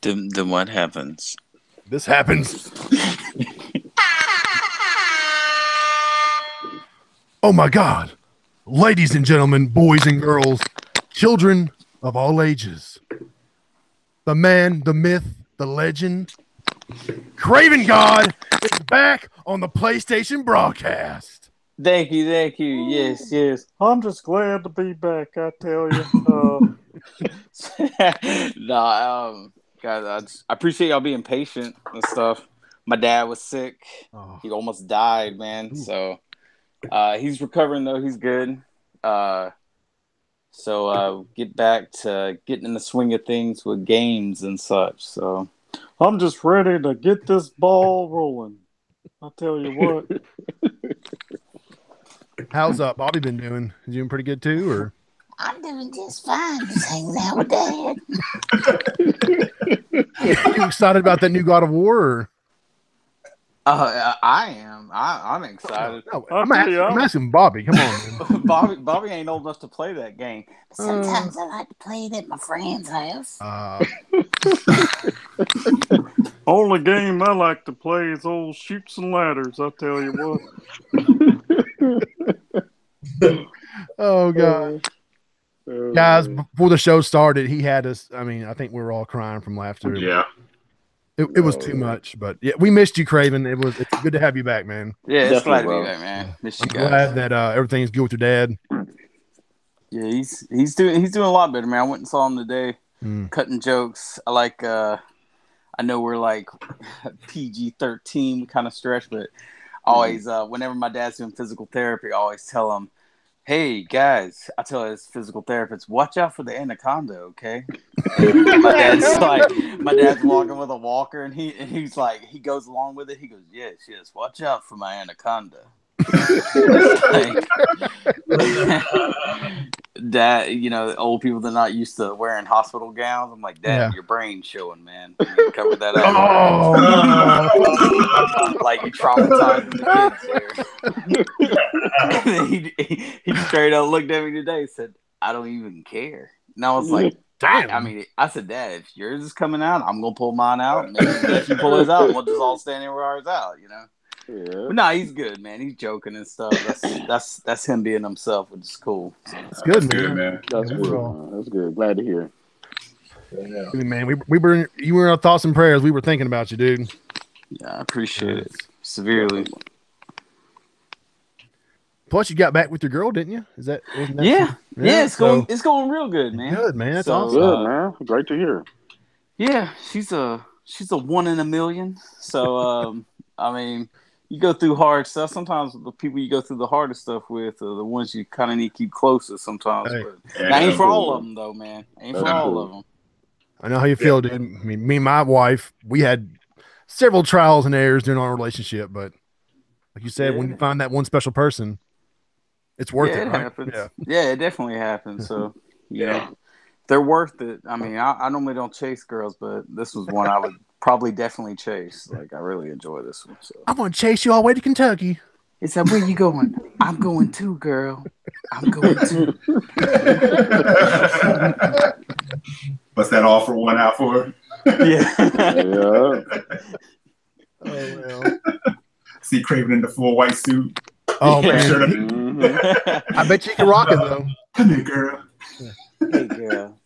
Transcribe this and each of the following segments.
Then what happens? This happens. Oh my God. Ladies and gentlemen, boys and girls, children of all ages. The man, the myth, the legend, KravenGod is back on the PlayStation BRAHcast. Thank you. Yes. I'm just glad to be back, I tell you. Guys, I appreciate y'all being patient and stuff. My dad was sick. Oh. He almost died, man. So he's recovering, though. He's good. So get back to getting in the swing of things with games and such. So I'm just ready to get this ball rolling. I'll tell you what. How's Bobby been doing? Is he doing pretty good too, or? I'm doing just fine. Just hanging out with Dad. You excited about that new God of War? Or? I am. I'm excited. No, I'm asking Bobby. Come on, man. Bobby ain't old enough to play that game. Sometimes I like to play it at my friend's house. Only game I like to play is old Shoots and Ladders. I tell you what. Oh God. Guys, before the show started, he had us. I mean, I think we were all crying from laughter. Yeah. It was too much, but yeah, we missed you, Kraven. It's good to have you back, man. Yeah, it's glad to be back, man. I'm glad that everything's good with your dad. Yeah, he's doing a lot better, man. I went and saw him today, cutting jokes. I know we're like PG-13 kind of stretch, but always whenever my dad's doing physical therapy, I always tell him, "Hey guys," I tell his physical therapist, "Watch out for the anaconda, okay?" my dad's walking with a walker, and he's like, he goes along with it. He goes, "Yes, watch out for my anaconda." Dad, old people that are not used to wearing hospital gowns. I'm like, Dad, your brain's showing, man. You need to cover that up. Oh, like you traumatizing the kids here. And then he straight up looked at me today and said, "I don't even care." And I was like, damn. I said, "Dad, if yours is coming out, I'm gonna pull mine out. Maybe if you pull his out, we'll just all stand there with ours out, Yeah. But nah, he's good, man. He's joking and stuff. That's him being himself, which is cool. That's good, man. That's good. Man. That's good. Glad to hear. Yeah. Man, you were in our thoughts and prayers. We were thinking about you, dude. Yeah, I appreciate it severely. Plus, you got back with your girl, didn't you? Yeah, it's going real good, man. Good, man. That's awesome. Good, man. Great to hear. Yeah, she's a 1 in a million. So, I mean, you go through hard stuff. Sometimes the people you go through the hardest stuff with are the ones you kind of need to keep closest sometimes. Hey. But ain't for all of them, though, man. Ain't for all of them. I know how you feel, dude. I mean, me and my wife, we had several trials and errors during our relationship, but like you said, when you find that one special person, it's worth it, right? Happens. Yeah, it definitely happens. So, they're worth it. I mean, I normally don't chase girls, but this was one I would probably definitely chase. Like, I really enjoy this one. So I'm going to chase you all the way to Kentucky. It's like, where you going? I'm going too, girl. I'm going too. What's that all for one out for? Yeah. Yeah. Oh, well. See Kraven in the full white suit. Oh, man. I bet you can rock it, though. Come here, girl. Hey, girl.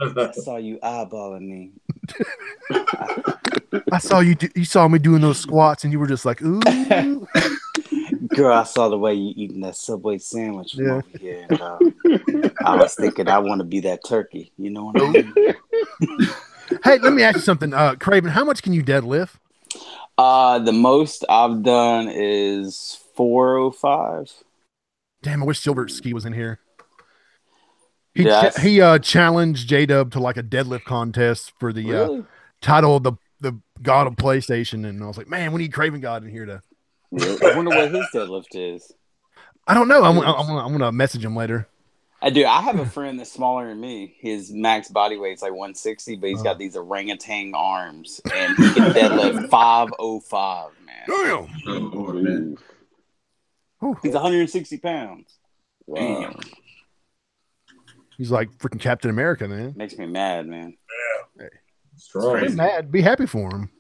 I saw you eyeballing me. I saw you. You saw me doing those squats, and you were just like, "Ooh." Girl, I saw the way you eating that Subway sandwich from over here. And, I was thinking, I want to be that turkey. You know what I mean? Hey, let me ask you something, Kraven. How much can you deadlift? The most I've done is 405. Damn, I wish Silver Ski was in here. He challenged JayDub to like a deadlift contest for the title of the God of PlayStation, and I was like, man, we need KravenGod in here to. I wonder what his deadlift is. I don't know. I'm gonna message him later. I do. I have a friend that's smaller than me. His max body weight's like 160, but he's got these orangutan arms, and he can deadlift 505, man. Damn. Oh, man. He's 160 pounds. Wow. He's like freaking Captain America, man. Makes me mad, man. Yeah. Strong. Be mad. Be happy for him.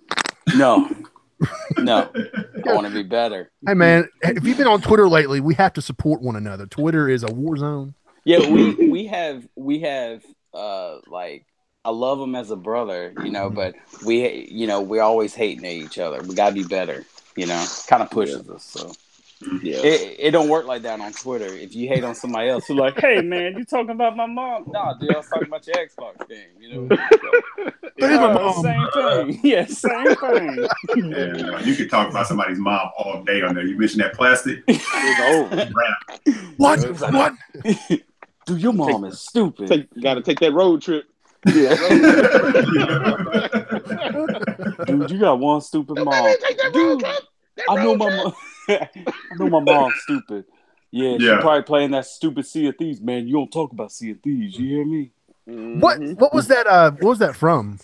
No. I want to be better. Hey man, if you've been on Twitter lately, we have to support one another. Twitter is a war zone. Yeah, we have like I love him as a brother, but we're always hating at each other. We gotta be better, kind of pushes us. So Yeah. it don't work like that on Twitter. If you hate on somebody else, you're like, hey man, you talking about my mom? Nah, dude, I was talking about your Xbox game, That is my mom. Same thing. Yeah, same thing. Yeah, you could talk about somebody's mom all day on there. You mentioned that plastic. What? Dude, your mom is stupid. Got to take that road trip. Yeah. Dude, you got one stupid mom. Dude, I know my mom. I know my mom's stupid. Yeah, she probably playing that stupid Sea of Thieves, man. You don't talk about Sea of Thieves. You hear me? What was that? What was that from?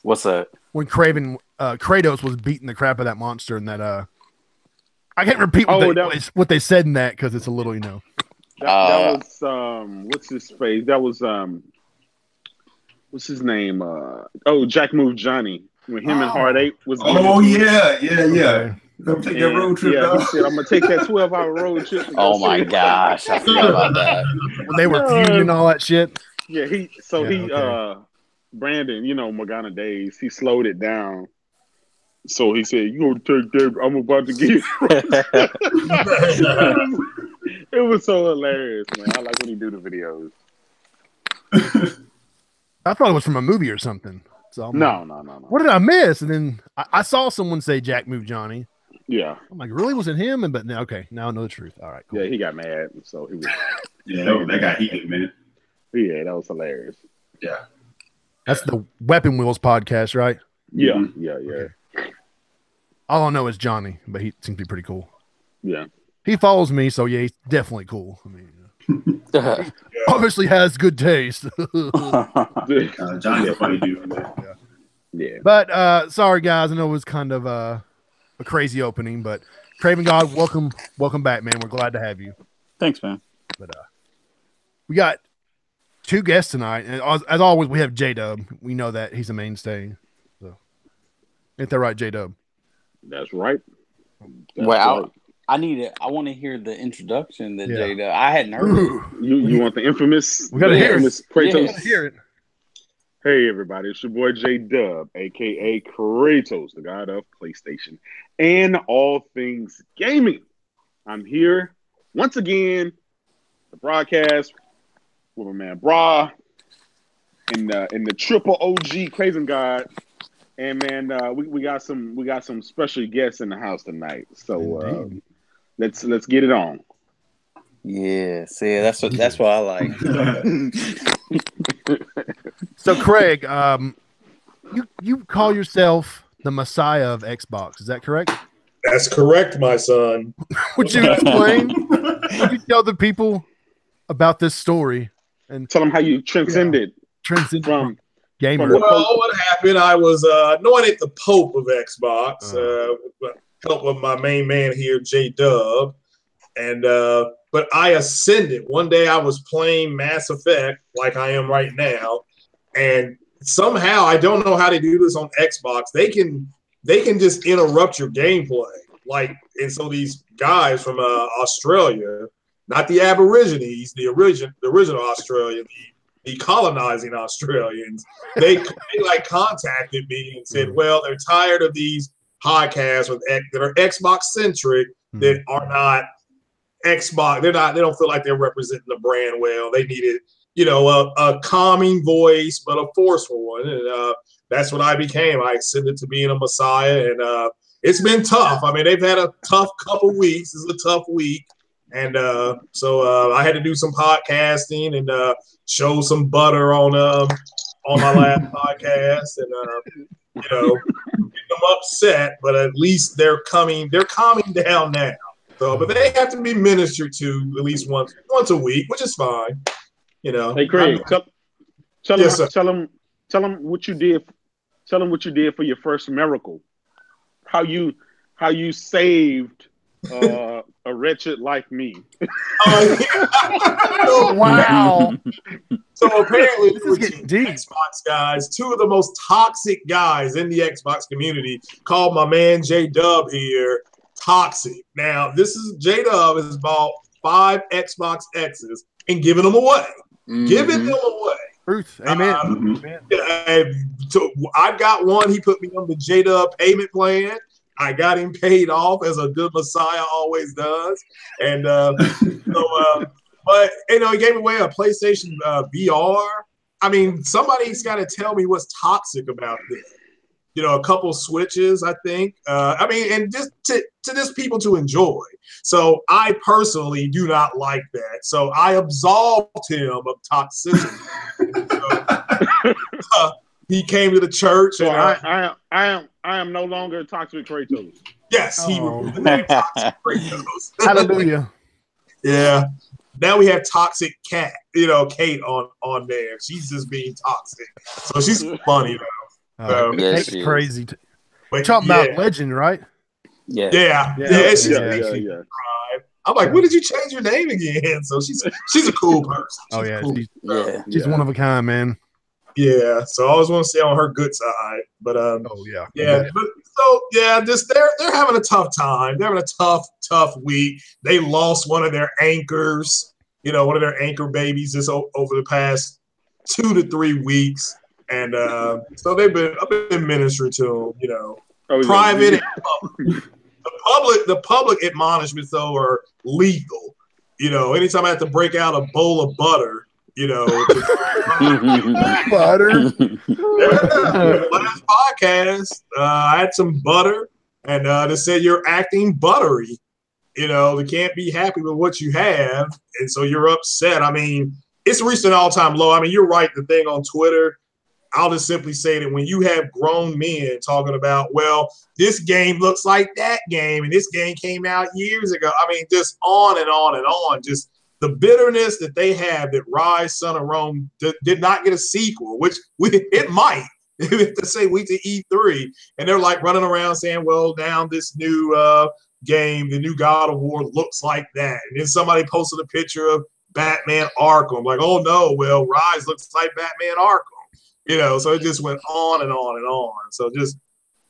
What's that? When Kratos was beating the crap out of that monster, and that I can't repeat what they said in that because it's a little, That was what's his face? That was what's his name? Jack Move Johnny. When him and Hard Eight was. Oh yeah. Come take that road trip. Yeah, he said, I'm gonna take that 12-hour road trip. Oh my gosh, I forgot about that. When they were feuding and all that shit. Yeah, Brandon, Morgana Days, he slowed it down. So he said, "You gonna take that? I'm about to get." It was so hilarious, man. I like when he do the videos. I thought it was from a movie or something. So no. What did I miss? And then I saw someone say Jack Move Johnny. Yeah. I'm like, really? Was it him? But now I know the truth. All right. Cool. Yeah, he got mad, so he was. That got heated, man. Yeah, that was hilarious. Yeah. That's the Weapon Wheels podcast, right? Yeah, Mm-hmm. yeah. All I know is Johnny, but he seems to be pretty cool. Yeah. He follows me, so yeah, he's definitely cool. I mean, obviously has good taste. Johnny's a funny dude. Yeah. But sorry guys, I know it was kind of a crazy opening, but KravenGod, welcome back, man. We're glad to have you. Thanks, man. But we got two guests tonight, and as always, we have JayDub. We know that he's a mainstay. So, ain't that right, JayDub? That's right. I want to hear the introduction that JayDub. I hadn't heard it. You want the infamous? We gotta hear it. Kratos. Gotta hear it. Hey everybody, it's your boy JayDub, aka Kratos, the god of PlayStation and all things gaming. I'm here once again, the BRAHcast with my man Brah and the triple OG KravenGod. And man, we got some special guests in the house tonight. So let's get it on. Yeah, see, that's what I like. So Craig, you call yourself the Messiah of Xbox, is that correct? That's correct, my son. Would you explain? Would you tell the people about this story and tell them how you transcended from gamer? Well, what happened? I was anointed the Pope of Xbox, with help of my main man here, JayDub, and but I ascended. One day I was playing Mass Effect like I am right now, and somehow I don't know how to do this on Xbox. They can just interrupt your gameplay, and so these guys from Australia, not the Aborigines, the original Australian, the colonizing Australians, they contacted me and said, well, they're tired of these podcasts that are Xbox centric that are not Xbox. They don't feel like they're representing the brand well. They needed, a calming voice, but a forceful one. And that's what I became. I ascended to being a messiah, and it's been tough. I mean, they've had a tough couple weeks. This is a tough week. And so I had to do some podcasting and show some butter on my last podcast, and get them upset, but at least they're calming down now. So, but they have to be ministered to at least once a week, which is fine. Hey Craig, tell them what you did. Tell them what you did for your first miracle. How you saved A wretched like me. Wow. So apparently, This is getting deep. Xbox guys, two of the most toxic guys in the Xbox community, called my man JayDub here toxic. Now, JayDub has bought 5 Xbox X's and given them away. Giving them away. Truth. Amen. I've got one. He put me on the JayDub payment plan. I got him paid off as a good Messiah always does. And but he gave away a PlayStation VR. I mean, somebody's got to tell me what's toxic about this. A couple switches, I think. I mean, and just to just people to enjoy. So I personally do not like that. So I absolved him of toxicity. He came to the church. So and I am no longer toxic Kratos. Yes, he was the name Toxic Kratos. Hallelujah. Yeah. Now we have Toxic Cat, Kate on there. She's just being toxic. So she's funny though. Kate's crazy. We're talking about Legend, right? Yeah. I'm like, when did you change your name again? So she's a cool person. She's one of a kind, man. Yeah, so I always want to stay on her good side, but just they're having a tough time. They're having a tough week. They lost one of their anchors, one of their anchor babies just over the past 2 to 3 weeks, and so I've been ministering to them, private and public. The public admonishments though are lethal. Anytime I have to break out a bowl of butter. Butter. Last podcast, I had some butter, and they said you're acting buttery. They can't be happy with what you have, and so you're upset. I mean, it's reached an all-time low. I mean, you're right. The thing on Twitter, I'll just simply say that when you have grown men talking about, well, this game looks like that game, and this game came out years ago. I mean, just on and on and on. Just the bitterness that they have that Rise, Son of Rome did not get a sequel, which it might. To say we to E3, and they're like running around saying, well, now this new game, the new God of War looks like that. And then somebody posted a picture of Batman Arkham, like, oh no, well, Rise looks like Batman Arkham. So it just went on and on and on. So just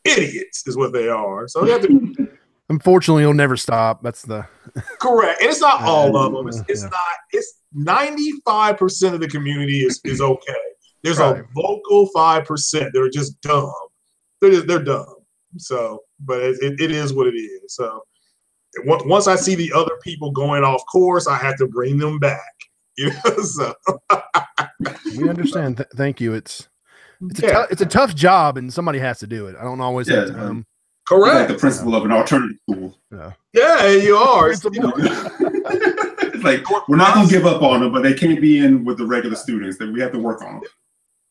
idiots is what they are. So they have to unfortunately, it'll never stop. That's the correct, and it's not all of them. It's not. It's 95% of the community is okay. There's a vocal 5% that are just dumb. They're dumb. So, but it is what it is. So, once I see the other people going off course, I have to bring them back. So we understand. Thank you. It's a tough job, and somebody has to do it. I don't always have time. Correct. Like the principal of an alternative school. Yeah, you are. It's like we're not gonna give up on them, but they can't be in with the regular students. That we have to work on them.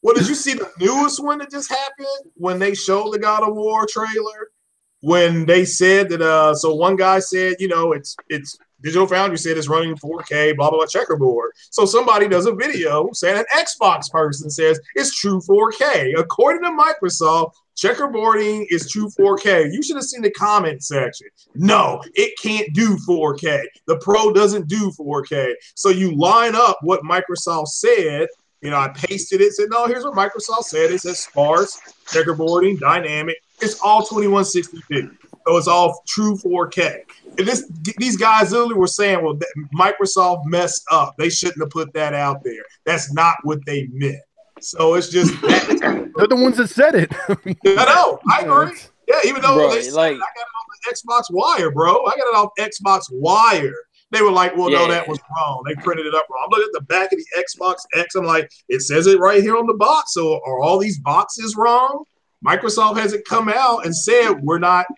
Well, did you see the newest one that just happened when they showed the God of War trailer? When they said that, so one guy said, it's Digital Foundry said it's running 4K, blah, blah, blah, checkerboard. So somebody does a video saying an Xbox person says it's true 4K. According to Microsoft, checkerboarding is true 4K. You should have seen the comment section. No, it can't do 4K. The Pro doesn't do 4K. So you line up what Microsoft said. I pasted it, said, no, here's what Microsoft said. It says sparse, checkerboarding, dynamic. It's all 2160p. So it's all true 4K. And these guys literally were saying, well, Microsoft messed up. They shouldn't have put that out there. That's not what they meant. So it's just they're the ones that said it. I know. I agree. Yeah, even though they said I got it off the Xbox Wire, bro. I got it off Xbox Wire. They were like, well, no, that was wrong. They printed it up wrong. I'm looking at the back of the Xbox X. I'm like, it says it right here on the box. So are all these boxes wrong? Microsoft hasn't come out and said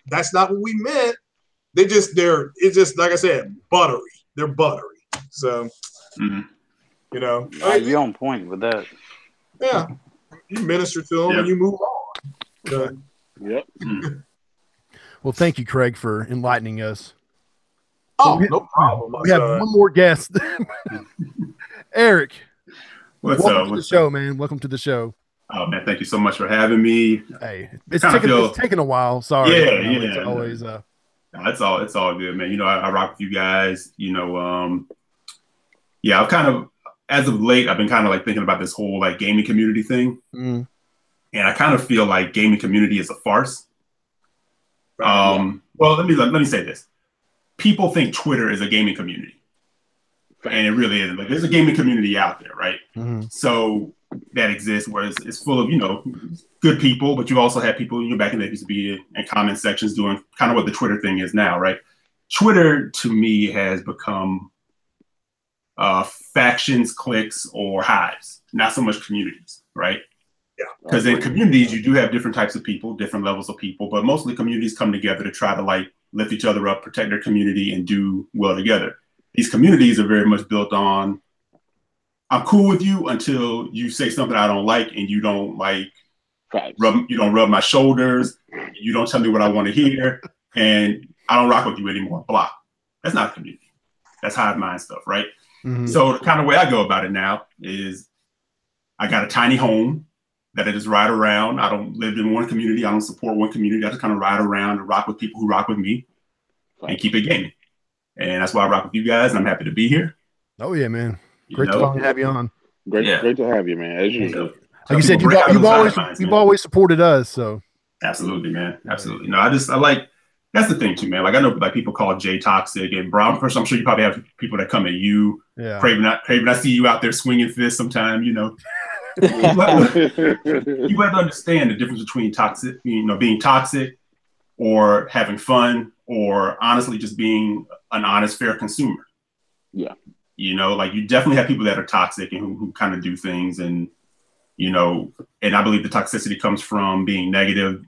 that's not what we meant. It's just like I said, buttery. They're buttery. So, you're on point with that. Yeah. You minister to them and you move on. So, yep. Well, thank you, Craig, for enlightening us. Oh, no problem. We have one more guest. Eric. Welcome to the show, man. Welcome to the show. Oh, man, thank you so much for having me. Hey, it's taken a while. Sorry. Yeah. It's always It's all good, man. I rock with you guys. Yeah, I've kind of, as of late, I've been kind of like thinking about this whole like gaming community thing, and I kind of feel like gaming community is a farce. Well, let me say this: people think Twitter is a gaming community, and it really isn't. Like, there's a gaming community out there, right? So that exists, where it's full of good people, but you also have people back in the day used to be in comment sections doing kind of what the Twitter thing is now, right? Twitter to me has become factions, cliques, or hives, not so much communities, right? Yeah. Because in communities, you do have different types of people, different levels of people, but mostly communities come together to try to like lift each other up, protect their community, and do well together. These communities are very much built on, I'm cool with you until you say something I don't like, and you don't like rub my shoulders, you don't tell me what I want to hear, and I don't rock with you anymore. Blah. That's not a community. That's hive mind stuff, right? So the kind of way I go about it now is I got a tiny home that I just ride around. I don't live in one community. I don't support one community. I just kind of ride around and rock with people who rock with me and keep it gaming. And that's why I rock with you guys, and I'm happy to be here. Oh, yeah, man. Great to have you on. Great to have you, man. As usual. Like you said, you've always supported us. So absolutely, man. Absolutely. No, I like, that's the thing too, man. Like, I know like people call Jay toxic, and Brah, first, I'm sure you probably have people that come at you. Yeah. Kraven, I see you out there swinging fists sometime, You have to understand the difference between toxic, being toxic or having fun, or honestly just being an honest, fair consumer. Yeah. Like, you definitely have people that are toxic and who kind of do things, and and I believe the toxicity comes from being negative,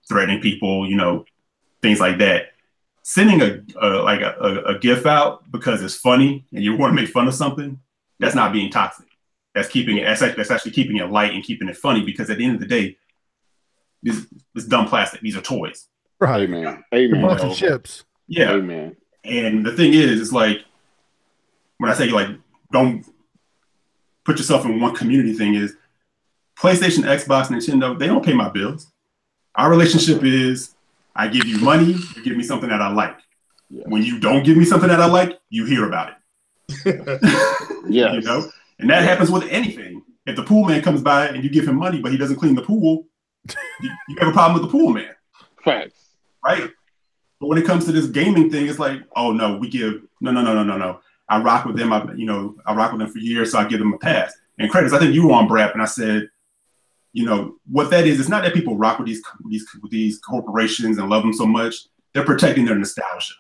threatening people, things like that. Sending a GIF out because it's funny and you want to make fun of something, that's not being toxic. That's actually keeping it light and keeping it funny, because at the end of the day, this dumb plastic. These are toys. Right, man. Bunch of chips. Yeah. Amen. And the thing is, it's like, when I say like don't put yourself in one community thing, is PlayStation, Xbox, Nintendo, they don't pay my bills. Our relationship is, I give you money, you give me something that I like. Yeah. When you don't give me something that I like, you hear about it. Yeah. And that happens with anything. If the pool man comes by and you give him money, but he doesn't clean the pool, you have a problem with the pool man. Facts. Right? But when it comes to this gaming thing, it's like, oh no, no. I rock with them. I rock with them for years, so I give them a pass. And credits, I think you were on BRAP, and I said, what that is, it's not that people rock with these corporations and love them so much. They're protecting their nostalgia.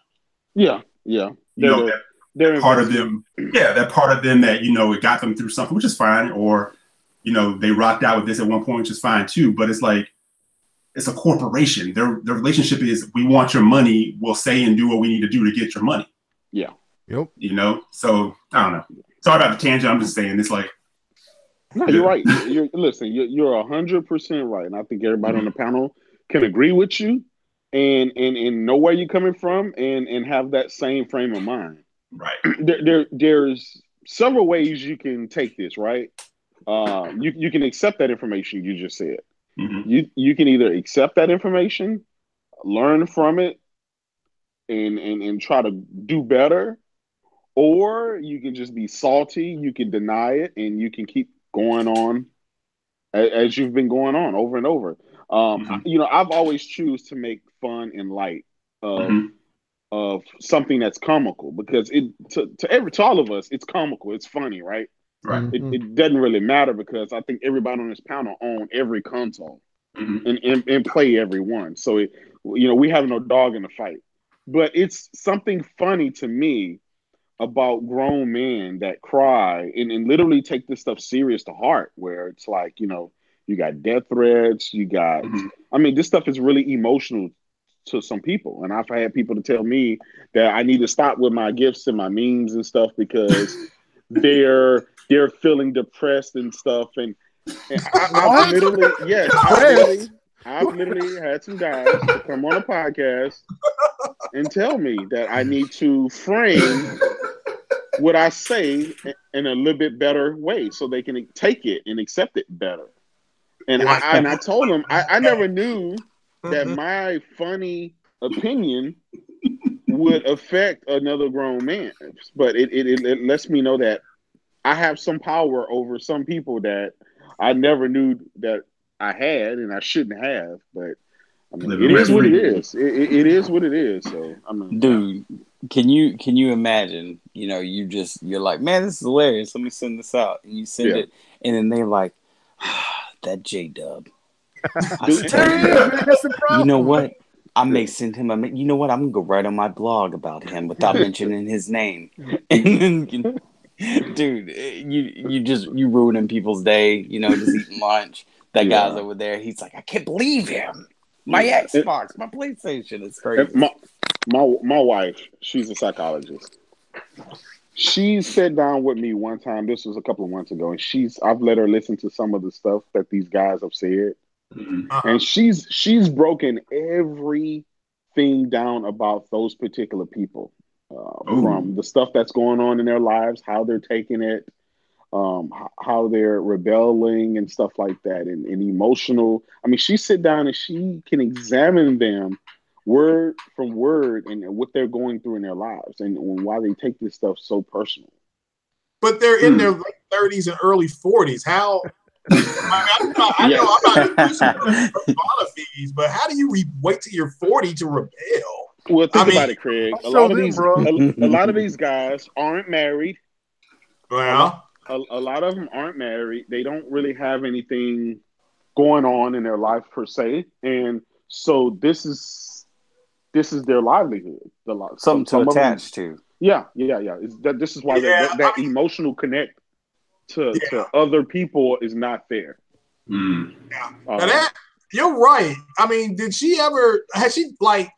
Yeah. They're part of them. Yeah, that part of them that, it got them through something, which is fine. Or, they rocked out with this at one point, which is fine too. But it's like, it's a corporation. Their relationship is, we want your money. We'll say and do what we need to do to get your money. Yeah. Yep. So I don't know. Sorry about the tangent. I'm just saying, it's like. No, you're right. You're 100% right, and I think everybody on the panel can agree with you, and know where you're coming from, and have that same frame of mind. Right. There's several ways you can take this. Right. You can accept that information you just said. Mm-hmm. You can either accept that information, learn from it, and try to do better. Or you can just be salty, you can deny it, and you can keep going on as you've been going on over and over. I've always choose to make fun and light of something that's comical, because to all of us, it's comical, it's funny, right? Right. It doesn't really matter, because I think everybody on this panel own every console and play every one. So we have no dog in the fight. But it's something funny to me about grown men that cry and literally take this stuff serious to heart, where it's like, you got death threats, you got, this stuff is really emotional to some people. And I've had people to tell me that I need to stop with my gifts and my memes and stuff, because they're feeling depressed and stuff. And I've literally had some guys to come on a podcast and tell me that I need to frame what I say in a little bit better way, so they can take it and accept it better. And I told them I never knew that my funny opinion would affect another grown man. But it lets me know that I have some power over some people that I never knew that I had and I shouldn't have. But I mean, it is what it is. It is what it is. So I mean, dude, can you imagine? You know, you're like, man, this is hilarious. Let me send this out, and you send it, and then they're like, that JayDub. You know what? I may send him you know what? I'm gonna go write on my blog about him without mentioning his name. And then, dude, you ruining people's day. You know, just eating lunch. That guy's over there. He's like, I can't believe him. My Xbox, my PlayStation. It's crazy. My wife, she's a psychologist. She sat down with me one time. This was a couple of months ago, and I've let her listen to some of the stuff that these guys have said. And she's broken everything down about those particular people, from the stuff that's going on in their lives, how they're taking it, how they're rebelling and stuff like that, and emotional. I mean, she sit down and she can examine them word from word and what they're going through in their lives and why they take this stuff so personal. But they're in their late 30s and early 40s. How? I know I'm not using fees, but how do you wait till you're 40 to rebel? Well, think about it, Craig. A lot of these guys aren't married. Well, a lot of them aren't married. They don't really have anything going on in their life per se, and so this is their livelihood. Something to attach to. Yeah. This is why that emotional connect to other people is not there. Yeah. You're right. I mean, has she like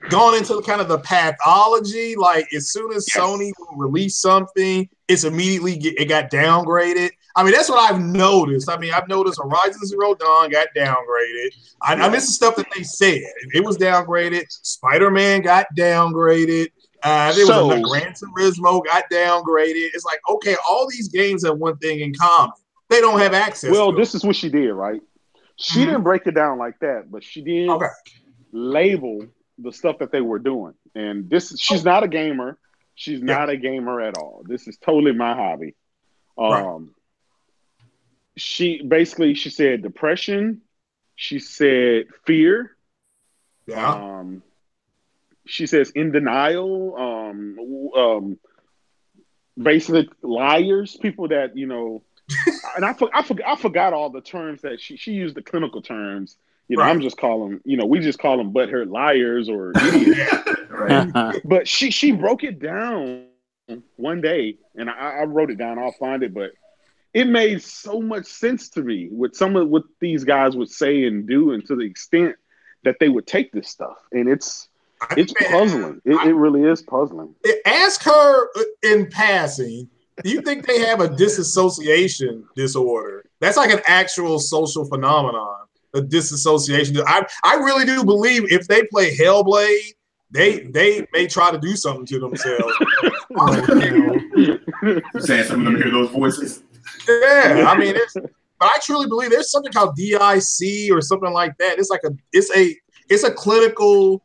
gone into kind of the pathology? Like, as soon as Sony will release something, it's immediately it got downgraded. I mean, that's what I've noticed. I mean, I've noticed Horizon Zero Dawn got downgraded. I mean, this is stuff that they said. It was downgraded. Spider-Man got downgraded. There was a Gran Turismo got downgraded. It's like, okay, all these games have one thing in common. They don't have access to it. This is what she did, right? She didn't break it down like that, but she did label the stuff that they were doing. And she's not a gamer. She's not a gamer at all. This is totally my hobby. She said depression. She said fear. Yeah. She says in denial, basically liars, people that, you know, and I forgot all the terms that she used, the clinical terms. You know, I'm just calling, you know, we just call them butthurt liars or idiots. But she broke it down one day, and I wrote it down. I'll find it, but it made so much sense to me with some of what these guys would say and do, and to the extent that they would take this stuff, and it's puzzling. It really is puzzling. Ask her in passing, do you think they have a disassociation disorder? That's like an actual social phenomenon, a disassociation. I really do believe if they play Hellblade, they may try to do something to themselves. Saying some of them hear those voices. Yeah, I mean, but I truly believe there's something called DIC or something like that. It's a clinical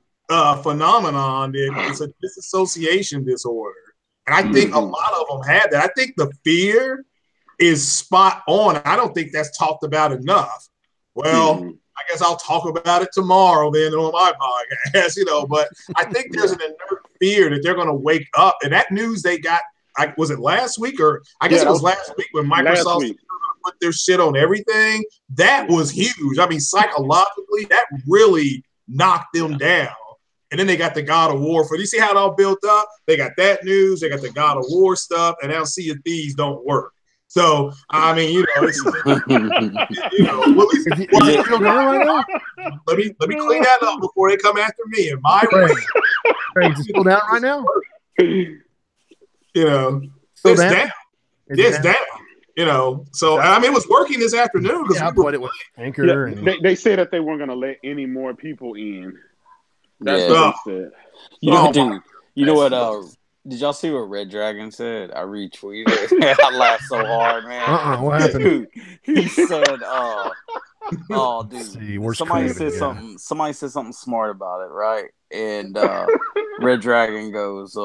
phenomenon. It's a disassociation disorder, and I think a lot of them have that. I think the fear is spot on. I don't think that's talked about enough. Well, I guess I'll talk about it tomorrow then on my podcast, you know. But I think there's an inert fear that they're going to wake up. And that news they got, was it last week or I guess it was last week when Microsoft put their shit on everything. That was huge. I mean, psychologically, that really knocked them down. And then they got the God of War you see how it all built up? They got that news, they got the God of War stuff, and now Sea of Thieves don't work. So I mean, you know, it's you know, let me clean that up before they come after me and my way. Is it still down right now? You know, it's down. It's down. You know, so I mean, it was working this afternoon because I thought it was Anchor. Yeah, they said that they weren't going to let any more people in. That's what they said. You know, dude. You know what? Did y'all see what Red Dragon said? I retweeted. I laughed so hard, man. What happened? Dude, he said, dude. See, somebody said something smart about it, right? And Red Dragon goes,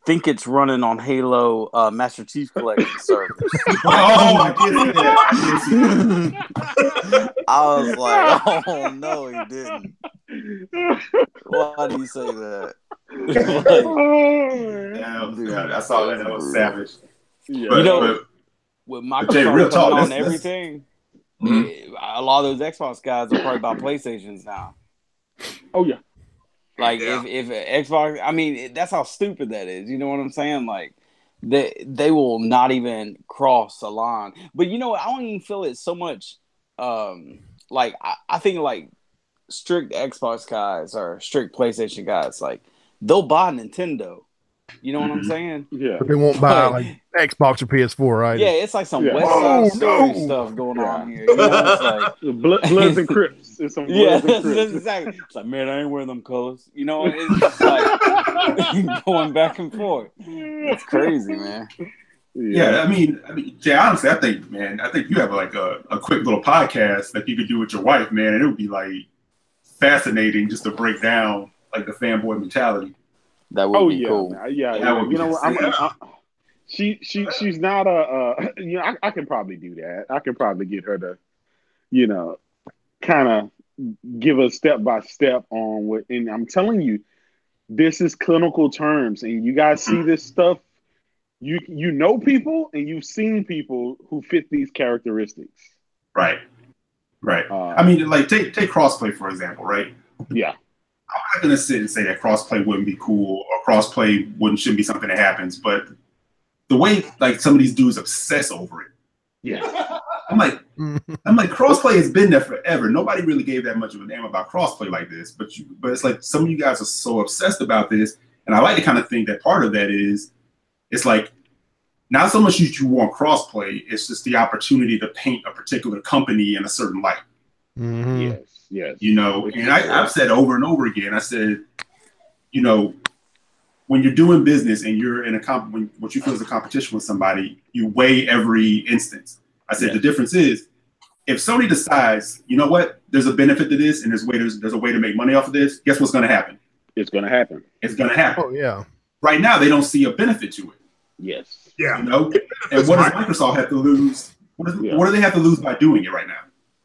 think it's running on Halo Master Chief Collection servers. I did see that. I was like, oh no, he didn't. Why do you say that? I saw that. That was savage. Yeah. But, with Jay, Microsoft real coming talk, on everything, a lot of those Xbox guys are probably about PlayStations now. Oh yeah. Like if Xbox, I mean, that's how stupid that is. You know what I'm saying? Like they will not even cross a line. But you know what? I don't even feel it so much. Like I think like strict Xbox guys or strict PlayStation guys, like they'll buy Nintendo. You know what I'm saying? Yeah. But they won't buy like Xbox or PS4, right? Yeah, it's like some Yeah. West Side Story stuff going on here. You know, it's like Bloods and Crips. It's some yeah, Bloods and Crips. that's exactly. It's like, man, I ain't wearing them colors. You know, it's just like going back and forth. It's crazy, man. Yeah, I mean, Jay, honestly, I think you have like a quick little podcast that you could do with your wife, man, and it would be like fascinating just to break down like the fanboy mentality. That would be cool. Yeah, that would be you know what? She's not a you know, I can probably do that. I can probably get her to, you know, kind of give us step by step on what. And I'm telling you, this is clinical terms, and you guys see this stuff. You know people, and you've seen people who fit these characteristics. Right. I mean, like take crossplay for example, right? Yeah. I'm not going to sit and say that crossplay wouldn't be cool or crossplay shouldn't be something that happens, but the way like some of these dudes obsess over it. Yeah. I'm like crossplay has been there forever. Nobody really gave that much of a damn about crossplay like this, but it's like some of you guys are so obsessed about this, and I like to kind of think that part of that is it's like not so much that you want crossplay, it's just the opportunity to paint a particular company in a certain light. Mm-hmm. Yes. You know, and I've said over and over again, I said, you know, when you're doing business and you're in what you feel is a competition with somebody, you weigh every instance. I said the difference is if Sony decides, you know what, there's a benefit to this and there's a way to make money off of this, guess what's going to happen? It's going to happen. It's going to happen. Oh yeah. Right now, they don't see a benefit to it. Yes. Yeah. You know, and what does Microsoft have to lose? What do they have to lose by doing it right now?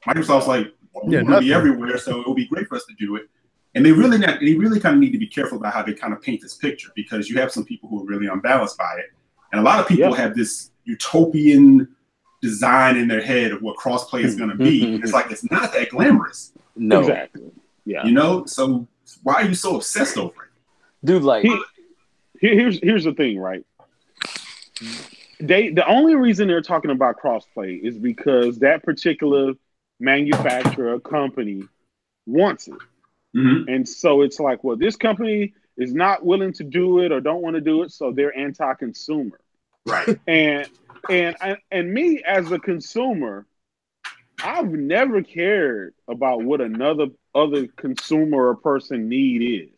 Microsoft's like, we're going to be everywhere, so it will be great for us to do it. And they really kind of need to be careful about how they kind of paint this picture, because you have some people who are really unbalanced by it. And a lot of people have this utopian design in their head of what crossplay is going to be. And it's like, it's not that glamorous. No. Exactly. Yeah. You know, so why are you so obsessed over it? Dude, like here's the thing, right? The only reason they're talking about crossplay is because that particular manufacturer company wants it. Mm-hmm. And so it's like, well, this company is not willing to do it or don't want to do it, so they're anti-consumer. Right. And me as a consumer, I've never cared about what other consumer or person need is.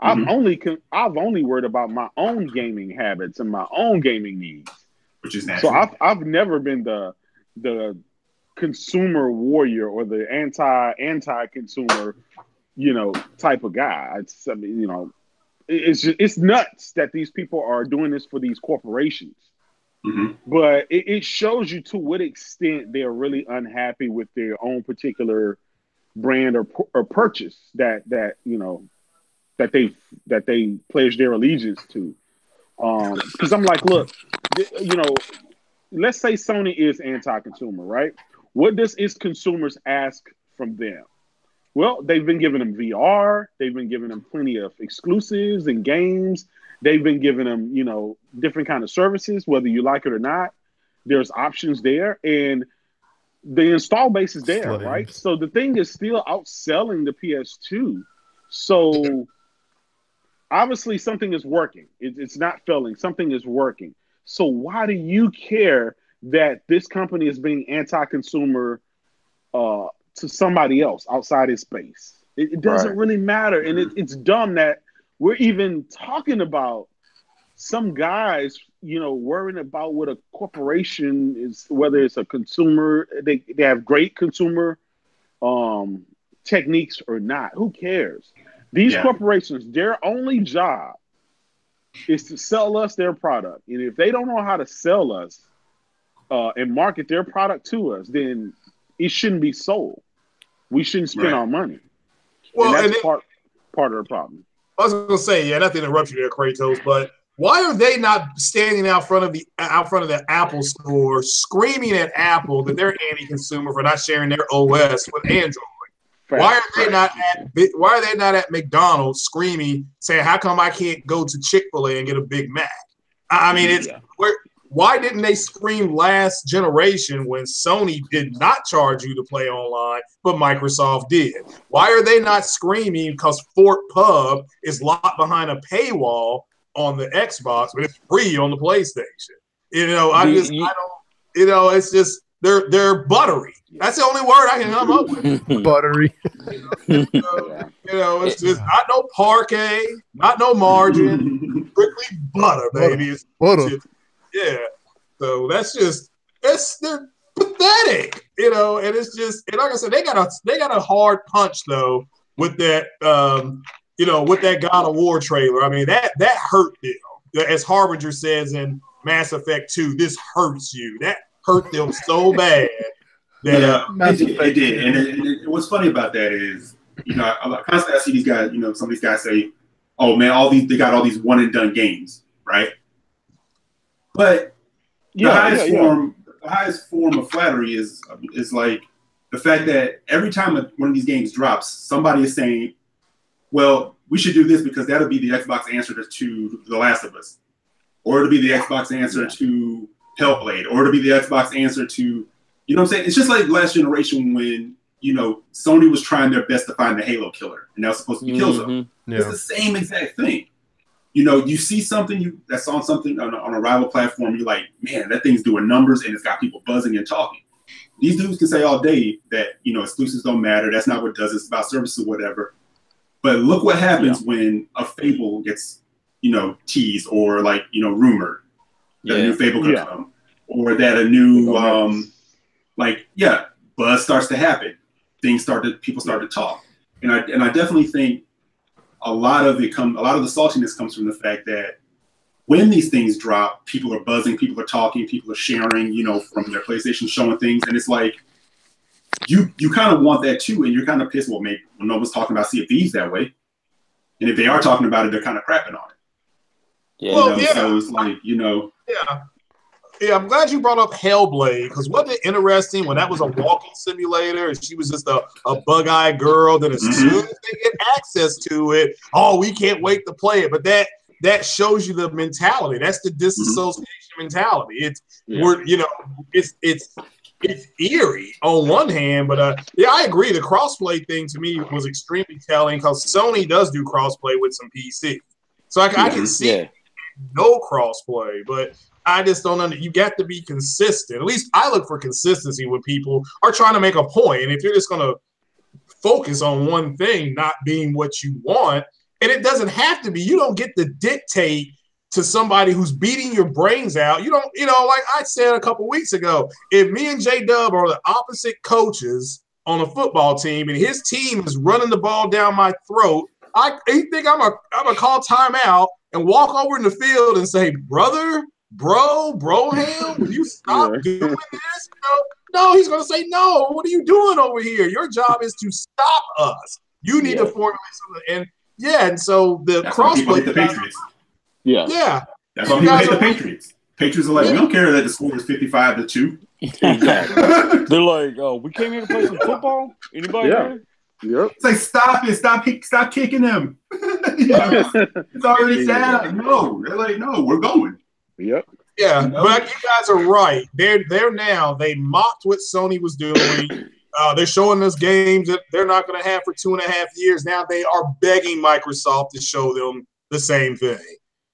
Mm-hmm. I've only worried about my own gaming habits and my own gaming needs, which is natural. So I've never been the consumer warrior or the anti-consumer, you know, type of guy. It's nuts that these people are doing this for these corporations. Mm-hmm. But it shows you to what extent they're really unhappy with their own particular brand or purchase that you know that they pledge their allegiance to. Because I'm like, look, you know, let's say Sony is anti-consumer, right? What does its consumers ask from them? Well, they've been giving them VR. They've been giving them plenty of exclusives and games. They've been giving them, you know, different kind of services, whether you like it or not. There's options there, and the install base is there, right? So the thing is still outselling the PS2. So obviously something is working. It's not failing. Something is working. So why do you care that this company is being anti-consumer to somebody else outside its space? It doesn't really matter. And it's dumb that we're even talking about some guys, you know, worrying about what a corporation is, whether it's a consumer, they have great consumer techniques or not. Who cares? These corporations, their only job is to sell us their product. And if they don't know how to sell us and market their product to us, then it shouldn't be sold. We shouldn't spend our money. Well, and that's part of the problem. I was going to say, not to interrupt you there, Kratos, but why are they not standing out front of the Apple store screaming at Apple that they're anti-consumer for not sharing their OS with Android? Why are they not at McDonald's screaming, saying, "How come I can't go to Chick-fil-A and get a Big Mac?" I mean, why didn't they scream last generation when Sony did not charge you to play online, but Microsoft did? Why are they not screaming because Fort Pub is locked behind a paywall on the Xbox, but it's free on the PlayStation? It's just they're buttery. That's the only word I can come up with. Buttery. It's just not no parquet, not no margin, strictly butter, baby. It's butter. So they're pathetic, and it's just, and like I said, they got a hard punch though with that, with that God of War trailer. I mean, that hurt them. As Harbinger says in Mass Effect 2, this hurts you. That hurt them so bad. It did. And what's funny about that is, I constantly see these guys, some of these guys say, "Oh man, they got all these one and done games," right? But the highest form of flattery is like the fact that every time one of these games drops, somebody is saying, "Well, we should do this because that'll be the Xbox answer to The Last of Us, or it'll be the Xbox answer to Hellblade, or it'll be the Xbox answer to," you know what I'm saying? It's just like last generation when, Sony was trying their best to find the Halo killer, and that was supposed to be Killzone. Yeah. It's the same exact thing. You see something that's on something on a rival platform, you're like, man, that thing's doing numbers and it's got people buzzing and talking. These dudes can say all day that, exclusives don't matter. That's not what it does. It's about services or whatever. But look what happens when a Fable gets, teased or rumored that a new Fable could come, or that a new, buzz starts to happen. People start to talk. And I definitely think a lot of the saltiness comes from the fact that when these things drop, people are buzzing, people are talking, people are sharing, from their PlayStation, showing things. And it's like, you kind of want that too. And you're kind of pissed. Well, maybe no one's talking about Sea of Thieves that way. And if they are talking about it, they're kind of crapping on it. Yeah. So it's like, Yeah, I'm glad you brought up Hellblade, because wasn't it interesting when that was a walking simulator and she was just a bug-eyed girl, then as soon as they get access to it, we can't wait to play it. But that shows you the mentality. That's the disassociation mentality. It's eerie on one hand, but I agree. The crossplay thing to me was extremely telling, because Sony does do crossplay with some PC. So I can see no crossplay, but I just don't you got to be consistent. At least I look for consistency when people are trying to make a point. And if you're just going to focus on one thing not being what you want, and it doesn't have to be, you don't get to dictate to somebody who's beating your brains out. You don't, like I said a couple weeks ago, if me and JayDub are the opposite coaches on a football team and his team is running the ball down my throat, you think I'm a call timeout and walk over in the field and say, brother, Broham, will you stop doing this? No, he's going to say, no, what are you doing over here? Your job is to stop us. You need to formulate something. And so the crossplay. The Patriots. Yeah. That's why people hate the Patriots. Patriots are like, we don't care that the score is 55-2. Exactly. They're like, we came here to play some football. Anybody here? Yep. It's like, stop it. Stop kicking them. It's already sad. No. They're like, no, we're going. Yep. Yeah, but you guys are right. They're now. They mocked what Sony was doing. They're showing us games that they're not going to have for 2.5 years. Now they are begging Microsoft to show them the same thing.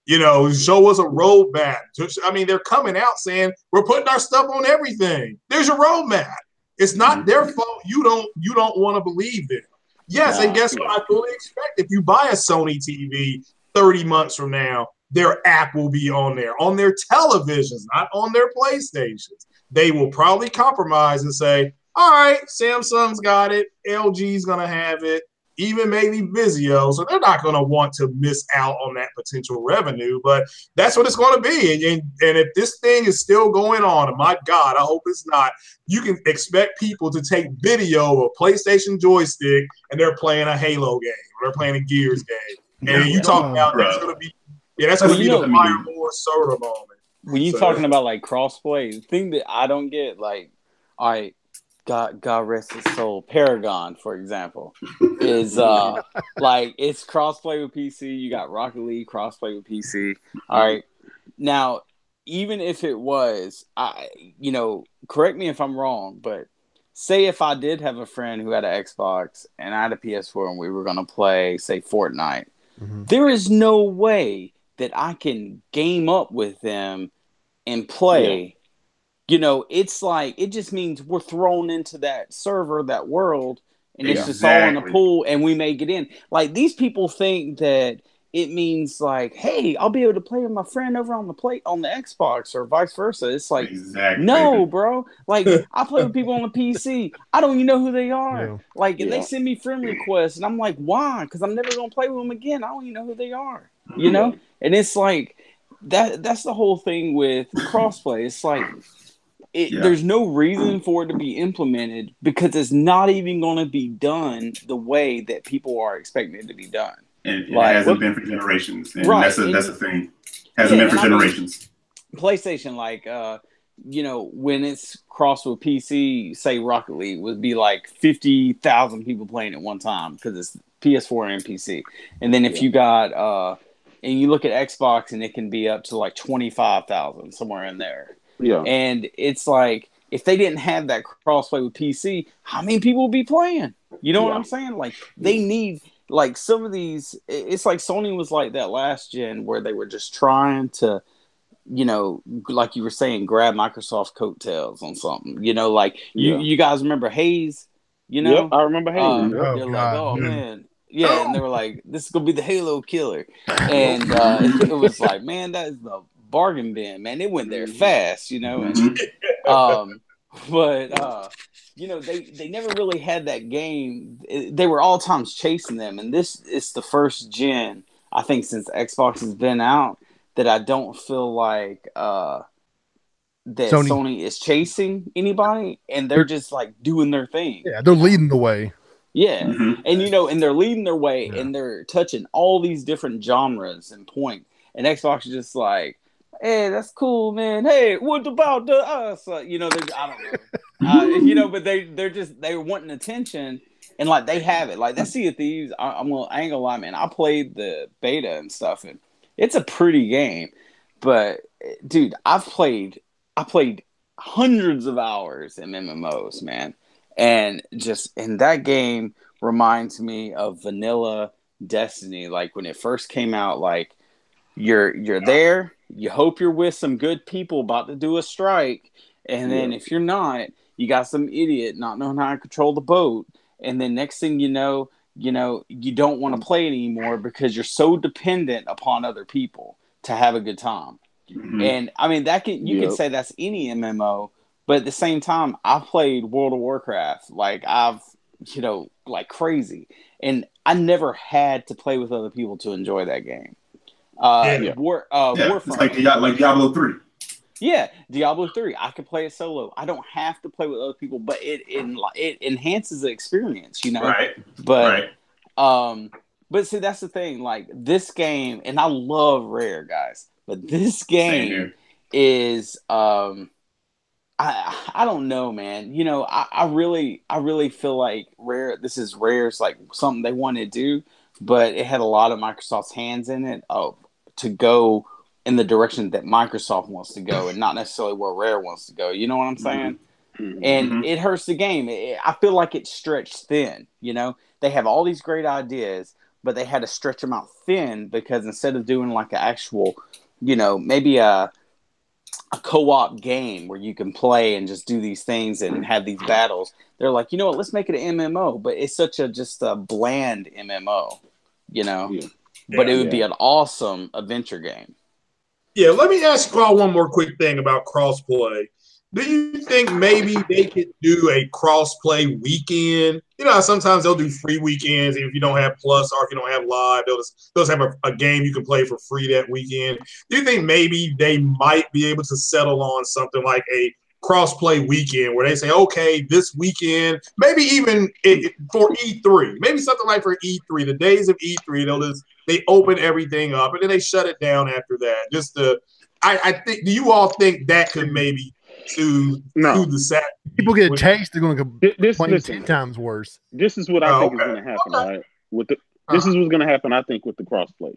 Show us a roadmap. I mean, they're coming out saying we're putting our stuff on everything. There's your roadmap. It's not their fault. You don't want to believe them. Yes, and guess what? I fully expect if you buy a Sony TV 30 months from now, their app will be on their televisions, not on their PlayStations. They will probably compromise and say, all right, Samsung's got it, LG's going to have it, even maybe Vizio. So they're not going to want to miss out on that potential revenue, but that's what it's going to be. And if this thing is still going on, and my God, I hope it's not, you can expect people to take video of a PlayStation joystick and they're playing a Halo game, or they're playing a Gears game. And you talk about that's going to be, that's going to be the Firemore soda moment. When you talking about like crossplay, the thing that I don't get, like, all right, God rest his soul, Paragon, for example, is like it's crossplay with PC. You got Rocket League crossplay with PC. All right, now even if it was, correct me if I'm wrong, but say if I did have a friend who had an Xbox and I had a PS4 and we were going to play, say, Fortnite, there is no way that I can game up with them and play. Yeah. It's like, it just means we're thrown into that server, that world, and it's just all in the pool, and we may get in. Like, these people think that it means like, hey, I'll be able to play with my friend over on the Xbox, or vice versa. It's like, no, bro. Like, I play with people on the PC. I don't even know who they are. Yeah. Like, they send me friend requests, and I'm like, why? Because I'm never gonna play with them again. I don't even know who they are. And it's like that's the whole thing with crossplay. It's like, there's no reason for it to be implemented because it's not even going to be done the way that people are expecting it to be done. And it hasn't been for generations. And that's the thing. Hasn't been for generations. PlayStation, like, when it's crossed with PC, say Rocket League, would be like 50,000 people playing at one time because it's PS4 and PC. And then if you got, and you look at Xbox, and it can be up to like 25,000, somewhere in there. Yeah. And it's like, if they didn't have that crossplay with PC, how many people would be playing? You know what I'm saying? Like, they need, like, some of these, it's like Sony was like that last gen where they were just trying to, like you were saying, grab Microsoft coattails on something. Like, you guys remember Haze? Yep, I remember Haze. They're like, oh, man. Yeah, and they were like, this is going to be the Halo killer. And it was like, man, that is the bargain bin, man. It went there fast, and they never really had that game. They were all times chasing them, and this is the first gen, I think, since Xbox has been out, that I don't feel like that Sony is chasing anybody, and they're just like doing their thing. Yeah, they're leading the way. Yeah, and and they're leading their way, and they're touching all these different genres and point. And Xbox is just like, hey, that's cool, man. Hey, what about us? I don't know. But they're wanting attention, and like they have it. Like that Sea of Thieves, I ain't gonna lie, man. I played the beta and stuff, and it's a pretty game. But dude, I played hundreds of hours in MMOs, man. And that game reminds me of vanilla Destiny. Like when it first came out, like you're there, you hope you're with some good people about to do a strike, and then if you're not, you got some idiot not knowing how to control the boat, and then next thing you know, you don't want to play it anymore because you're so dependent upon other people to have a good time. And I mean, you could say that's any MMO. But at the same time, I played World of Warcraft, like like crazy. And I never had to play with other people to enjoy that game. Warframe. It's like Diablo 3. Yeah, Diablo 3. I could play it solo. I don't have to play with other people, but it enhances the experience, Right. But see, that's the thing. Like this game, and I love Rare, guys, but this game is I don't know, man. I really feel like this is Rare's like something they want to do, but it had a lot of Microsoft's hands in it to go in the direction that Microsoft wants to go and not necessarily where Rare wants to go. You know what I'm saying? And it hurts the game. I feel like it's stretched thin. They have all these great ideas, but they had to stretch them out thin because instead of doing like an actual, maybe a co-op game where you can play and just do these things and have these battles, they're like, you know what, let's make it an MMO, but it's just a bland MMO, but it would be an awesome adventure game. Yeah, let me ask y'all one more quick thing about crossplay. Do you think maybe they could do a cross-play weekend? You know, sometimes they'll do free weekends if you don't have Plus or if you don't have Live. They'll just have a game you can play for free that weekend. Do you think maybe they might be able to settle on something like a cross-play weekend where they say, okay, this weekend, maybe even for E3, maybe something like for E3, the days of E3, they open everything up and then they shut it down after that. I think, do you all think that could maybe to the set? People get a taste, they're going to go listen, 10 times worse. This is what I think is going to happen, right? This is what's going to happen, I think, with the crossplay.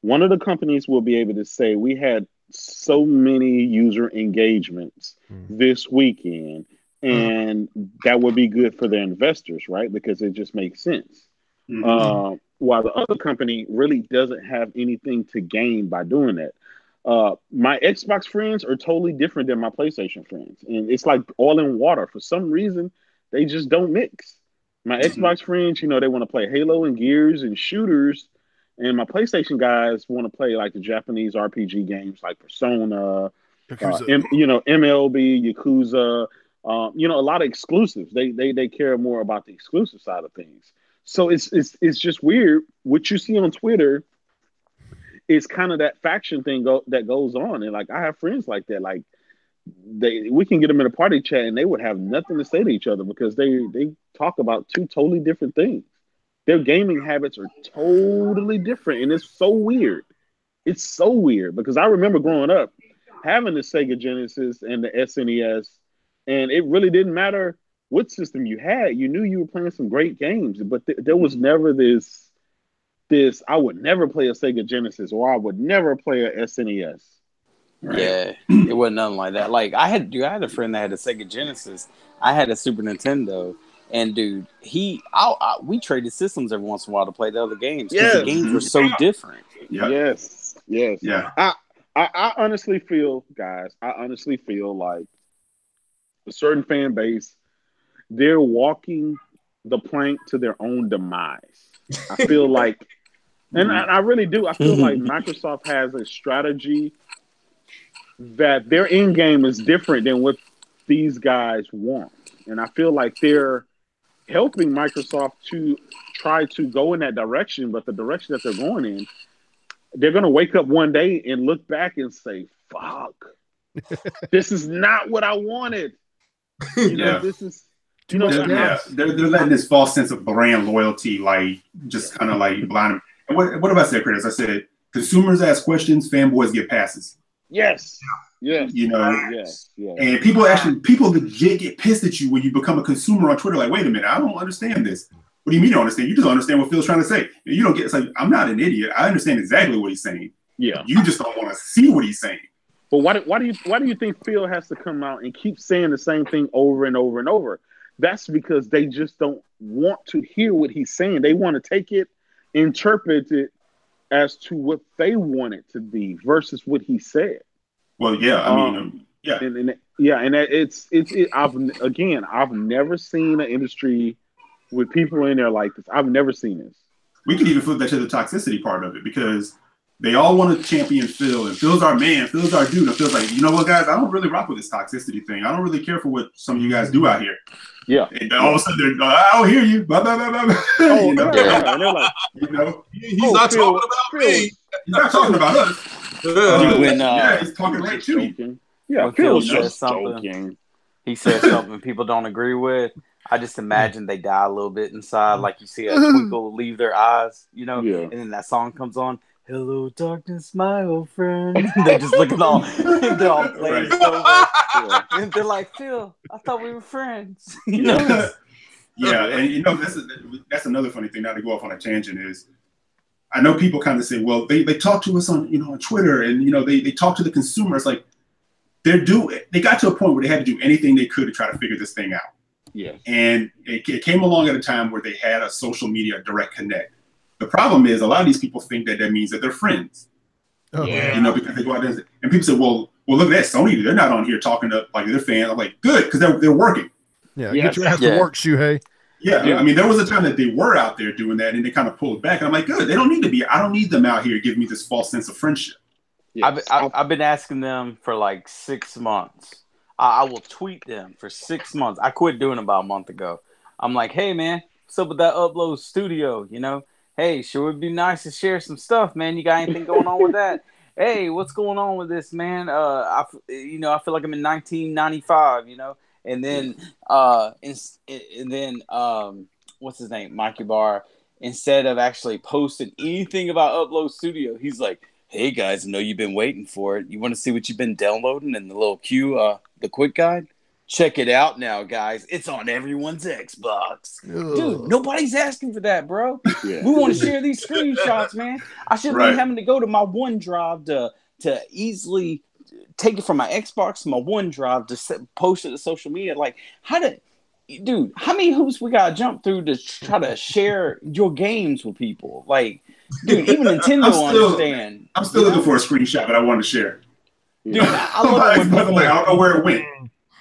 One of the companies will be able to say, we had so many user engagements this weekend, and that would be good for their investors, right? Because it just makes sense. While the other company really doesn't have anything to gain by doing that. My Xbox friends are totally different than my PlayStation friends, and it's like oil and water. For some reason, they just don't mix. My Xbox friends, you know, they want to play Halo and Gears and shooters, and my PlayStation guys want to play like the Japanese RPG games like Persona, MLB, Yakuza, you know, a lot of exclusives. They care more about the exclusive side of things. So it's just weird. What you see on Twitter is kind of that faction thing that goes on. And like, I have friends like that. Like we can get them in a party chat and they would have nothing to say to each other because they talk about two totally different things. Their gaming habits are totally different. And it's so weird. It's so weird because I remember growing up having the Sega Genesis and the SNES, and it really didn't matter what system you had. You knew you were playing some great games, but there was never this I would never play a Sega Genesis or I would never play a SNES. Right? Yeah, it wasn't nothing like that. Like I had a friend that had a Sega Genesis. I had a Super Nintendo, and dude, we traded systems every once in a while to play the other games because the games were so different. Yes. Yeah. I honestly feel, guys, like a certain fan base, they're walking the plank to their own demise. I feel like, and I really do. I feel like Microsoft has a strategy that their end game is different than what these guys want. And I feel like they're helping Microsoft to try to go in that direction, but the direction that they're going in, they're going to wake up one day and look back and say, fuck, this is not what I wanted. You know, this is... they're letting this false sense of brand loyalty, like just kind of like blind them. And what about that, Chris? I said consumers ask questions, fanboys get passes. Yes. You know, yes. And people legit get pissed at you when you become a consumer on Twitter. Like, wait a minute, I don't understand this. What do you mean you don't understand? You just don't understand what Phil's trying to say. You don't get. It's like, I'm not an idiot. I understand exactly what he's saying. Yeah. You just don't want to see what he's saying. But why do you think Phil has to come out and keep saying the same thing over and over and over? That's because they just don't want to hear what he's saying. They want to take it, interpret it as to what they want it to be versus what he said. Well, yeah, I've never seen an industry with people in there like this. I've never seen this. We can even flip that to the toxicity part of it because they all want to champion Phil, and Phil's our man, Phil's our dude. And Phil's like, you know what, guys, I don't really rock with this toxicity thing. I don't really care for what some of you guys do out here. Yeah. And all of a sudden they're going, I don't hear you. Blah, blah, blah, blah, blah. Oh, and they're like, he's not talking about me. He's not talking about us. He's talking right to you. Yeah, when Phil says something, he says something people don't agree with. I just imagine they die a little bit inside, like you see a twinkle leave their eyes, you know, and then that song comes on. Hello, darkness, my old friend. They just look at all, they're all playing over. And they're like, Phil, I thought we were friends. You know? Yeah, and you know, that's another funny thing, not to go off on a tangent, is I know people kind of say, well, they talk to us on, on Twitter, and, they talk to the consumers. Like, they got to a point where they had to do anything they could to try to figure this thing out. Yeah. And it came along at a time where they had a social media direct connect. The problem is a lot of these people think that means that they're friends. Oh, yeah. Because they go out there and people say, well, look at that, Sony, they're not on here talking to like their fans. I'm like, good, because they're working. Yeah, get your ass to work, Shuhei. Yeah, I mean, there was a time that they were out there doing that, and they kind of pulled back. And I'm like, good, they don't need to be. I don't need them out here giving me this false sense of friendship. Yes. I've been asking them for like 6 months. I will tweet them for 6 months. I quit doing it about a month ago. I'm like, hey man, what's up with that Upload Studio? You know, hey, sure would be nice to share some stuff, man. You got anything going on with that? Hey, what's going on with this, man? I feel like I'm in 1995, you know. And then, what's his name, Mikey Barr? Instead of actually posting anything about Upload Studio, he's like, hey guys, I know you've been waiting for it. You want to see what you've been downloading in the little queue, the quick guide? Check it out now, guys. It's on everyone's Xbox. Ugh. Dude, nobody's asking for that, bro. Yeah. We want to share these screenshots, man. I shouldn't be having to go to my OneDrive to easily take it from my Xbox to my OneDrive to post it to social media. Like, how many hoops we gotta jump through to try to share your games with people? Like, dude, even Nintendo understand. I'm still looking for a screenshot that I want to share. Dude, I love it when people, I don't know where it went.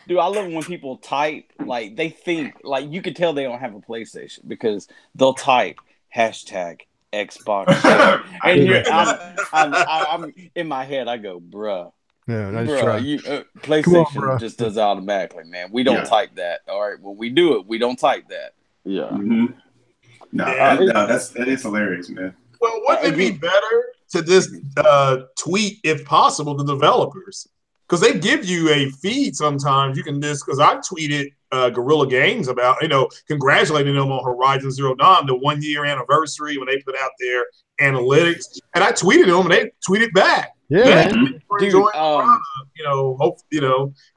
Dude, I love it when people type, like, they think, like, you can tell they don't have a PlayStation because they'll type hashtag Xbox. And I'm in my head, I go, bruh. Yeah, nice Bruh, try. PlayStation just does it automatically, man. We don't type that. All right, when we do it, we don't type that. Yeah. Mm-hmm. That is hilarious, man. Well, wouldn't it be better to just tweet, if possible, the developers? Because they give you a feed sometimes. You can just, because I tweeted Guerrilla Games about, congratulating them on Horizon Zero Dawn, the 1 year anniversary when they put out their analytics. And I tweeted them and they tweeted back. Yeah, man. Dude, I'm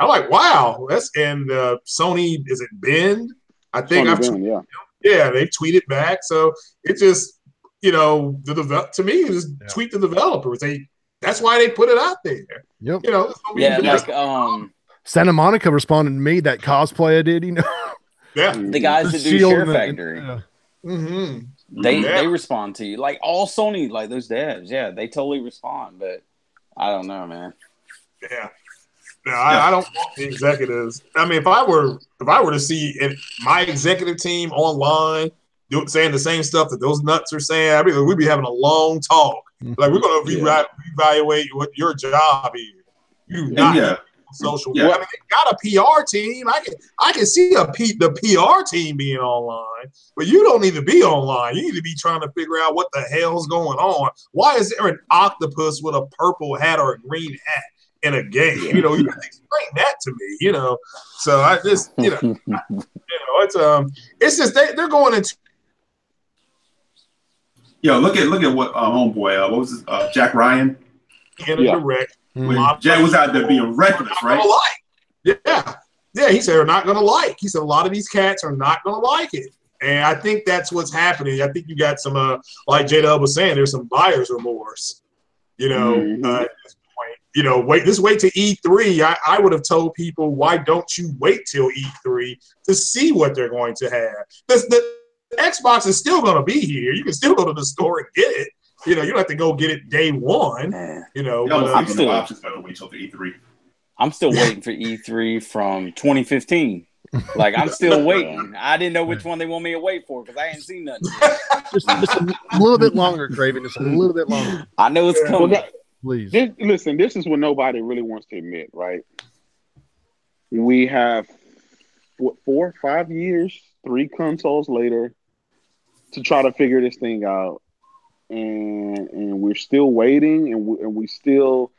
like, wow. And Sony, is it Bend? I think they tweeted back. So it just, to me, just tweet the developers. That's why they put it out there. Yep. Santa Monica responded to me, that cosplay I did, Yeah. The guys that do Share Factory. Mm-hmm. They respond to you. Like all Sony, like those devs, they totally respond, but I don't know, man. Yeah. No, I don't want the executives. I mean, if I were to see my executive team online saying the same stuff that those nuts are saying, I mean, we'd be having a long talk. Like, we're going to reevaluate what your job is. You not on social media. I mean, they got a PR team. I can see the PR team being online, but you don't need to be online. You need to be trying to figure out what the hell's going on. Why is there an octopus with a purple hat or a green hat in a game? You got to explain that to me. So I just, it's just they're going into. Yo, look at what homeboy, what was his, Jack Ryan? Direct. Jack was out there being reckless, right? Yeah, he said they're not going to like. He said a lot of these cats are not going to like it. And I think that's what's happening. I think you got some, like JayDub was saying, there's some buyer's remorse, at this point. Wait to E3. I would have told people, why don't you wait till E3 to see what they're going to have? The Xbox is still going to be here. You can still go to the store and get it. You don't have to go get it day one. I'm still wait till the E3. I'm still waiting for E3 from 2015. Like, I'm still waiting. I didn't know which one they want me to wait for because I ain't seen nothing. just a little bit longer, Kraven. Just a little bit longer. I know it's coming. Please. Listen, this is what nobody really wants to admit, right? We have 4 or 5 years, 3 consoles later, to try to figure this thing out, and we're still waiting, and you still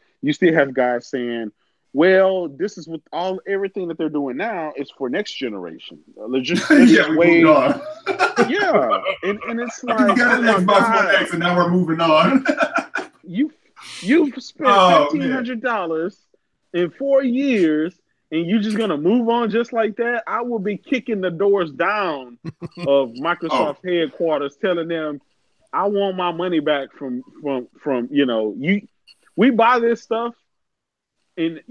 have guys saying, well, this is what everything that they're doing now is for next generation. Let's just wait. Yeah, and it's like, we got an Xbox One X, and now we're moving on. You've spent $1,500 in 4 years. And you're just gonna move on just like that? I will be kicking the doors down of Microsoft headquarters, telling them, "I want my money back from you. We buy this stuff, and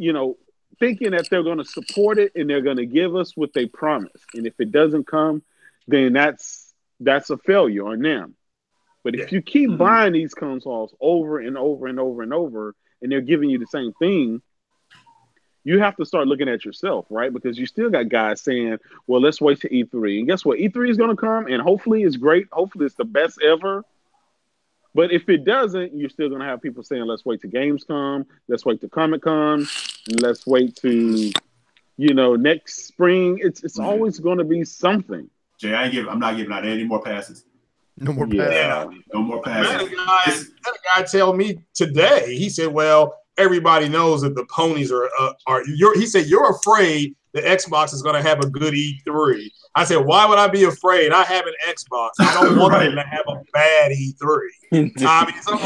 thinking that they're gonna support it and they're gonna give us what they promised. And if it doesn't come, then that's a failure on them. But if you keep buying these consoles over and over and over and over, and they're giving you the same thing, you have to start looking at yourself, right? Because you still got guys saying, well, let's wait to E3. And guess what? E3 is going to come, and hopefully it's great. Hopefully it's the best ever. But if it doesn't, you're still going to have people saying, let's wait to Gamescom. Let's wait to Comic-Con. Let's wait to next spring, it's always going to be something. Jay, I'm not giving out any more passes. No more Yeah. passes. No more I had passes. a guy tell me today. He said, "Well, everybody knows that the ponies are. He said you're afraid the Xbox is going to have a good E3." I said, "Why would I be afraid? I have an Xbox. I don't want them to have a bad E3." I mean,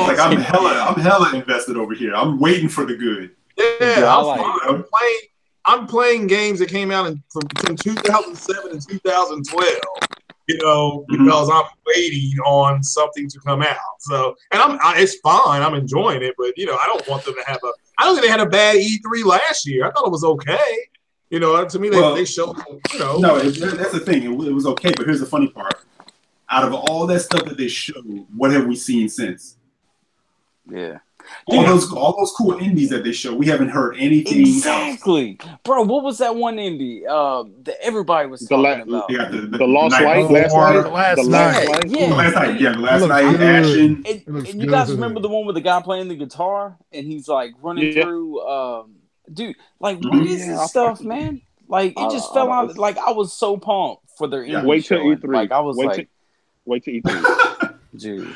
like I'm hella invested over here. I'm waiting for the good. Yeah, I'm playing games that came out from 2007 and 2012. Because I'm waiting on something to come out. So, and it's fine. I'm enjoying it, but I don't want them to have I don't think they had a bad E3 last year. I thought it was okay. To me, they showed. No, that's the thing. It was okay, but here's the funny part. Out of all that stuff that they showed, what have we seen since? Yeah. All those cool indies that they show, we haven't heard anything exactly else. Bro, what was that one indie that everybody was talking about? The Lost Light, Last Night. The Last Night action. And you guys remember the one with the guy playing the guitar and he's like running through dude, like what is this stuff, man? Like it just fell out. Like I was so pumped for their indie wait till showing. E3. Like I was wait till E3. Dude.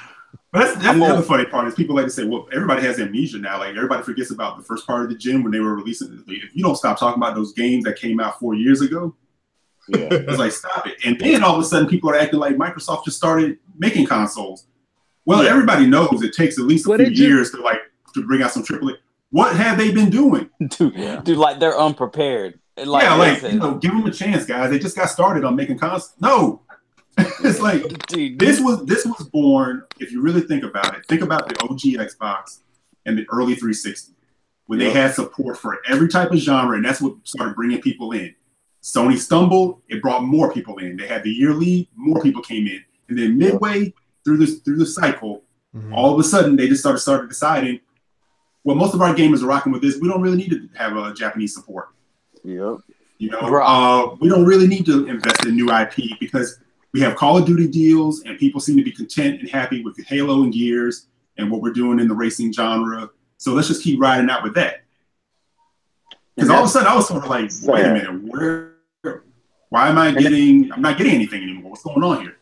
But that's the other funny part is people like to say, well, everybody has amnesia now. Like everybody forgets about the first part of the gen when they were releasing it. If you don't stop talking about those games that came out 4 years ago, it's like stop it. And then all of a sudden people are acting like Microsoft just started making consoles. Well, everybody knows it takes at least a few years to bring out some AAA. What have they been doing? Dude, like they're unprepared. Like, give them a chance, guys. They just got started on making consoles. No. It's like this was born. If you really think about it, think about the OG Xbox and the early 360 when they had support for every type of genre, and that's what started bringing people in. Sony stumbled; it brought more people in. They had the year lead, more people came in, and then midway through the cycle, all of a sudden they just started deciding, well, most of our gamers are rocking with this. We don't really need to have a Japanese support. Yep. We don't really need to invest in new IP because we have Call of Duty deals, and people seem to be content and happy with Halo and Gears and what we're doing in the racing genre. So let's just keep riding out with that. Because all of a sudden, I was sort of like, wait a minute, why am I getting? I'm not getting anything anymore. What's going on here?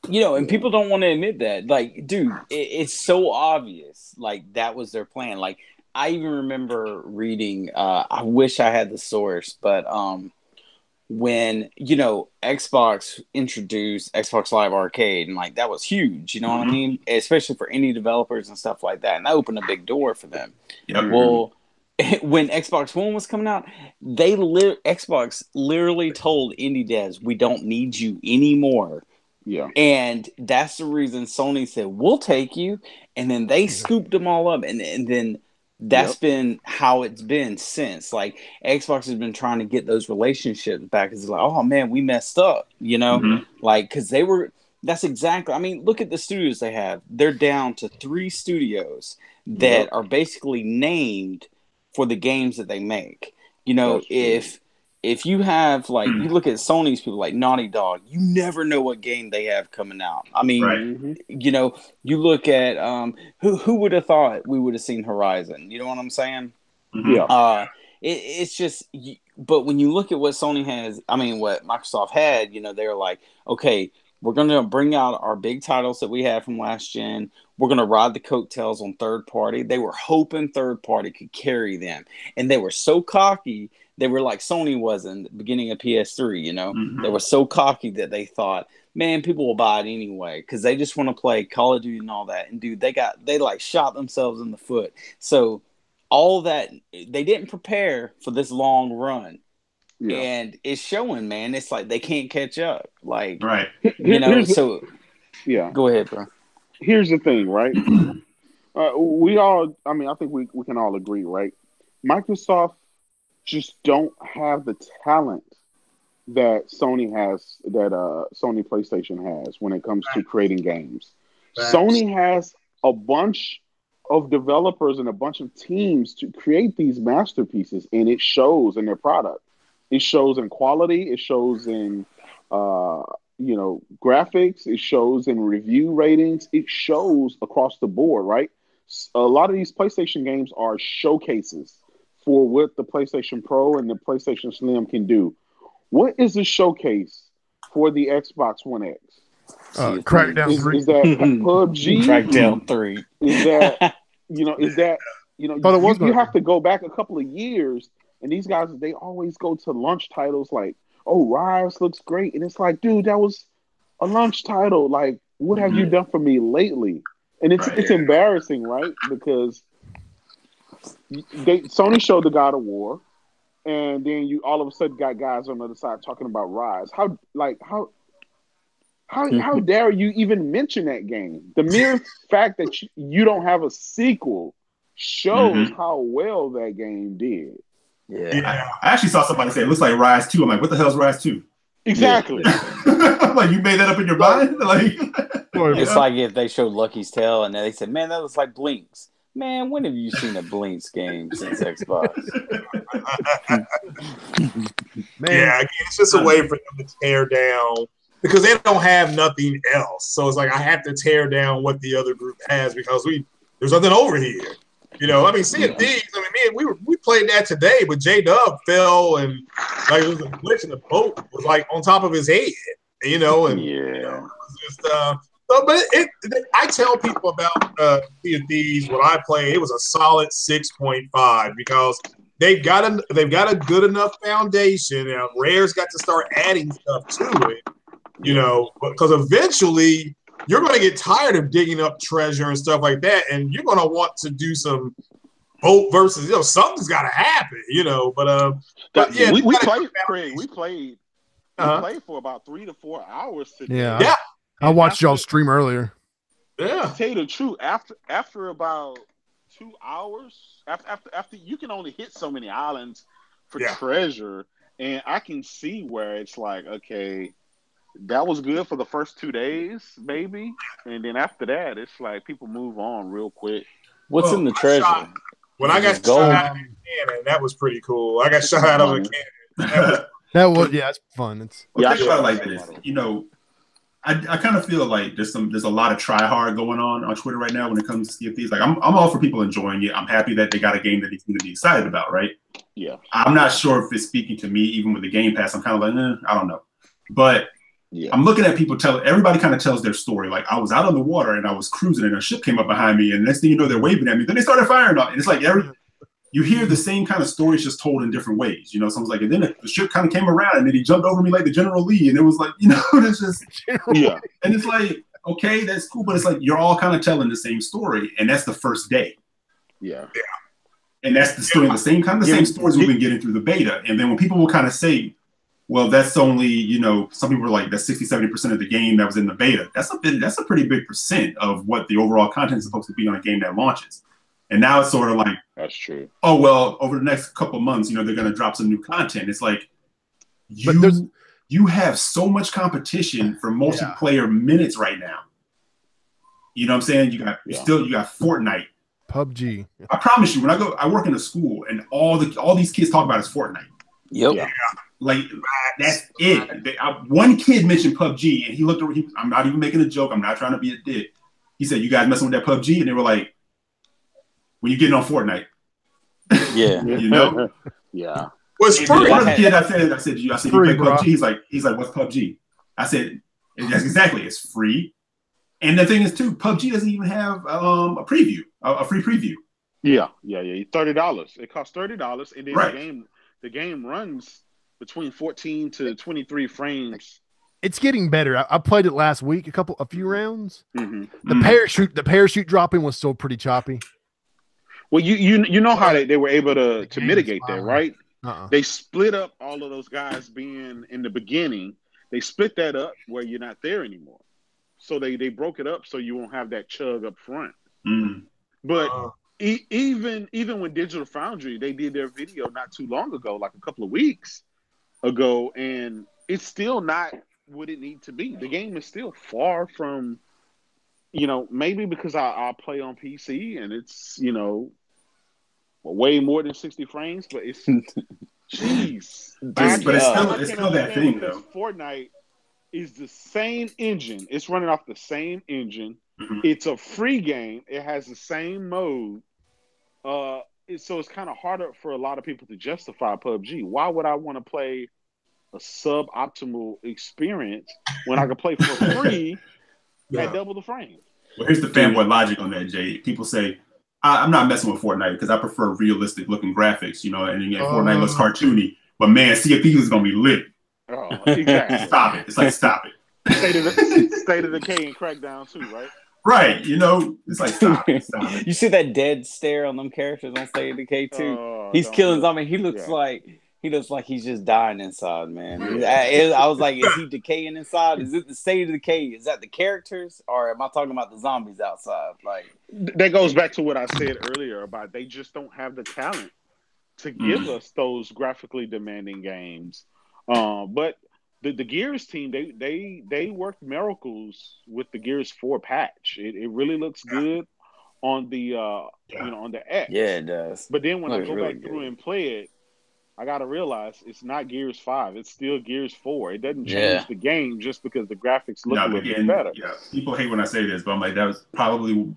Yeah, and people don't want to admit that. Like, dude, it's so obvious. Like that was their plan. Like I even remember reading. I wish I had the source, but when Xbox introduced Xbox Live Arcade, and like that was huge, you know what I mean, especially for indie developers and stuff like that, and that opened a big door for them. Well, when Xbox One was coming out, Xbox literally told indie devs, we don't need you anymore. And that's the reason Sony said, we'll take you, and then they scooped them all up, and then that's been how it's been since. Like Xbox has been trying to get those relationships back. It's like, oh man, we messed up, like because that's exactly. I mean, look at the studios they have. They're down to 3 studios that are basically named for the games that they make. If you have you look at Sony's people like Naughty Dog, you never know what game they have coming out. I mean, you look at who would have thought we would have seen Horizon? You know what I'm saying? It's just, but when you look at what Sony has, I mean, what Microsoft had, they're like, okay, we're going to bring out our big titles that we had from last gen. We're going to ride the coattails on third party. They were hoping third party could carry them, and they were so cocky. They were like Sony was in the beginning of PS3, They were so cocky that they thought, man, people will buy it anyway because they just want to play Call of Duty and all that. And dude, they like shot themselves in the foot. So all that, they didn't prepare for this long run. And it's showing, man. It's like they can't catch up. Like, go ahead, bro. Here's the thing, right? I think we can all agree, right? Microsoft just don't have the talent that Sony has, that Sony PlayStation has when it comes to creating games. Sony has a bunch of developers and a bunch of teams to create these masterpieces, and it shows in their product. It shows in quality. It shows in graphics. It shows in review ratings. It shows across the board, right? A lot of these PlayStation games are showcases for what the PlayStation Pro and the PlayStation Slim can do. What is the showcase for the Xbox One X? Crackdown 3. Is that PUBG? Crackdown 3. Is that you have to go back a couple of years, and these guys, they always go to launch titles like, oh, Rise looks great, and it's like, dude, that was a launch title. Like, what have you done for me lately? And it's embarrassing, right? Because Sony showed the God of War, and then you all of a sudden got guys on the other side talking about Rise. How dare you even mention that game? The mere fact that you don't have a sequel shows how well that game did. Yeah. I actually saw somebody say it looks like Rise 2. I'm like, what the hell is Rise 2? Exactly. I'm like, you made that up in your mind? Like, it's like if they showed Lucky's Tale and they said, man, that looks like Blinks. Man, when have you seen a Blinks game since Xbox? Again, it's just a way for them to tear down, because they don't have nothing else. So it's like, I have to tear down what the other group has because there's nothing over here. You know, I mean, Sea of Thieves, I mean, we played that today, but JayDub fell and like it was a glitch and the boat was like on top of his head, you know, and you know, it was just I tell people about Sea of Thieves when I play, it was a solid 6.5 because they've got a good enough foundation, and Rare's got to start adding stuff to it, you know, because eventually you're going to get tired of digging up treasure and stuff like that, and you're going to want to do some boat versus, you know, something's got to happen, you know. But yeah, we played, Craig. We played for about 3 to 4 hours today. Yeah. I watched y'all stream earlier. Yeah. To tell you the truth, after about 2 hours, after you can only hit so many islands for treasure, and I can see where it's like, okay, that was good for the first 2 days, maybe, and then after that, it's like people move on real quick. What's in the treasure? When I got shot out of a cannon, that was pretty cool. I got shot out of a cannon. That was it's fun. Think about it like this, you know. I kind of feel like there's a lot of try hard going on Twitter right now when it comes to Sea of Thieves. Like I'm all for people enjoying it. I'm happy that they got a game that they seem to be excited about, right? Yeah. I'm not sure if it's speaking to me, even with the Game Pass. I'm kind of like, I don't know. But I'm looking at people everybody kind of tells their story. Like, I was out on the water and I was cruising and a ship came up behind me, and next thing you know, they're waving at me. Then they started firing on. And it's like you hear the same kind of stories just told in different ways. You know, someone's like, and then the ship kind of came around and then he jumped over me like the General Lee. And it was like, you know, it's just, And it's like, okay, that's cool. But it's like, you're all kind of telling the same story. And that's the first day. Yeah. And that's the story, the same stories we've been getting through the beta. And then when people will kind of say, well, that's only, you know, some people were like, that's 60-70% of the game that was in the beta. That's a pretty big percent of what the overall content is supposed to be on a game that launches. And now it's sort of like, that's true. Oh, well, over the next couple of months, you know, they're going to drop some new content. It's like, you have so much competition for multiplayer minutes right now. You know what I'm saying? You got Fortnite, PUBG. I promise you, when I work in a school, and all these kids talk about is Fortnite. Yep. Yeah. Like, that's it. One kid mentioned PUBG, and he looked over. I'm not even making a joke. I'm not trying to be a dick. He said, "You guys messing with that PUBG?" And they were like, "When you getting on Fortnite?" Yeah. You know? Yeah. What's free? One of the kid I said, you play PUBG? He's like, what's PUBG? I said, yes, exactly. It's free. And the thing is, too, PUBG doesn't even have a preview, a free preview. Yeah. $30. It costs $30, and then the game runs between 14 to 23 frames. It's getting better. I played it last week, a few rounds. Mm-hmm. The parachute dropping was still pretty choppy. Well, you know how they were able to mitigate that, right? They split up all of those guys being in the beginning. They split that up where you're not there anymore. So they broke it up so you won't have that chug up front. Mm. But even when Digital Foundry, they did their video not too long ago, like a couple of weeks ago, and it's still not what it needs to be. The game is still far from, you know, maybe because I play on PC and it's, you know, way more than 60 frames, but it's jeez. But it's still that thing though. Fortnite is the same engine. It's running off the same engine. Mm-hmm. It's a free game. It has the same mode. So it's kind of harder for a lot of people to justify PUBG. Why would I want to play a suboptimal experience when I can play for free at double the frame? Well, here's the fanboy logic on that, Jay. People say, I'm not messing with Fortnite because I prefer realistic looking graphics, you know, and Fortnite looks cartoony. But man, Sea of Thieves is going to be lit. Oh, exactly. Stop it. It's like, stop it. State of Decay and Crackdown too, right? Right. You know, it's like, stop it. You see that dead stare on them characters on State of Decay too? He's killing something. He looks like he's just dying inside, man. I was like, is he decaying inside? Is it the State of Decay? Is that the characters? Or am I talking about the zombies outside? Like, that goes back to what I said earlier about they just don't have the talent to give us those graphically demanding games. But the Gears team, they worked miracles with the Gears 4 patch. It really looks good on the on the X. Yeah, it does. But then when I go back through and play it, I gotta realize it's not Gears 5. It's still Gears 4. It doesn't change the game just because the graphics look a little bit better. Yeah, people hate when I say this, but I'm like, that was probably,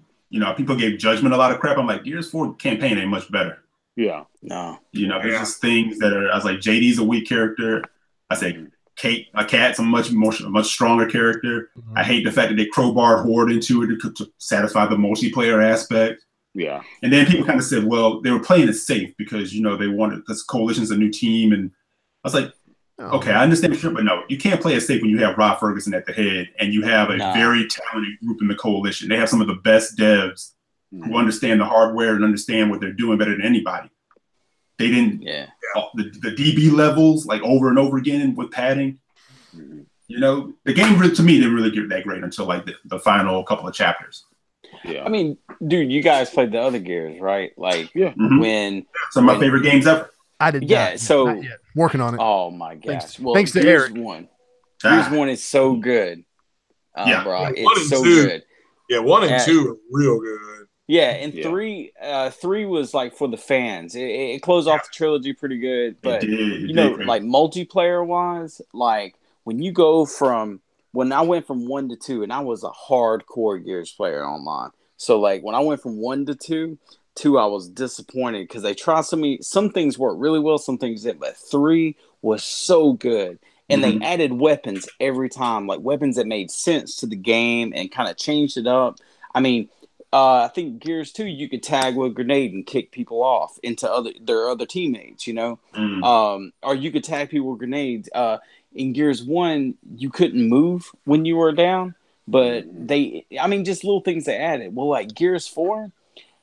people gave Judgment a lot of crap. I'm like, Gears 4 campaign ain't much better. Yeah. No. There's just things that are, I was like, JD's a weak character. I say Cat's a much stronger character. I hate the fact that they crowbarred Horde into it to satisfy the multiplayer aspect. Yeah. And then people kind of said, well, they were playing it safe because, they wanted, because Coalition's a new team. And I was like, okay, I understand, sure, but no, you can't play it safe when you have Rob Ferguson at the head and you have a very talented group in the Coalition. They have some of the best devs who understand the hardware and understand what they're doing better than anybody. They didn't, the DB levels, like over and over again with padding. The game, to me, didn't really get that great until like the final couple of chapters. Yeah. I mean, dude, you guys played the other Gears, right? Like, when some of my favorite games ever. I did. Yeah, so not yet. Working on it. Oh my gosh! Thanks to Eric. Gears 1 is so good. Bro, it's so good. Yeah, 1 and 2 are real good. Yeah, and 3 was like for the fans. It closed off the trilogy pretty good, but like multiplayer wise, like when you go from when I went from 1 to 2, and I was a hardcore Gears player online. So like when I went from 1 to 2, I was disappointed because they tried some things worked really well, some things didn't, but 3 was so good. And they added weapons every time, like weapons that made sense to the game and kind of changed it up. I mean, I think Gears 2, you could tag with a grenade and kick people off into their other teammates, or you could tag people with grenades. In Gears 1, you couldn't move when you were down, but just little things they added. Well, like Gears 4,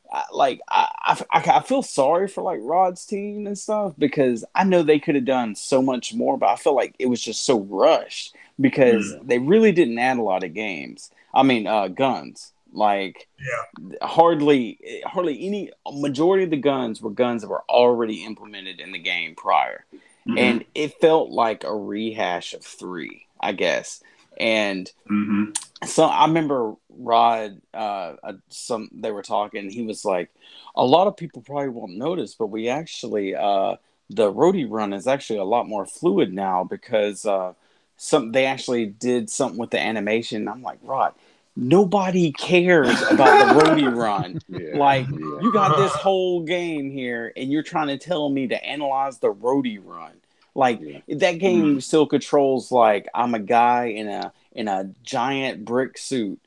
I feel sorry for like Rod's team and stuff because I know they could have done so much more, but I feel like it was just so rushed because they really didn't add a lot of guns. Like hardly any majority of the guns were guns that were already implemented in the game prior. And it felt like a rehash of 3, I guess. And so I remember Rod, they were talking, he was like, a lot of people probably won't notice, but we actually, the roadie run is actually a lot more fluid now because they actually did something with the animation. I'm like, Rod, nobody cares about the roadie run. You got this whole game here and you're trying to tell me to analyze the roadie run. That game still controls like I'm a guy in a giant brick suit.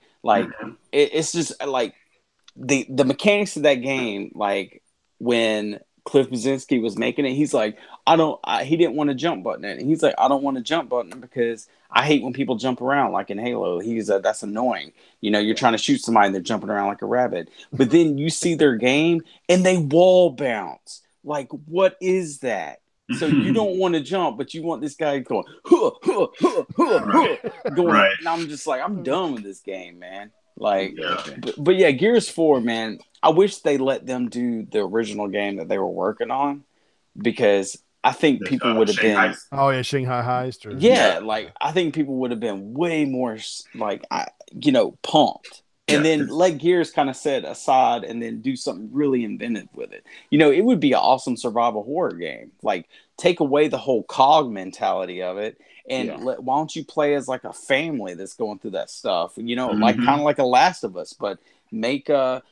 It's just like the mechanics of that game, like when Cliff Bleszinski was making it, he's like, he didn't want a jump button in it. He's like, I don't want a jump button because I hate when people jump around like in Halo. That's annoying. You're trying to shoot somebody and they're jumping around like a rabbit. But then you see their game and they wall bounce. Like, what is that? So you don't want to jump, but you want this guy going, going. And I'm just like, I'm done with this game, man. But yeah, Gears 4, man. I wish they let them do the original game that they were working on because I think people would have been. Oh yeah, Shanghai Heist. I think people would have been way more pumped. And then let Gears kind of set aside and then do something really inventive with it. It would be an awesome survival horror game. Like, take away the whole COG mentality of it. And why don't you play as like a family that's going through that stuff? Like kind of like a Last of Us, but make the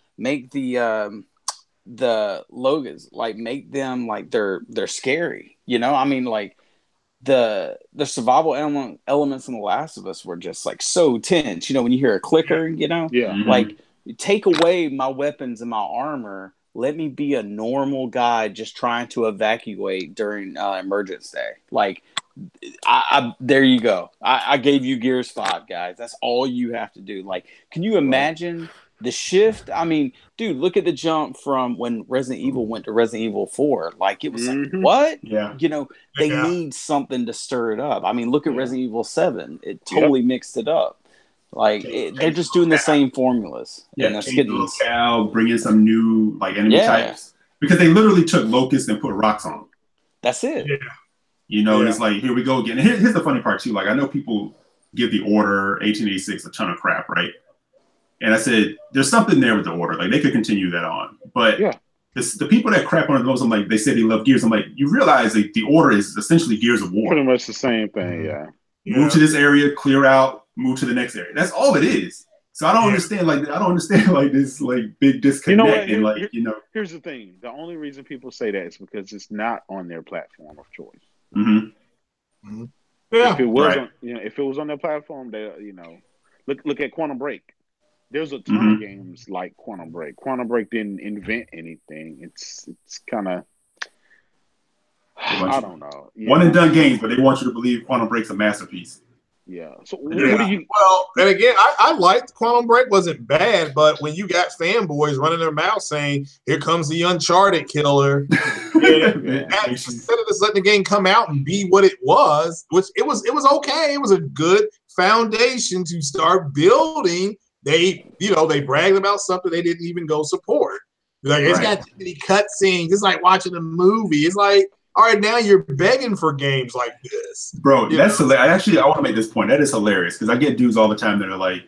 the logos, like make them like they're scary. You know, I mean, like the survival elements in The Last of Us were just like so tense. You know, when you hear a clicker, you know, like take away my weapons and my armor. Let me be a normal guy just trying to evacuate during emergence day. Like, I there you go. I gave you Gears 5, guys. That's all you have to do. Like, can you imagine the shift? I mean, dude, look at the jump from when Resident Evil went to Resident Evil 4. Like, it was like, what? Yeah. You know, they need something to stir it up. I mean, look at Resident Evil 7. It totally mixed it up. Like, they're just doing the same formulas. Yeah, and that's getting locale, bring in some new like enemy types. Because they literally took locusts and put rocks on them. That's it. Yeah. You know, and it's like, here we go again. And here's the funny part too. Like, I know people give the Order 1886 a ton of crap, right? And I said, there's something there with the Order. Like, they could continue that on. But the people that crap on those, I'm like, they said they love Gears. I'm like, you realize that the Order is essentially Gears of War. Pretty much the same thing, Move to this area, clear out, move to the next area. That's all it is. So I don't understand. Like, this like big disconnect. You know what? And here's the thing. The only reason people say that is because it's not on their platform of choice. Yeah. If it was, if it was on their platform, they, look at Quantum Break. There's a ton of games like Quantum Break. Quantum Break didn't invent anything. It's kind of, I don't know. One and done games, but they want you to believe Quantum Break's a masterpiece. Yeah. So what do you? Well, and again, I liked Quantum Break. Wasn't bad, but when you got fanboys running their mouth saying, "Here comes the Uncharted killer," instead of just letting the game come out and be what it was, which it was okay. It was a good foundation to start building. They bragged about something they didn't even go support. Like, it's got too many cutscenes. It's like watching a movie. It's like, all right, now you're begging for games like this. Bro, that's hilarious. I want to make this point. That is hilarious because I get dudes all the time that are like,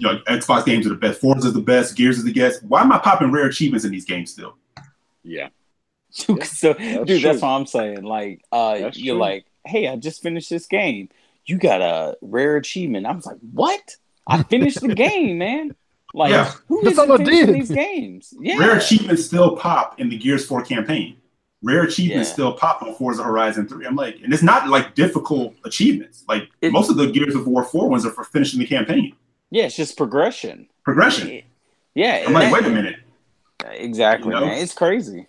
Xbox games are the best, Forza is the best, Gears is the best. Why am I popping rare achievements in these games still? Yeah. So, that's what I'm saying. Like, you're like, hey, I just finished this game. You got a rare achievement. I was like, what? I finished the game, man. Like, who is finishing these games? Yeah. Rare achievements still pop in the Gears 4 campaign. Rare achievements still pop on Forza Horizon 3. I'm like, and it's not like difficult achievements. Like, most of the Gears of War 4 ones are for finishing the campaign. Yeah, it's just progression. Yeah. I'm like, wait a minute. Exactly, man. It's crazy.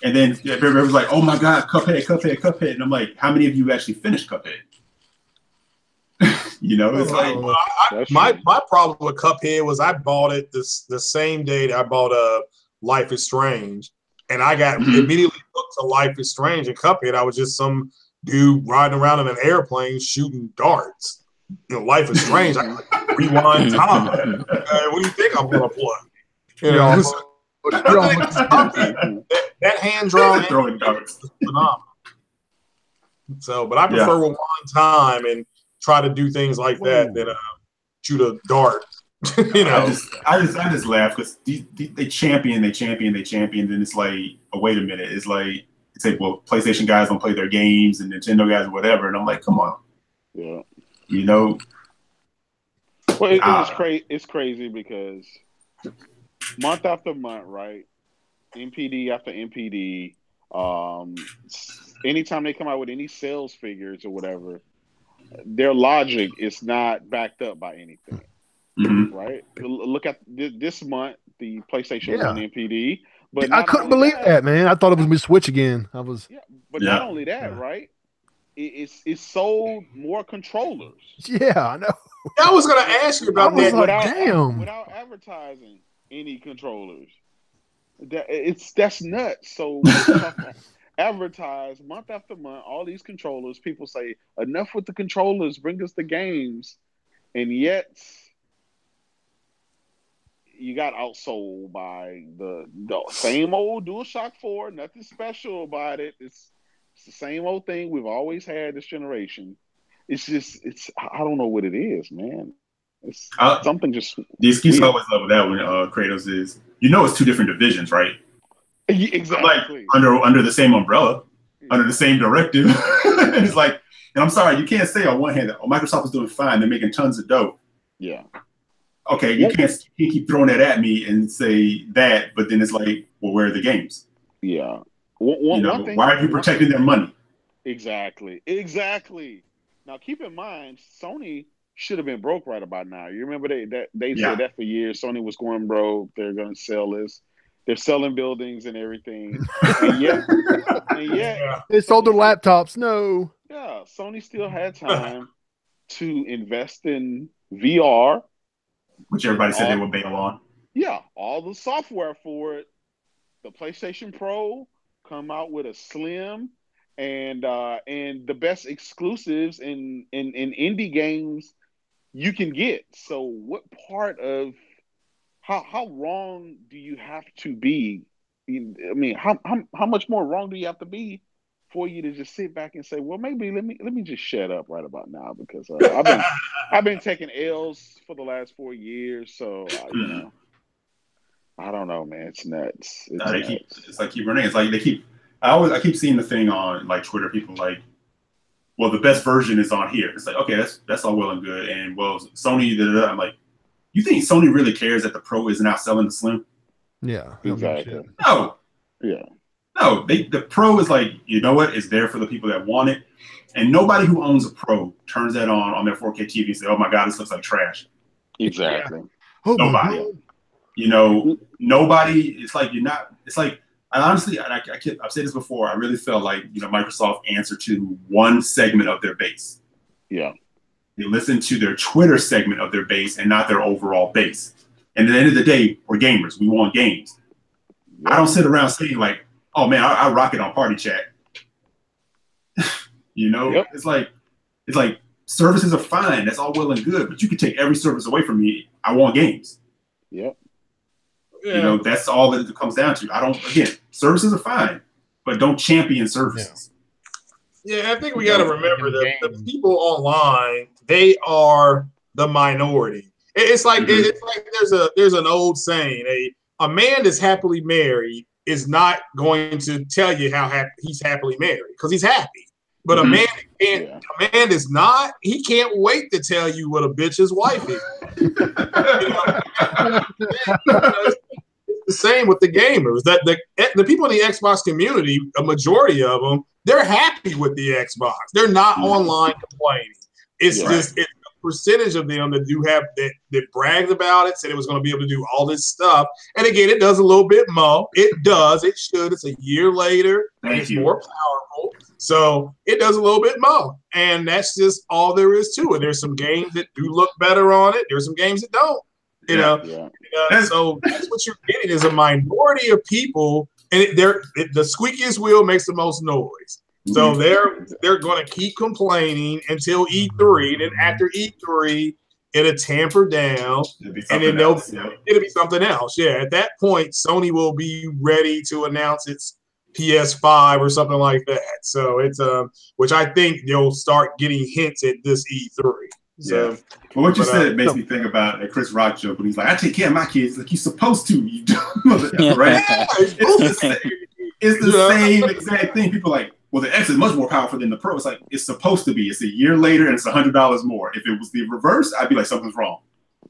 And then everybody's like, oh my God, Cuphead. And I'm like, how many of you actually finished Cuphead? It's like my problem with Cuphead was I bought it the same day that I bought Life is Strange, and I got immediately hooked to Life is Strange and Cuphead. I was just some dude riding around in an airplane shooting darts. Life is Strange. I rewind time. What do you think I'm gonna play? That hand drawn throwing darts is phenomenal. So, but I prefer rewind time and try to do things like that than shoot a dart. I just laugh because they champion, then it's like, oh, wait a minute. It's like, well, PlayStation guys don't play their games and Nintendo guys or whatever. And I'm like, come on. Yeah. Well, it's crazy because month after month, right? NPD after NPD, anytime they come out with any sales figures or whatever, their logic is not backed up by anything, right? Look at this month, the PlayStation 1 NPD. But I couldn't believe that, man. I thought it was going to Switch again. Not only that, right? It's sold more controllers. Yeah, I know. I was going to ask you about that. Without advertising any controllers. That's nuts. So advertise month after month all these controllers. People say enough with the controllers, bring us the games, and yet you got outsold by the same old DualShock 4. Nothing special about it. It's the same old thing we've always had this generation. I don't know what it is, man. It's something just the excuse I always love with that one, Kratos, is it's two different divisions, right? Exactly. Like under the same umbrella, under the same directive. It's like, and I'm sorry, you can't say on one hand that Microsoft is doing fine, they're making tons of dough. Yeah. Okay, you can't keep throwing that at me and say that, but then it's like, well, where are the games? Yeah. One thing, why are you protecting their money? Exactly. Now, keep in mind, Sony should have been broke right about now. You remember they said that for years. Sony was going broke. They're going to sell this. They're selling buildings and everything. And yet, they sold their laptops. No. Yeah, Sony still had time to invest in VR, which everybody said they would bail on. Yeah, all the software for it. The PlayStation Pro come out with a slim and the best exclusives in indie games you can get. So what part of how wrong do you have to be? I mean, how much more wrong do you have to be for you to just sit back and say, well, maybe let me just shut up right about now, because I've been taking L's for the last 4 years, so you know, I don't know, man. It's nuts. It's like keep running. It's like I keep seeing the thing on like Twitter. People like, well, the best version is on here. It's like, okay, that's all well and good, and well, Sony. I'm like, you think Sony really cares that the Pro isn't out selling the Slim? Yeah, exactly. No. Yeah. No, the Pro is like, you know what? It's there for the people that want it. And nobody who owns a Pro turns that on their 4K TV and say, oh my God, this looks like trash. Exactly. Yeah. Nobody. You know, nobody. It's like you're not. It's like, I honestly, I've said this before. I really felt like, you know, Microsoft answered to one segment of their base. Yeah. They listen to their Twitter segment of their base and not their overall base. And at the end of the day, we're gamers. We want games. Yeah. I don't sit around saying like, oh man, I rock it on Party Chat. You know, it's like services are fine. That's all well and good, but you can take every service away from me. I want games. Yep. Yeah. You know, that's all that it comes down to. Services are fine, but don't champion services. Yeah, I think we got to remember that the people online, they are the minority. It's like there's an old saying: a man that's happily married is not going to tell you how he's happily married because he's happy. But a man is not. He can't wait to tell you what a bitch's wife is. It's the same with the gamers. That the people in the Xbox community, a majority of them, they're happy with the Xbox. They're not online complaining. It's just it's a percentage of them that do have that bragged about it, said it was going to be able to do all this stuff. And again, it does a little bit more. It does. It should. It's a year later. It's more powerful. So it does a little bit more. And that's just all there is to it. There's some games that do look better on it. There's some games that don't. You know. So that's what you're getting is a minority of people, and the squeakiest wheel makes the most noise. So they're going to keep complaining until E3. Then after E3, it'll tamper down, and then it'll be something else. Yeah, at that point, Sony will be ready to announce its PS5 or something like that. So it's which I think you'll start getting hints at this E3. So, well, what you said makes me think about a Chris Rock joke when he's like, "I take care of my kids like you're supposed to." You don't, right? It's the same exact thing. People are like, well, the X is much more powerful than the Pro. It's like it's supposed to be. It's a year later and it's $100 more. If it was the reverse, I'd be like, something's wrong.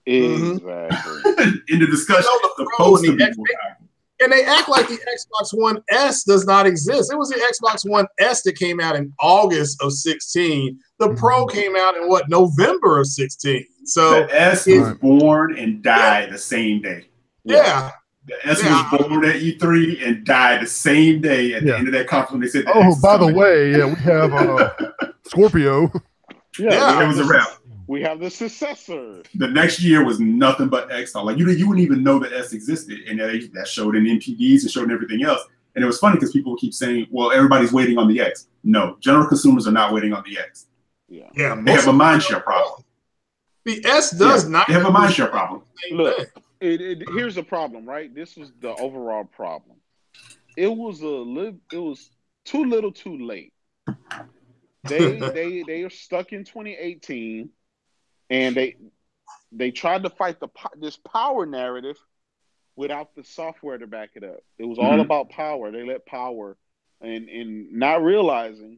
Exactly. In the discussion, it's supposed to be more powerful. And they act like the Xbox One S does not exist. It was the Xbox One S that came out in August of 16. The Pro came out in November of 16. So the S was born and died the same day. Yeah. The S was born at E3 and died the same day at the end of that conference when they said, oh, by the way, we have Scorpio. It was a wrap. We have the successor. The next year was nothing but X. Like you wouldn't even know the S existed, and that showed in NPDs and showed in everything else. And it was funny because people keep saying, "Well, everybody's waiting on the X." No, general consumers are not waiting on the X. Yeah, they have a mindshare problem. The S does not. They have a mindshare problem. Look, here's the problem, right? This was the overall problem. It was too little, too late. They are stuck in 2018. And they tried to fight this power narrative without the software to back it up. It was all about power. They let power, and not realizing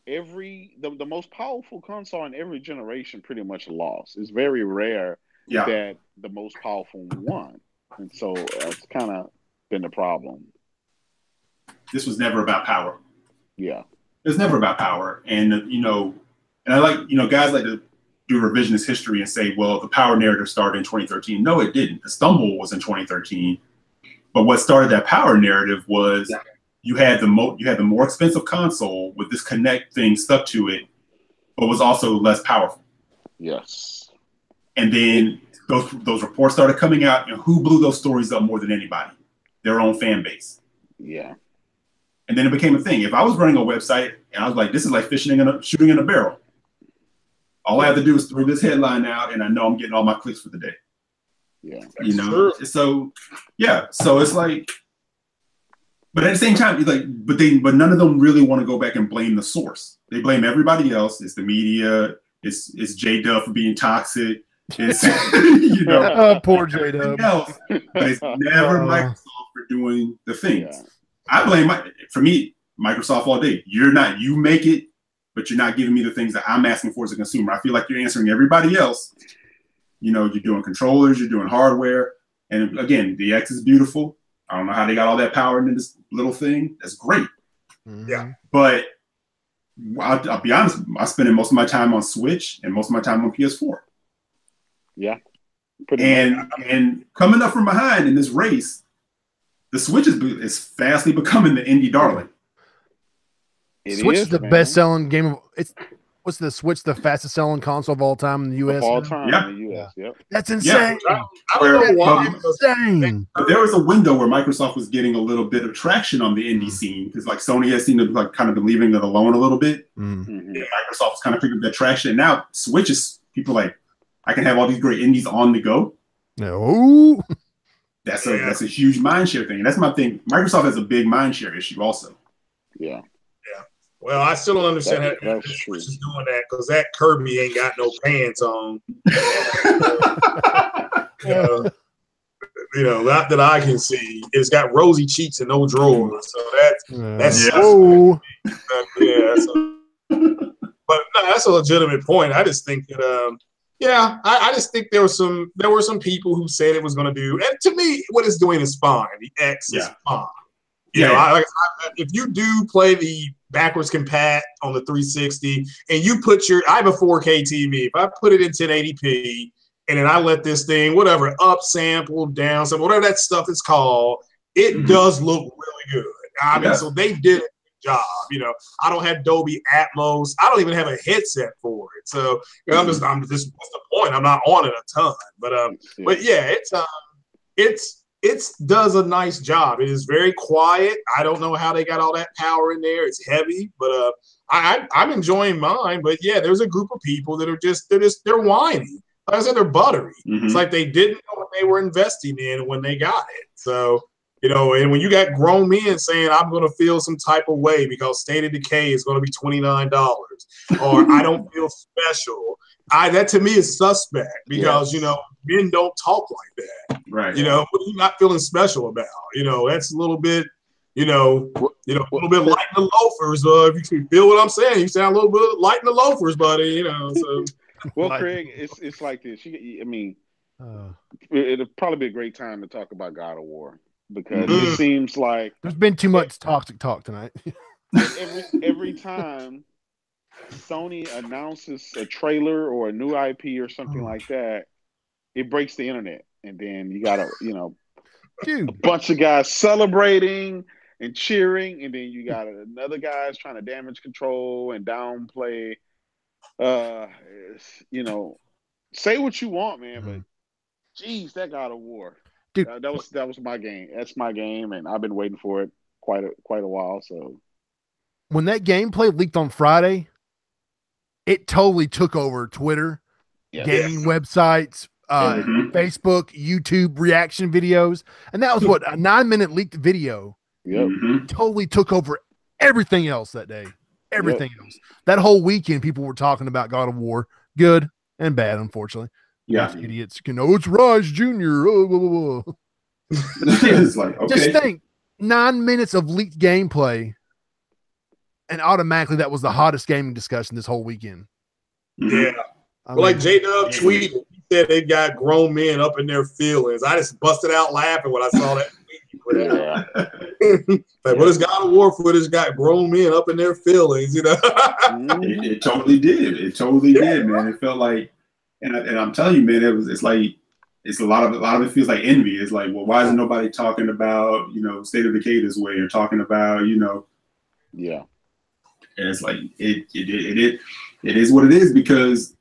the most powerful console in every generation pretty much lost. It's very rare that the most powerful won. And so that's kind of been the problem. This was never about power. Yeah. It's never about power. And, and I like, guys like to do revisionist history and say, well, the power narrative started in 2013. No, it didn't. The stumble was in 2013. But what started that power narrative was you had the more expensive console with this Connect thing stuck to it, but was also less powerful. Yes. And then those reports started coming out, and who blew those stories up more than anybody? Their own fan base. Yeah. And then it became a thing. If I was running a website and I was like, this is like shooting in a barrel. All I have to do is throw this headline out, and I know I'm getting all my clicks for the day. Yeah. So it's like, but at the same time, but none of them really want to go back and blame the source. They blame everybody else. It's the media. It's JayDub for being toxic. It's poor JayDub. But it's never Microsoft for doing the things. Yeah. I blame Microsoft all day. You make it, but you're not giving me the things that I'm asking for as a consumer. I feel like you're answering everybody else. You're doing controllers, you're doing hardware. And again, the X is beautiful. I don't know how they got all that power into this little thing. That's great. Mm-hmm. Yeah. But I'll be honest, I'm spending most of my time on Switch and most of my time on PS4. Yeah. And coming up from behind in this race, the Switch is fastly becoming the indie darling. Switch is the best-selling game of what's the Switch, the fastest-selling console of all time in the U.S.? Of all time in the U.S., yep. That's insane. I don't know why. Insane. There was a window where Microsoft was getting a little bit of traction on the indie scene because like Sony has seemed to kind of been leaving it alone a little bit. Mm-hmm. And Microsoft was kind of picking up that traction. And now Switch is people like, I can have all these great indies on the go. No. That's a huge mindshare thing. And that's my thing. Microsoft has a big mindshare issue also. Yeah. Well, I still don't understand how Switch is doing that because that Kirby ain't got no pants on. Not that I can see. It's got rosy cheeks and no drawers. So that's but no, that's a legitimate point. I just think that I just think there were some people who said it was going to do, and to me, what it's doing is fine. The X is fine. If you do play the backwards compat on the 360 and you put I have a 4K TV, if I put it in 1080p and then I let this thing, whatever, up sample, down sample, whatever that stuff is called, it does look really good. I mean, so they did a good job. I don't have Dolby Atmos. I don't even have a headset for it. So I'm just what's the point? I'm not on it a ton. But yeah, it does a nice job. It is very quiet. I don't know how they got all that power in there. It's heavy, but I'm enjoying mine. But yeah, there's a group of people that are they're whiny. Like I said, they're buttery. Mm-hmm. It's like they didn't know what they were investing in when they got it. So and when you got grown men saying I'm going to feel some type of way because State of Decay is going to be $29, or I don't feel special. That to me is suspect because men don't talk like that. Right. What are you not feeling special about? That's a little bit, a little bit light in the loafers. If you can feel what I'm saying, you sound a little bit light in the loafers, buddy. So. Well, Craig, it's like this. It'll probably be a great time to talk about God of War because it seems like there's been too much toxic talk tonight. every time Sony announces a trailer or a new IP or something like that, it breaks the internet, and then you got a bunch of guys celebrating and cheering, and then you got another guys trying to damage control and downplay. Say what you want, man, but geez, that God of War, dude, that was my game. That's my game, and I've been waiting for it quite a while. So when that gameplay leaked on Friday, it totally took over Twitter, gaming websites, Facebook, YouTube reaction videos, and that was a 9-minute leaked video. Yep. Totally took over everything else that day. Everything else. That whole weekend, people were talking about God of War, good and bad, unfortunately. Yeah, idiots. It's Rise Junior. It's like, okay. Just think, 9 minutes of leaked gameplay, and automatically that was the hottest gaming discussion this whole weekend. Yeah. Like JayDub tweeted, he said it got grown men up in their feelings. I just busted out laughing when I saw that. Like, what is God of War footage got grown men up in their feelings? You know, it totally did. It totally did, man. It felt like, and I'm telling you, man, it's like. It's a lot of it feels like envy. It's like, well, why isn't nobody talking about, State of Decay this way, or talking about, Yeah. And it's like it is what it is, because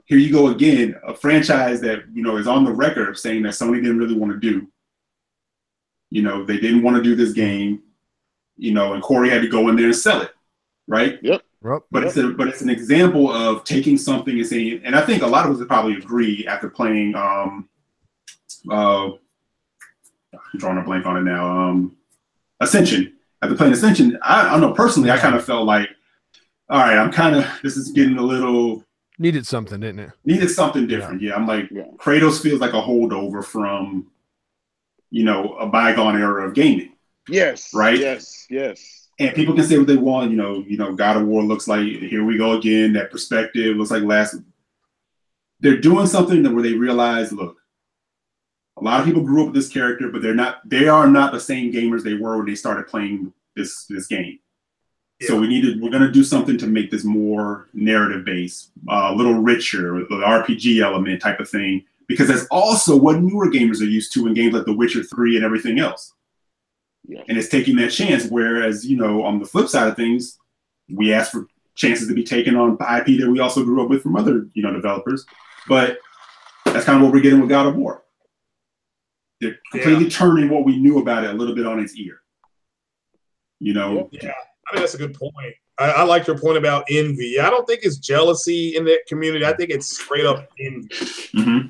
here you go again, a franchise that is on the record of saying that Sony didn't really want to do. They didn't want to do this game, and Corey had to go in there and sell it, right? Yep. But it's an example of taking something and saying, and I think a lot of us would probably agree after playing I'm drawing a blank on it now. Ascension. After playing Ascension, I don't know, personally, I kind of felt like, all right, this is getting a little... Needed something, didn't it? Needed something different, yeah. I'm like, Kratos feels like a holdover from, a bygone era of gaming. Yes. Right? Yes. And people can say what they want, God of War looks like, here we go again, that perspective looks like last... They're doing something where they realize, look, a lot of people grew up with this character, but they are not the same gamers they were when they started playing this game. Yeah. So we're going to do something to make this more narrative based, a little richer, the RPG element type of thing, because that's also what newer gamers are used to in games like The Witcher 3 and everything else. Yeah. And it's taking that chance. Whereas, on the flip side of things, we ask for chances to be taken on IP that we also grew up with from other, developers. But that's kind of what we're getting with God of War. They're completely turning what we knew about it a little bit on its ear. Yeah, I mean, that's a good point. I like your point about envy. I don't think it's jealousy in that community. I think it's straight up envy. Mm-hmm.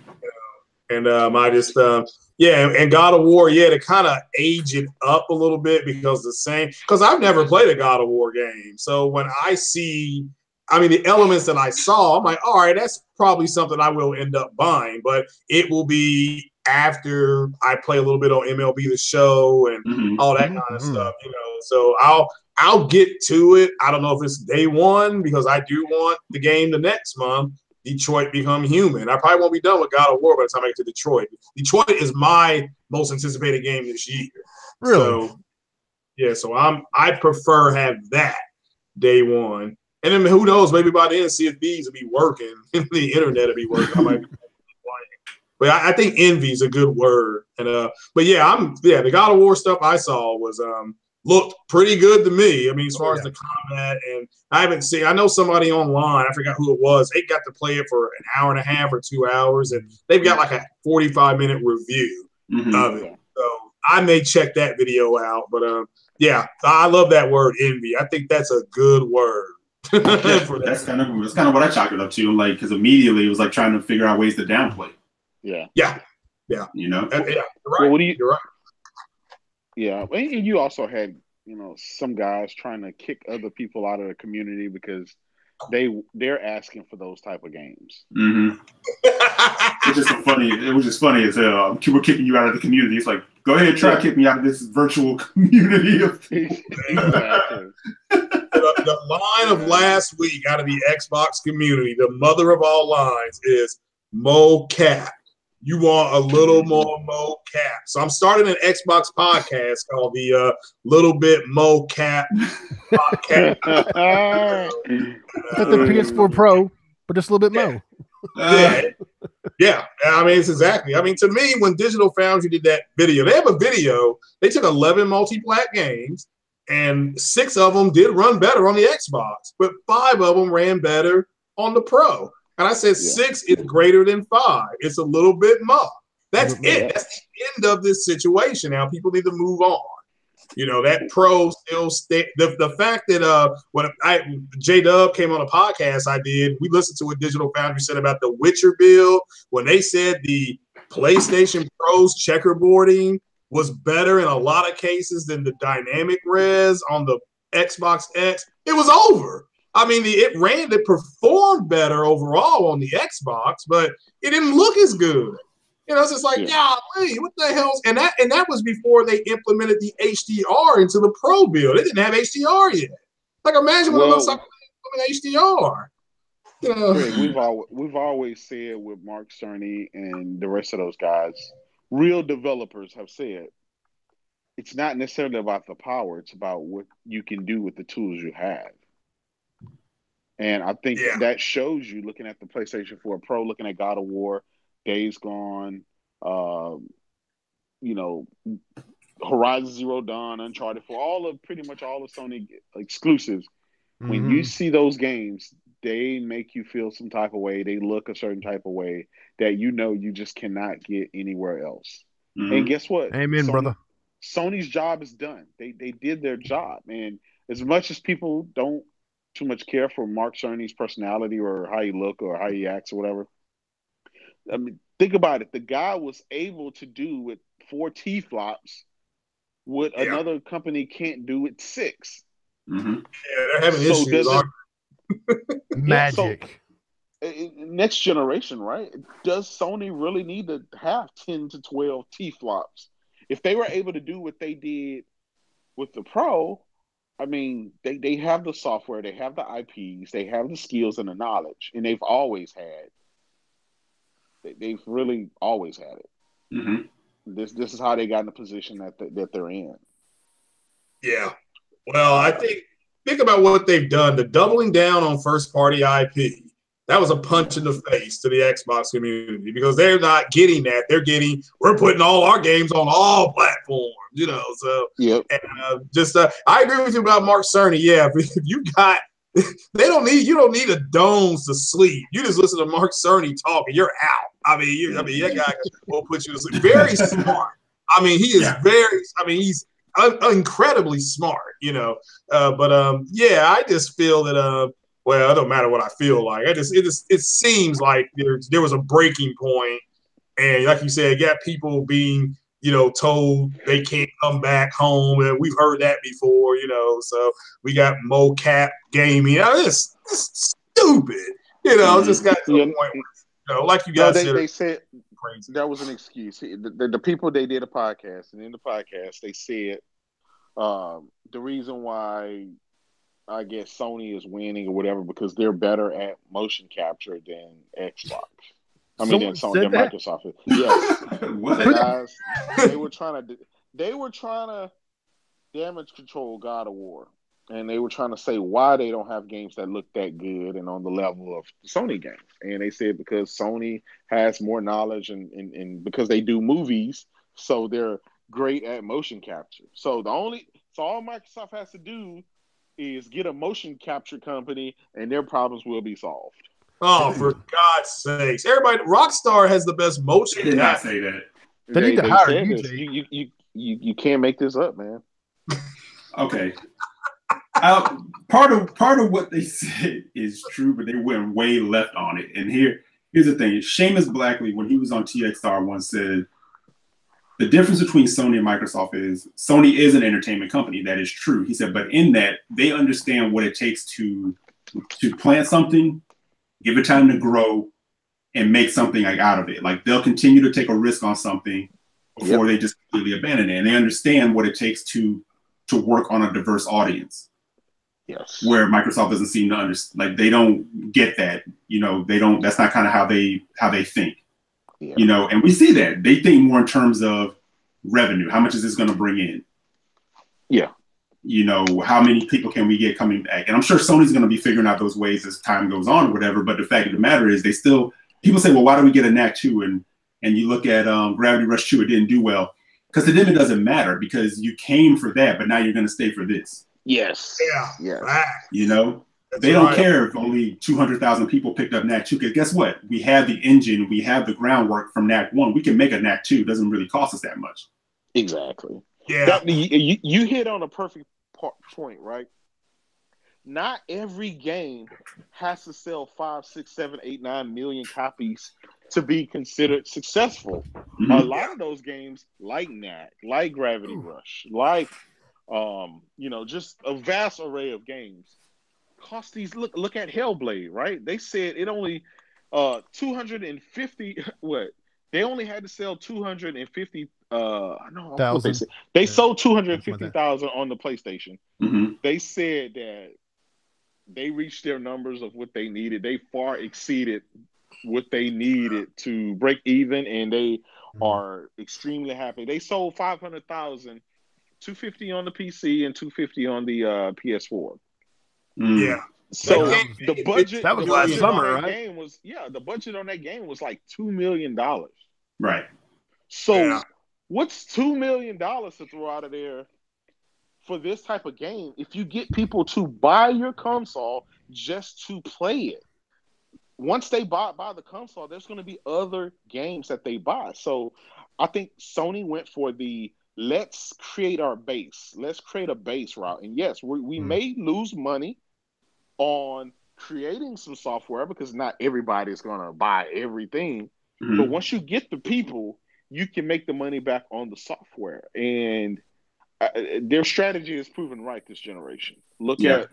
And I just, and God of War, to kind of age it up a little bit because I've never played a God of War game. So when I see, the elements that I saw, I'm like, all right, that's probably something I will end up buying, but it will be after I play a little bit on MLB The Show and all that kind of stuff, So I'll get to it. I don't know if it's day one, because I do want the game the next month, Detroit Become Human. I probably won't be done with God of War by the time I get to Detroit. Detroit is my most anticipated game this year. Really? So I prefer have that day one. And then who knows, maybe by then CFBs will be working, the internet will be working. I might be playing. But I think envy is a good word. And the God of War stuff I saw was looked pretty good to me. As far as the combat, and I know somebody online, I forgot who it was, they got to play it for an hour and a half or 2 hours, and they've got like a 45-minute review of it. So I may check that video out. But I love that word, envy. I think that's a good word. That's kind of what I chalked it up to. Like, because immediately it was like trying to figure out ways to downplay. Yeah. You're right. Well, You're right. Yeah, and you also had some guys trying to kick other people out of the community because they're asking for those type of games. Mm-hmm. It was just funny as hell. We're kicking you out of the community. It's like, go ahead, try to kick me out of this virtual community. Exactly. The line of last week out of the Xbox community, the mother of all lines, is mocap. You want a little more mocap. So I'm starting an Xbox podcast called the Little Bit Mocap Podcast. It's like the PS4 Pro, but just a little bit mo. Yeah. It's exactly. To me, when Digital Foundry did that video, they have a video. They took 11 multi-plat games, and 6 of them did run better on the Xbox, but 5 of them ran better on the Pro. And I said 6 is greater than 5. It's a little bit more. That's it. That's the end of this situation. Now people need to move on. That Pro still stay. The fact that when JayDub came on a podcast I did, we listened to what Digital Foundry said about the Witcher build. When they said the PlayStation Pro's checkerboarding was better in a lot of cases than the dynamic res on the Xbox X, it was over. It performed better overall on the Xbox, but it didn't look as good. It's just like, what the hell? And that was before they implemented the HDR into the Pro build. It didn't have HDR yet. Like, imagine what it looks like with HDR. Craig, we've always said with Mark Cerny and the rest of those guys, real developers have said it's not necessarily about the power; it's about what you can do with the tools you have. And I think Yeah. that shows you looking at the PlayStation 4 Pro, looking at God of War, Days Gone, you know, Horizon Zero Dawn, Uncharted, for pretty much all of Sony exclusives. When you see those games, they make you feel some type of way. They look a certain type of way that you just cannot get anywhere else. And guess what? Amen, brother. Sony's job is done. They did their job. And as much as people don't too much care for Mark Cerny's personality or how he look or how he acts or whatever, I mean, think about it. The guy was able to do with 4 T-flops what another company can't do with 6. Yeah, they're having issues. Magic. Next generation, right? Does Sony really need to have 10 to 12 T-flops? If they were able to do what they did with the Pro, I mean, they have the software, they have the IPs, they have the skills and the knowledge, and they've always had. They've really always had it. This is how they got in the position that they're in. Yeah. Well, I think about what they've done. The doubling down on first party IP. That was a punch in the face to the Xbox community because they're not getting that. We're putting all our games on all platforms, So yep. And I agree with you about Mark Cerny. Yeah, if you got, you don't need a domes to sleep. You just listen to Mark Cerny talk and you're out. I mean, that guy will put you to sleep. Very smart. I mean, he is he's incredibly smart, But I just feel that well, it don't matter what I feel like. It seems like there was a breaking point, and like you said, got people being told they can't come back home, and we've heard that before, So we got mocap gaming. It's stupid, Just got to the point where, like you guys they said crazy. That was an excuse. The people they did a podcast, and in the podcast they said the reason why I guess Sony is winning or whatever because they're better at motion capture than Xbox. I mean, than Microsoft. Yes, guys, they were trying to damage control God of War, and they were trying to say why they don't have games that look that good and on the level of Sony games. And they said because Sony has more knowledge and because they do movies, so they're great at motion capture. So all Microsoft has to do is get a motion capture company, and their problems will be solved. Oh, for God's sakes! Everybody, Rockstar has the best motion. Did not say that. They need to hire you, Jay. You can't make this up, man. Okay. Part of what they said is true, but they went way left on it. And here's the thing: Seamus Blackley, when he was on TXR, once said, the difference between Sony and Microsoft is Sony is an entertainment company. That is true. He said, but in that, they understand what it takes to plant something, give it time to grow, and make something out of it. Like they'll continue to take a risk on something before they just completely abandon it. And they understand what it takes to work on a diverse audience. Yes. Where Microsoft doesn't seem to understand. Like they don't get that. They don't. That's not kind of how they think. Yeah. And we see that they think more in terms of revenue. How much is this going to bring in? Yeah. How many people can we get coming back? And I'm sure Sony's going to be figuring out those ways as time goes on or whatever. But the fact of the matter is people say, well, why do we get a Knack 2? And you look at Gravity Rush 2, it didn't do well. Because to them, it doesn't matter because you came for that, but now you're going to stay for this. Yes. Yeah. Yes. They don't care if only 200,000 people picked up Knack 2. Because guess what? We have the engine. We have the groundwork from Knack 1. We can make a Knack 2. It doesn't really cost us that much. Exactly. Yeah. You hit on a perfect point, right? Not every game has to sell 5, 6, 7, 8, 9 million copies to be considered successful. Mm-hmm. A lot of those games, like Knack, like Gravity Rush, like just a vast array of games, cost these. Look at Hellblade, right? They said it only 250. What they only had to sell 250. What they said. They sold 250,000 on the PlayStation. Mm-hmm. They said that they reached their numbers of what they needed. They far exceeded what they needed to break even, and they are extremely happy. They sold 500,000, 250 on the PC and 250 on the PS4. Yeah. So the budget that was last summer, right? The budget on that game was like $2 million. Right. So what's $2 million to throw out of there for this type of game if you get people to buy your console just to play it? Once they buy the console, there's going to be other games that they buy. So I think Sony went for the let's create our base. Let's create a base route. And yes, we may lose money on creating some software because not everybody is going to buy everything. But once you get the people, you can make the money back on the software. And their strategy is proven right this generation. Look at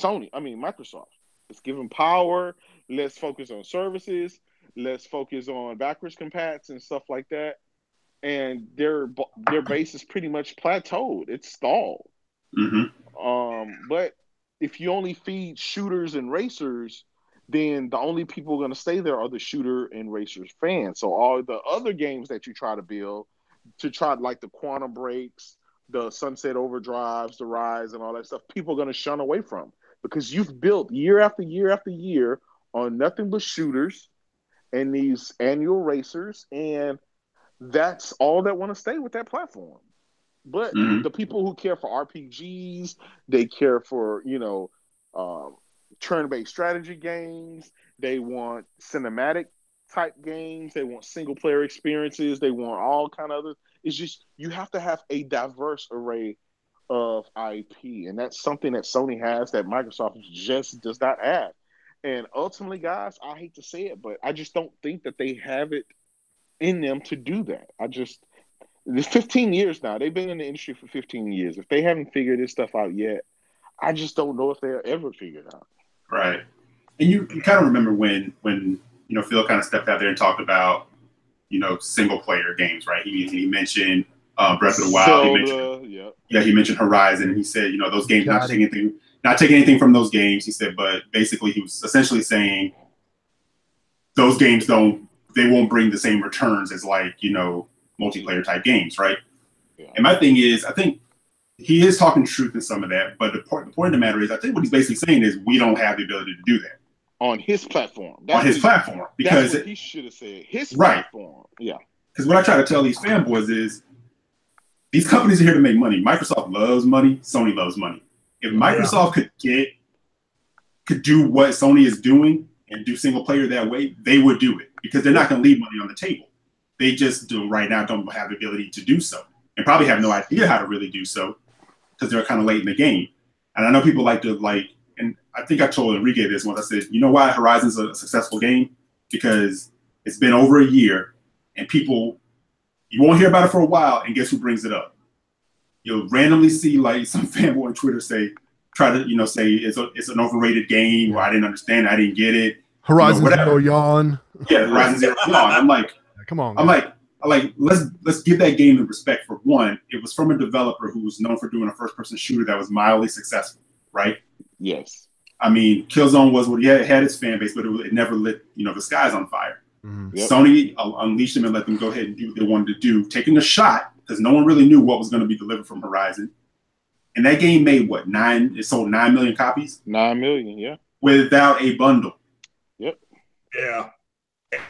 Microsoft. Let's give them power. Let's focus on services. Let's focus on backwards compats and stuff like that. And their base is pretty much plateaued. It's stalled. But if you only feed shooters and racers, then the only people going to stay there are the shooter and racers fans. So all the other games that you try to build, like the Quantum Breaks, the Sunset Overdrives, the Rise, and all that stuff, people are going to shun away from because you've built year after year after year on nothing but shooters and these annual racers, and that's all that want to stay with that platform. But the people who care for RPGs, they care for, turn-based strategy games. They want cinematic type games. They want single-player experiences. They want all kind of other. It's just you have to have a diverse array of IP, and that's something that Sony has that Microsoft just does not have. And ultimately, guys, I hate to say it, but I just don't think that they have it in them to do that. It's 15 years now. They've been in the industry for 15 years. If they haven't figured this stuff out yet, I just don't know if they'll ever figure it out. Right. And you kind of remember when Phil kind of stepped out there and talked about, single player games, right? He mentioned Breath of the Wild. Zelda, he mentioned Horizon. And he said, those games, not taking anything from those games. He said, but basically he was essentially saying those games they won't bring the same returns as multiplayer type games, right? Yeah. And my thing is, I think he is talking truth in some of that, but the point of the matter is, I think what he's basically saying is we don't have the ability to do that on his platform. Because that's what he should have said. His platform, yeah. Because what I try to tell these fanboys is, these companies are here to make money. Microsoft loves money. Sony loves money. If Microsoft could do what Sony is doing and do single player that way, they would do it because they're not going to leave money on the table. They just right now don't have the ability to do so, and probably have no idea how to really do so because they're kind of late in the game. And I know people like to and I think I told Enrique this once. I said, you know why Horizon's a successful game? Because it's been over a year, and you won't hear about it for a while, and guess who brings it up? You'll randomly see some fanboy on Twitter say it's an overrated game, or I didn't understand it, I didn't get it. Horizon Zero Yawn. Yeah, Horizon Zero Yawn. I'm like, come on. I'm like, let's give that game the respect for one. It was from a developer who was known for doing a first-person shooter that was mildly successful, right? Yes. I mean, Killzone was what he had its fan base, but it never lit the skies on fire. Yep. Sony unleashed them and let them go ahead and do what they wanted to do, taking a shot because no one really knew what was going to be delivered from Horizon. And that game made what, it sold 9 million copies? 9 million, yeah. Without a bundle. Yep. Yeah.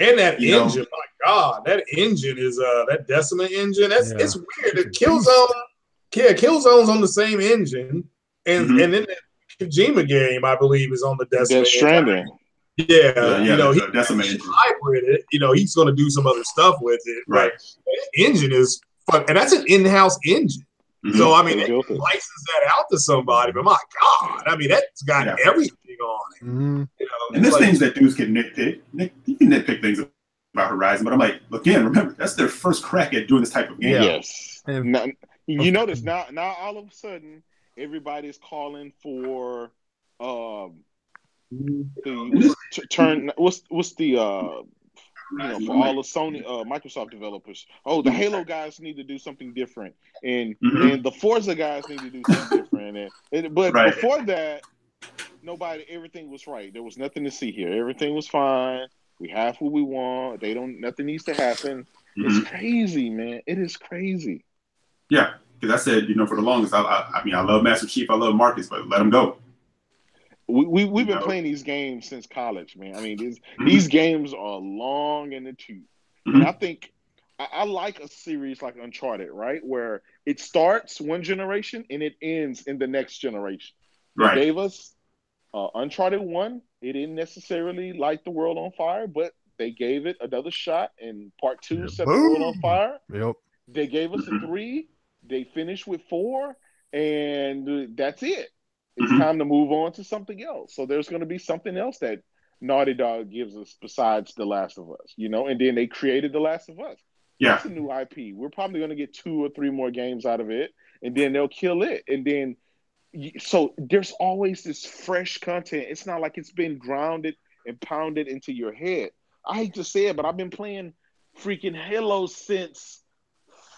And that engine, my God, that engine is that Decima engine. It's weird. Killzone's on the same engine. And then that Kojima game, I believe, is on the Decima Death Stranding. He's Decima engine. Hybrid it. He's going to do some other stuff with it. Right. That engine is fun. And that's an in-house engine. So, I mean, they can license that out to somebody, but my God, I mean, that's got everything on it. And there's things that dudes can nitpick. You can nitpick things about Horizon, but I'm like, again, remember, that's their first crack at doing this type of game. Yes. Now, you notice now all of a sudden, everybody's calling for for all the Sony, Microsoft developers. Oh, the Halo guys need to do something different, and the Forza guys need to do something different. But before that, everything was right. There was nothing to see here. Everything was fine. We have what we want. Nothing needs to happen. It's crazy, man. It is crazy. Yeah, because I said, for the longest, I mean, I love Master Chief, I love Marcus, but let him go. We've been playing these games since college, man. I mean, these games are long in the tooth. And I think I like a series like Uncharted, right? Where it starts one generation and it ends in the next generation. They gave us Uncharted 1. It didn't necessarily light the world on fire, but they gave it another shot, and part 2 set the world on fire. Yep. They gave us a 3. They finished with 4, and that's it. It's time to move on to something else. So there's going to be something else that Naughty Dog gives us besides The Last of Us, and then they created The Last of Us. Yeah. That's a new IP. We're probably going to get 2 or 3 more games out of it, and then they'll kill it. And then, so there's always this fresh content. It's not like it's been grounded and pounded into your head. I hate to say it, but I've been playing freaking Halo since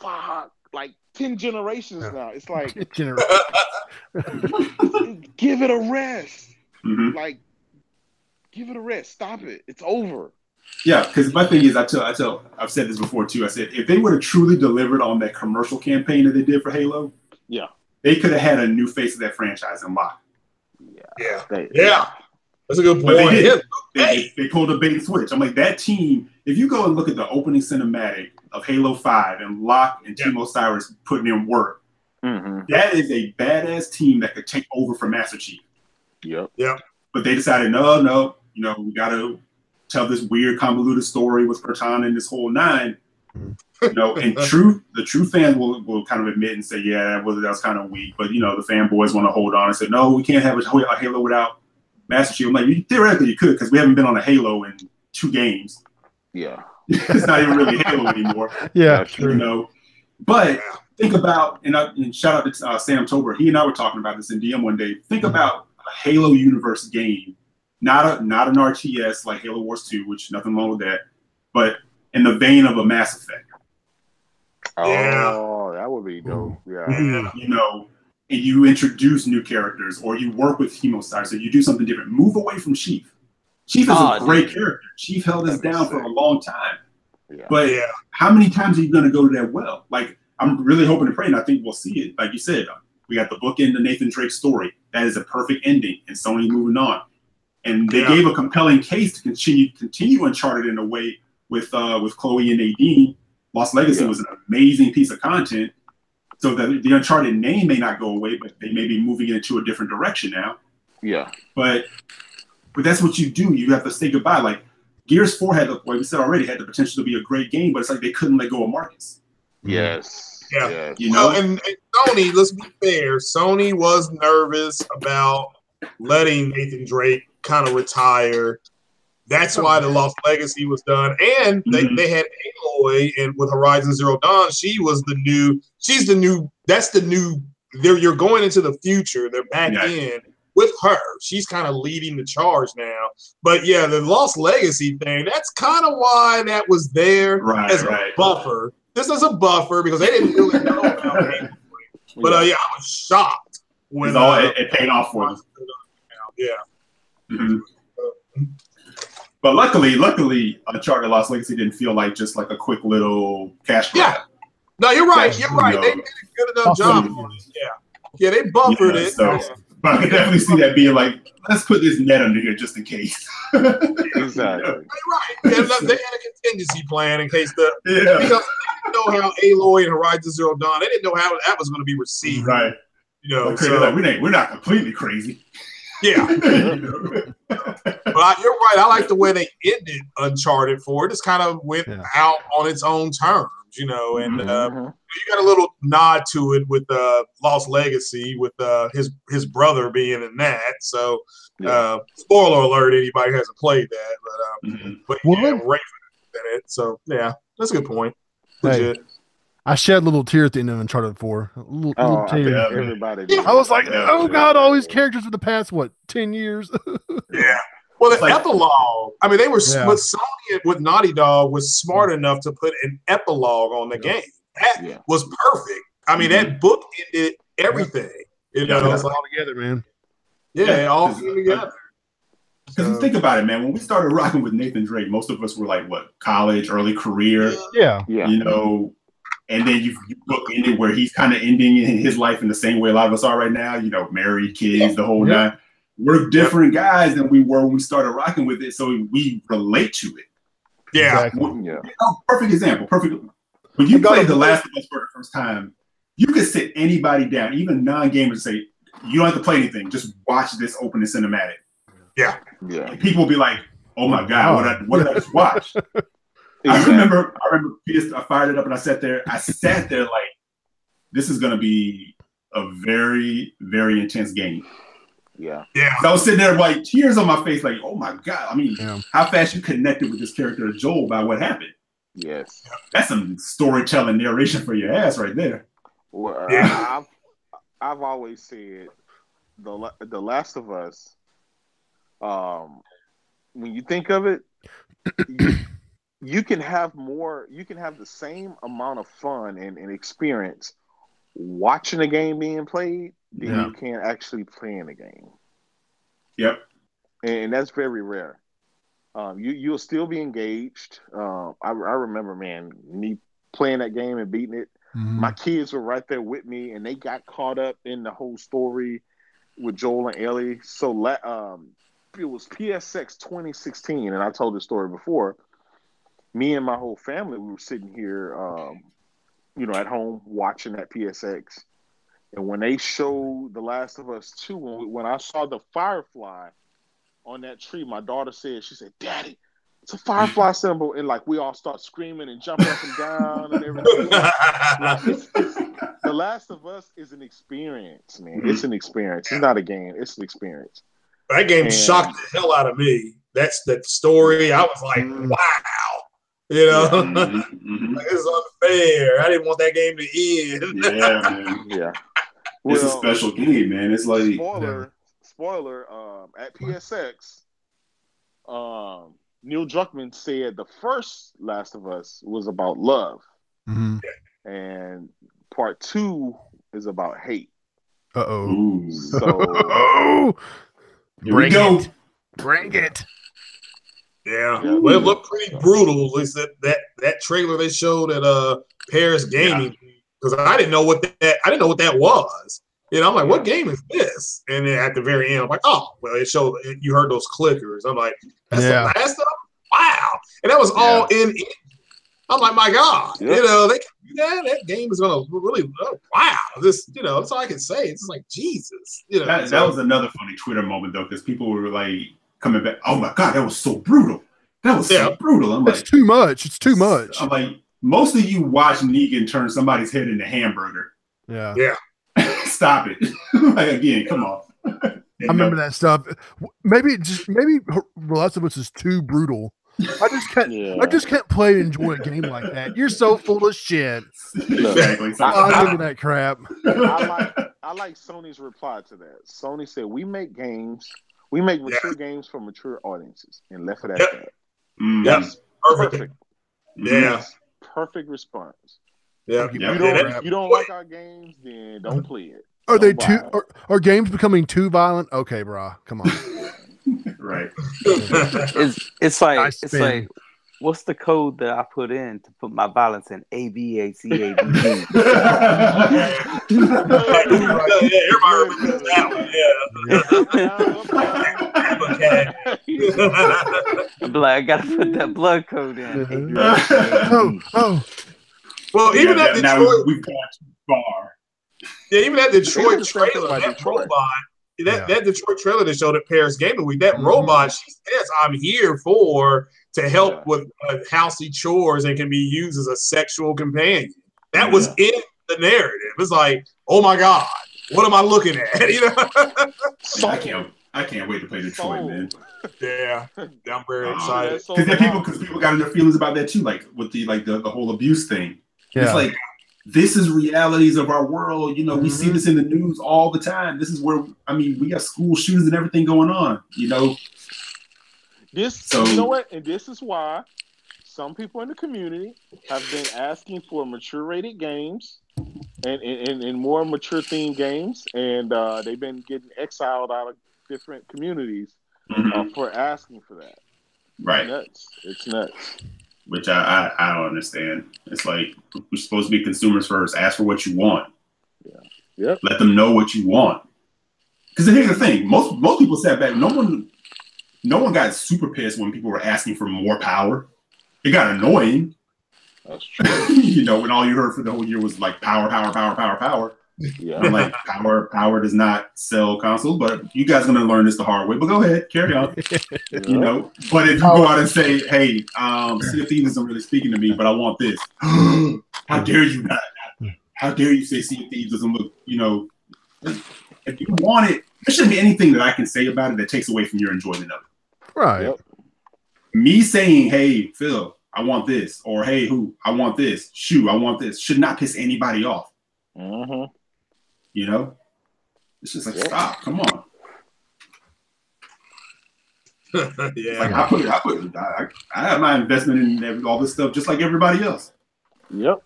10 generations now. It's like, give it a rest. Like, give it a rest. Stop it. It's over. Yeah, because my thing is, I've said this before too. I said if they would have truly delivered on that commercial campaign that they did for Halo, they could have had a new face of that franchise in Locke. Yeah. That's a good point. They pulled a bait and switch. I'm like, that team, if you go and look at the opening cinematic of Halo 5 and Locke and Team Osiris putting in work, that is a badass team that could take over for Master Chief. Yep. But they decided, no, we got to tell this weird convoluted story with Cortana and this whole 9. And the true fans will kind of admit and say, that was kind of weak. But, the fanboys want to hold on and say, no, we can't have a Halo without Master Chief. I'm like, theoretically you could, because we haven't been on a Halo in 2 games. Yeah. It's not even really Halo anymore. Yeah, true. But think about, and shout out to Sam Tober. He and I were talking about this in DM one day. Think about a Halo universe game, not an RTS like Halo Wars 2, which nothing wrong with that, but in the vein of a Mass Effect. Oh, that would be dope. Yeah. And you introduce new characters, or you work with Osiris, or you do something different. Move away from Chief. Chief is a great character. Chief held us down for a long time. Yeah. But how many times are you going to go to that well? Like, I'm really hoping and praying. I think we'll see it. Like you said, we got the bookend of Nathan Drake's story. That is a perfect ending, and Sony moving on. And they gave a compelling case to continue Uncharted in a way with Chloe and Nadine. Lost Legacy was an amazing piece of content. So the Uncharted name may not go away, but they may be moving it into a different direction now. Yeah. But that's what you do. You have to say goodbye. Like Gears 4 like we said already, had the potential to be a great game, but it's like they couldn't let go of Marcus. Yes. Yeah. Yes. And Sony, let's be fair, Sony was nervous about letting Nathan Drake kind of retire. That's why the Lost Legacy was done. And they had Aloy, and with Horizon Zero Dawn, you're going into the future. They're back in with her. She's kind of leading the charge now. But yeah, the Lost Legacy thing, that's kind of why that was there as a buffer. This is a buffer because they didn't really know about it. But I was shocked when it paid off for them. Yeah. But luckily, Uncharted Lost Legacy didn't feel like just like a quick little cash grab. Yeah. No, you're right. They did a good enough job on it. Yeah, they buffered it. So, but I could definitely see that being like, let's put this net under here just in case. Exactly. You're right. They had a contingency plan in case because they didn't know how Aloy and Horizon Zero Dawn, they didn't know how that was going to be received. Right. We're not completely crazy. Yeah. But you're right. I like the way they ended Uncharted 4. It just kind of went out on its own terms, and you got a little nod to it with Lost Legacy with his brother being in that. So, spoiler alert, anybody hasn't played that, but Raven in it. So, yeah, that's a good point. Legit. I shed a little tear at the end of Uncharted 4. A little tear. Everybody did. I was like, oh God, all these characters for the past, 10 years? Yeah. Well, the epilogue, I mean, they were, with Sony with Naughty Dog was smart enough to put an epilogue on the game. That was perfect. I mean, that book ended everything. It's all together, man. Yeah, all came together. Because you think about it, man, when we started rocking with Nathan Drake, most of us were like, what, college, early career? Yeah. You know, and then you look in it where he's kind of ending his life in the same way a lot of us are right now, you know, married, kids, the whole nine. We're different guys than we were when we started rocking with it, so we relate to it. Yeah. Exactly. Perfect example. Perfect. When you play The Last of Us for the first time, you could sit anybody down, even non-gamers, and say, you don't have to play anything. Just watch this opening cinematic. Yeah. And people will be like, oh my God, what did I just watch? I remember I fired it up and I sat there like, this is going to be a very, very intense game. Yeah. I was sitting there like tears on my face, like, oh my God. I mean, how fast you connected with this character Joel by what happened. Yes. That's some storytelling narration for your ass right there. Well, I've always said the Last of Us, when you think of it, you can have the same amount of fun and experience watching a game being played than you can actually playing the game. Yep. And that's very rare. You'll still be engaged. I remember, man, me playing that game and beating it. Mm-hmm. My kids were right there with me, and they got caught up in the whole story with Joel and Ellie. So it was PSX 2016, and I told this story before. Me and my whole family, we were sitting here, at home watching that PSX. And when they showed The Last of Us 2, when I saw the firefly on that tree, my daughter she said, Daddy, it's a firefly symbol. And like we all start screaming and jumping up and down and everything. Like The Last of Us is an experience, man. It's an experience. It's not a game. It's an experience. That game shocked the hell out of me. That's the story. I was like, wow. You know, like, this is unfair. I didn't want that game to end. Yeah, man. Yeah. It's a special game, man. It's like spoiler. At PSX, Neil Druckmann said the first Last of Us was about love, and part 2 is about hate. So bring it. Bring it. Yeah. Well, it looked pretty brutal. At least that trailer they showed at Paris Gaming, because I didn't know what that was. You know, I'm like, what game is this? And then at the very end, I'm like, oh, well, it showed. You heard those clickers. I'm like, that's the last of them? Wow. And that was all in. I'm like, my God, you know, they can do that. That game is gonna really, wow. This, you know, that's all I can say. It's like Jesus. You know, that was another funny Twitter moment though, because people were like coming back. Oh my God, that was so brutal. That was so brutal. I'm like, it's too much. It's too much. I'm like, most of you watch Negan turn somebody's head into hamburger. Yeah. Stop it. Like, again, come on. I remember that stuff. Maybe The Last of Us is too brutal. I just can't play and enjoy a game like that. You're so full of shit. Exactly. I'm into that crap. I like Sony's reply to that. Sony said, we make mature games for mature audiences and left it at that. That's perfect. Yeah. Perfect response. Yeah. If you don't like our games, then don't play it. Are they too? Are games becoming too violent? Okay, Brah, come on. Right. It's like what's the code that I put in to put my violence in? ABACABG. I'm like, I gotta put that blood code in. Well, even that Detroit, we've gone too far. Yeah, even that Detroit trailer, that robot, that Detroit trailer that showed at Paris Gaming Week, that robot, she says, I'm here to help with housey chores and can be used as a sexual companion. That was in the narrative. It's like, oh my God, what am I looking at? You know? I can't wait to play Detroit, man. Yeah, I'm very excited. Because people got their feelings about that too, like with the whole abuse thing. Yeah. It's like, this is realities of our world. You know, we see this in the news all the time. This is where, we got school shootings and everything going on, you know. You know what? And this is why some people in the community have been asking for mature rated games and more mature themed games. And they've been getting exiled out different communities Mhm. for asking for that. Right. It's nuts. Which I don't understand. It's like we're supposed to be consumers first. Ask for what you want. Yeah. Yep. Let them know what you want. Because here's the thing: most people sat back. No one got super pissed when people were asking for more power. It got annoying. That's true. You know, when all you heard for the whole year was like power. Yeah. I'm like, power does not sell consoles, but you guys are gonna learn this the hard way. But go ahead, carry on. You know, but if you go out and say, hey, Sea of Thieves isn't really speaking to me, but I want this. How dare you not? How dare you say Sea of Thieves doesn't look, you know, if you want it, there shouldn't be anything that I can say about it that takes away from your enjoyment of it. Right. Yep. Me saying, hey, Phil, I want this, or hey, I want this, Shoo, I want this, should not piss anybody off. Mm-hmm. You know? It's just like, stop, come on. Yeah. Like I have my investment in all this stuff just like everybody else. Yep.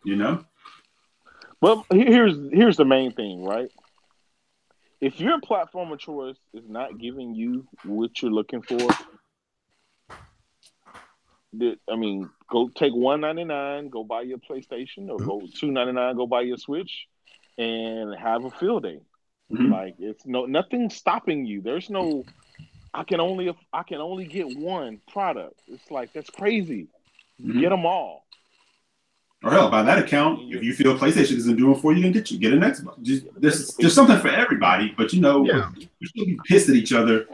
You know? Well, here's the main thing, right? If your platform of choice is not giving you what you're looking for, go take $199, go buy your PlayStation, or go $299, go buy your Switch, and have a field day. Mm-hmm. Like it's nothing stopping you. There's no I can only get one product. It's like that's crazy. Mm-hmm. Get them all. Or hell, by that account, if you feel PlayStation isn't doing for you, then get an Xbox. There's something for everybody, but you know, we shouldn't be pissed at each other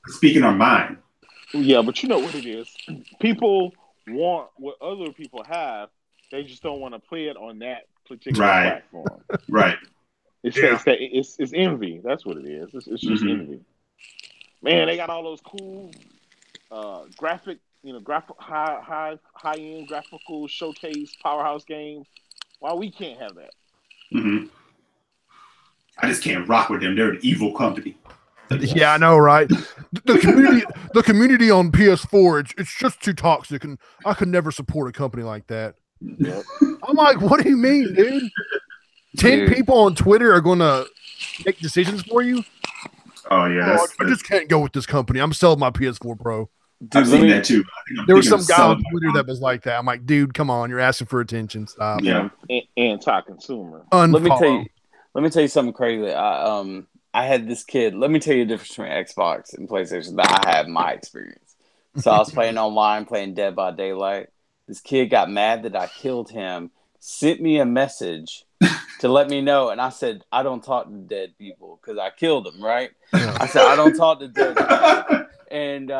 speaking our mind. Yeah, but you know what it is. People want what other people have. They just don't want to play it on that particular platform. Right. It's envy. That's what it is. It's just envy. Man, they got all those cool graphic, high end graphical showcase powerhouse games. Why we can't have that? Mm-hmm. I just can't rock with them. They're an evil company. Yeah, I know, right? The community on PS4, it's just too toxic, and I could never support a company like that. Yep. I'm like, what do you mean, dude? 10 people on Twitter are going to make decisions for you? Oh, yeah. I just can't go with this company. I'm selling my PS4 Pro. Dude, I've seen that too. There was some guy on Twitter that was like that. I'm like, dude, come on. You're asking for attention. Stop. Yeah. Anti-consumer. Let me tell you something crazy. I had this kid. Let me tell you the difference between Xbox and PlayStation that I have my experience. So I was playing online, playing Dead by Daylight. This kid got mad that I killed him, sent me a message to let me know. And I said, I don't talk to dead people because I killed him, right? Yeah. I said, I don't talk to dead people. And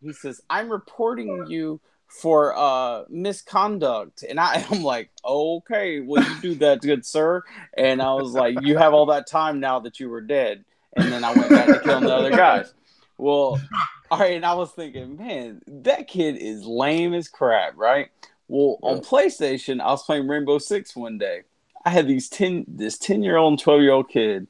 he says, I'm reporting you for misconduct. And I'm like, okay, well, you do that, good sir. And I was like, you have all that time now that you were dead. And then I went back to killing the other guys. Well, all right, and I was thinking, man, that kid is lame as crap, right? Well, on PlayStation, I was playing Rainbow Six one day. I had this 10-year-old and 12-year-old kid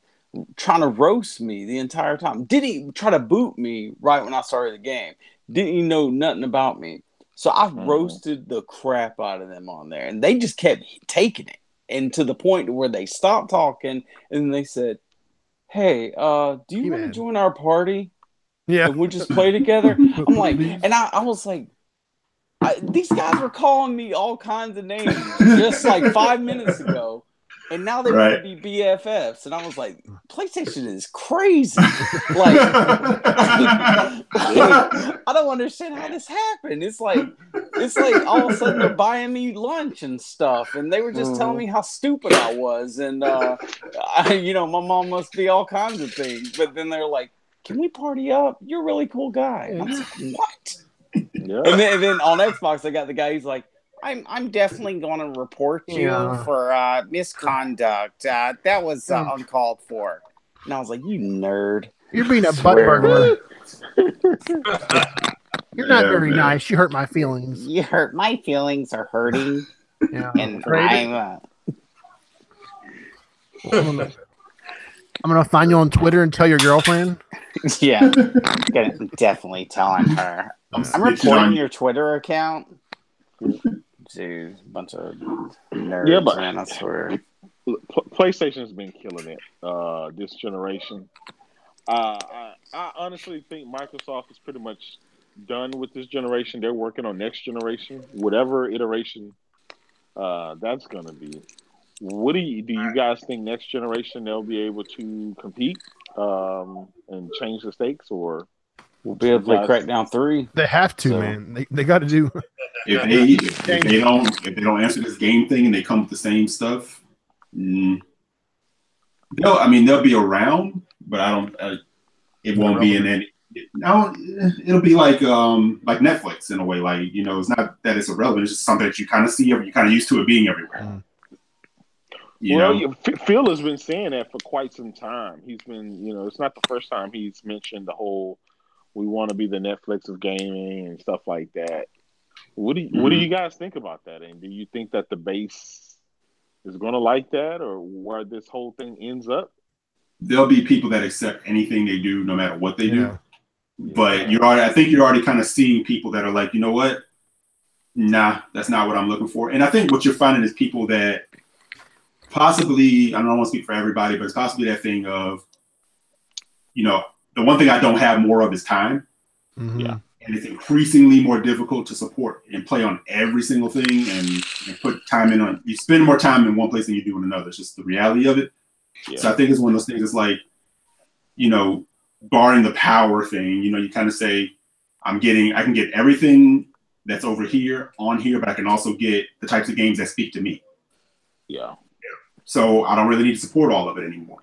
trying to roast me the entire time. Didn't he try to boot me right when I started the game? Didn't even know nothing about me. So I roasted the crap out of them on there, and they just kept taking it, and to the point where they stopped talking, and they said, "Hey, do you want to join our party? Yeah, and we'll just play together." I'm like, and I was like, these guys were calling me all kinds of names just like 5 minutes ago. And now they want to be BFFs. And I was like, PlayStation is crazy. Like, I don't understand how this happened. It's like all of a sudden they're buying me lunch and stuff. And they were just telling me how stupid I was. And, my mom must be all kinds of things. But then they're like, can we party up? You're a really cool guy. And I was like, what? Yeah. And then on Xbox, I got the guy who's like, I'm definitely going to report you for misconduct. That was uncalled for. And I was like, you nerd. You're being a butt burglar. You're not very nice. You hurt my feelings. You hurt my feelings are hurting. Yeah. And I'm going to find you on Twitter and tell your girlfriend. Yeah. I'm definitely telling her. I'm reporting your Twitter account. Dude, a bunch of nerds, man, I swear. PlayStation's been killing it this generation. I honestly think Microsoft is pretty much done with this generation. They're working on next generation, whatever iteration that's going to be. What do you guys think next generation they'll be able to compete and change the stakes, or we'll be able to play Crackdown 3? They have to, man. They got to do. If they don't answer this game thing and they come with the same stuff, they'll be around, but I don't. It won't be in any. No, it'll be like Netflix in a way. Like, it's not that it's irrelevant. It's just something that you kind of see. You're kind of used to it being everywhere. Phil has been saying that for quite some time. He's been, it's not the first time he's mentioned the whole we want to be the Netflix of gaming and stuff like that. What do you guys think about that? And do you think that the base is going to like that, or where this whole thing ends up? There'll be people that accept anything they do, no matter what they do. But I think you're already kind of seeing people that are like, you know what? Nah, that's not what I'm looking for. And I think what you're finding is people that possibly, I don't want to speak for everybody, but it's possibly that thing of, the one thing I don't have more of is time. Mm-hmm. Yeah. And it's increasingly more difficult to support and play on every single thing and put time in on. You spend more time in one place than you do in another. It's just the reality of it. Yeah. So I think it's one of those things. It's like, barring the power thing, you kind of say, I can get everything that's over here on here, but I can also get the types of games that speak to me. Yeah. So I don't really need to support all of it anymore.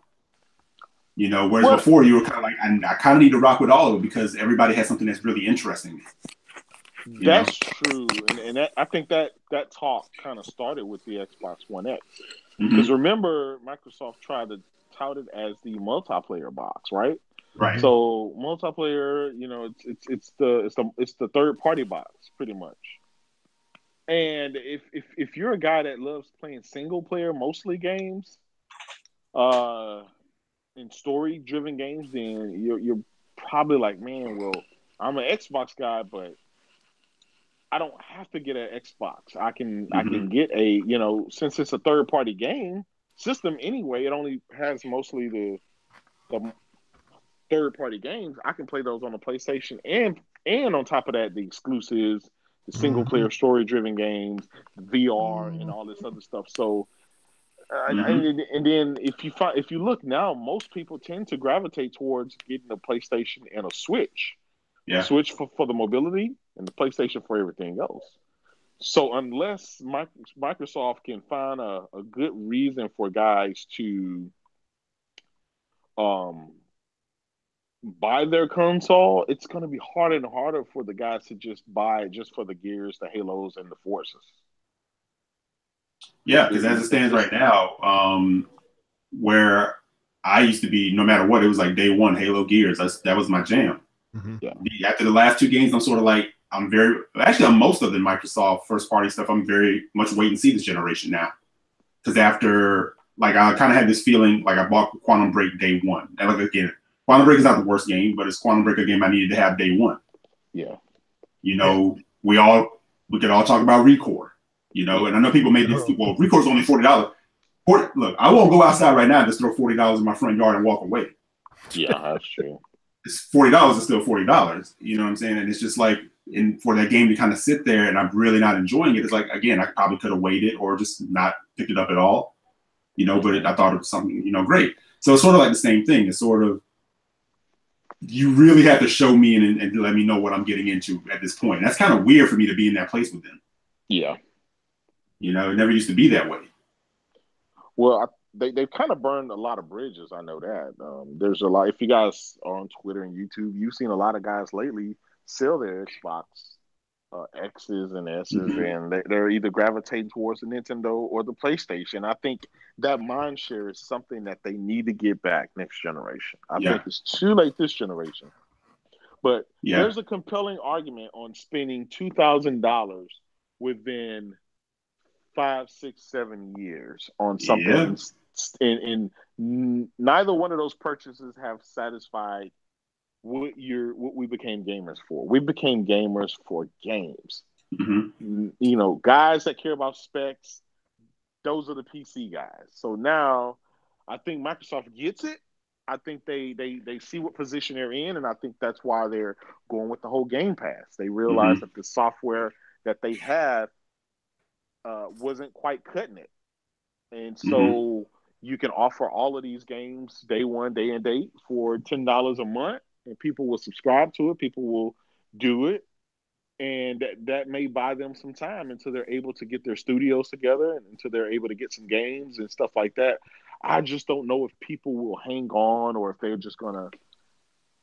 Whereas before you were kind of like, I kind of need to rock with all of it because everybody has something that's really interesting me. That's true, and I think that talk kind of started with the Xbox One X, because remember Microsoft tried to tout it as the multiplayer box, right? Right. So multiplayer, it's the third party box pretty much. And if you're a guy that loves playing single player mostly games, in story driven games, then you're probably like, man, well, I'm an Xbox guy, but I don't have to get an Xbox. I can get a, since it's a third party game system anyway, it only has mostly the third party games. I can play those on the PlayStation and on top of that, the exclusives, the single player story driven games, VR and all this other stuff. So and then if you look now, most people tend to gravitate towards getting a PlayStation and a Switch. Yeah. Switch for the mobility and the PlayStation for everything else. So unless Microsoft can find a good reason for guys to buy their console, it's going to be harder and harder for the guys to just buy it just for the Gears, the Halos, and the Forces. Yeah, because as it stands right now, where I used to be, no matter what, it was like day one, Halo Gears. That was my jam. Mm-hmm. Yeah. After the last two games, I'm sort of like, on most of the Microsoft first party stuff, I'm very much wait and see this generation now. Because after, like, I kind of had this feeling, like I bought Quantum Break day one. And like, again, Quantum Break is not the worst game, but it's Quantum Break a game I needed to have day one. Yeah. We could all talk about Recore, and I know people made this, well, Recore's only $40. Look, I won't go outside right now and just throw $40 in my front yard and walk away. Yeah, that's true. It's $40 is still $40. You know what I'm saying? And it's just like, for that game to kind of sit there and I'm really not enjoying it, it's like, again, I probably could have waited or just not picked it up at all, but I thought it was something, great. So it's sort of like the same thing. It's sort of, you really have to show me and let me know what I'm getting into at this point. And that's kind of weird for me to be in that place with them. Yeah. It never used to be that way. Well, they've kind of burned a lot of bridges. I know that. There's a lot. If you guys are on Twitter and YouTube, you've seen a lot of guys lately sell their Xbox X's and S's, and they're either gravitating towards the Nintendo or the PlayStation. I think that mind share is something that they need to get back next generation. I think it's too late this generation. But there's a compelling argument on spending $2,000 within 5, 6, 7 years on something, and neither one of those purchases have satisfied what we became gamers for. We became gamers for games. Guys that care about specs, those are the PC guys. So now I think Microsoft gets it. I think they see what position they're in, and I think that's why they're going with the whole Game Pass. They realize that the software that they have wasn't quite cutting it, and so you can offer all of these games day one, day and date for $10 a month, and people will subscribe to it. People will do it, and that may buy them some time until they're able to get their studios together and until they're able to get some games and stuff like that. I just don't know if people will hang on or if they're just gonna,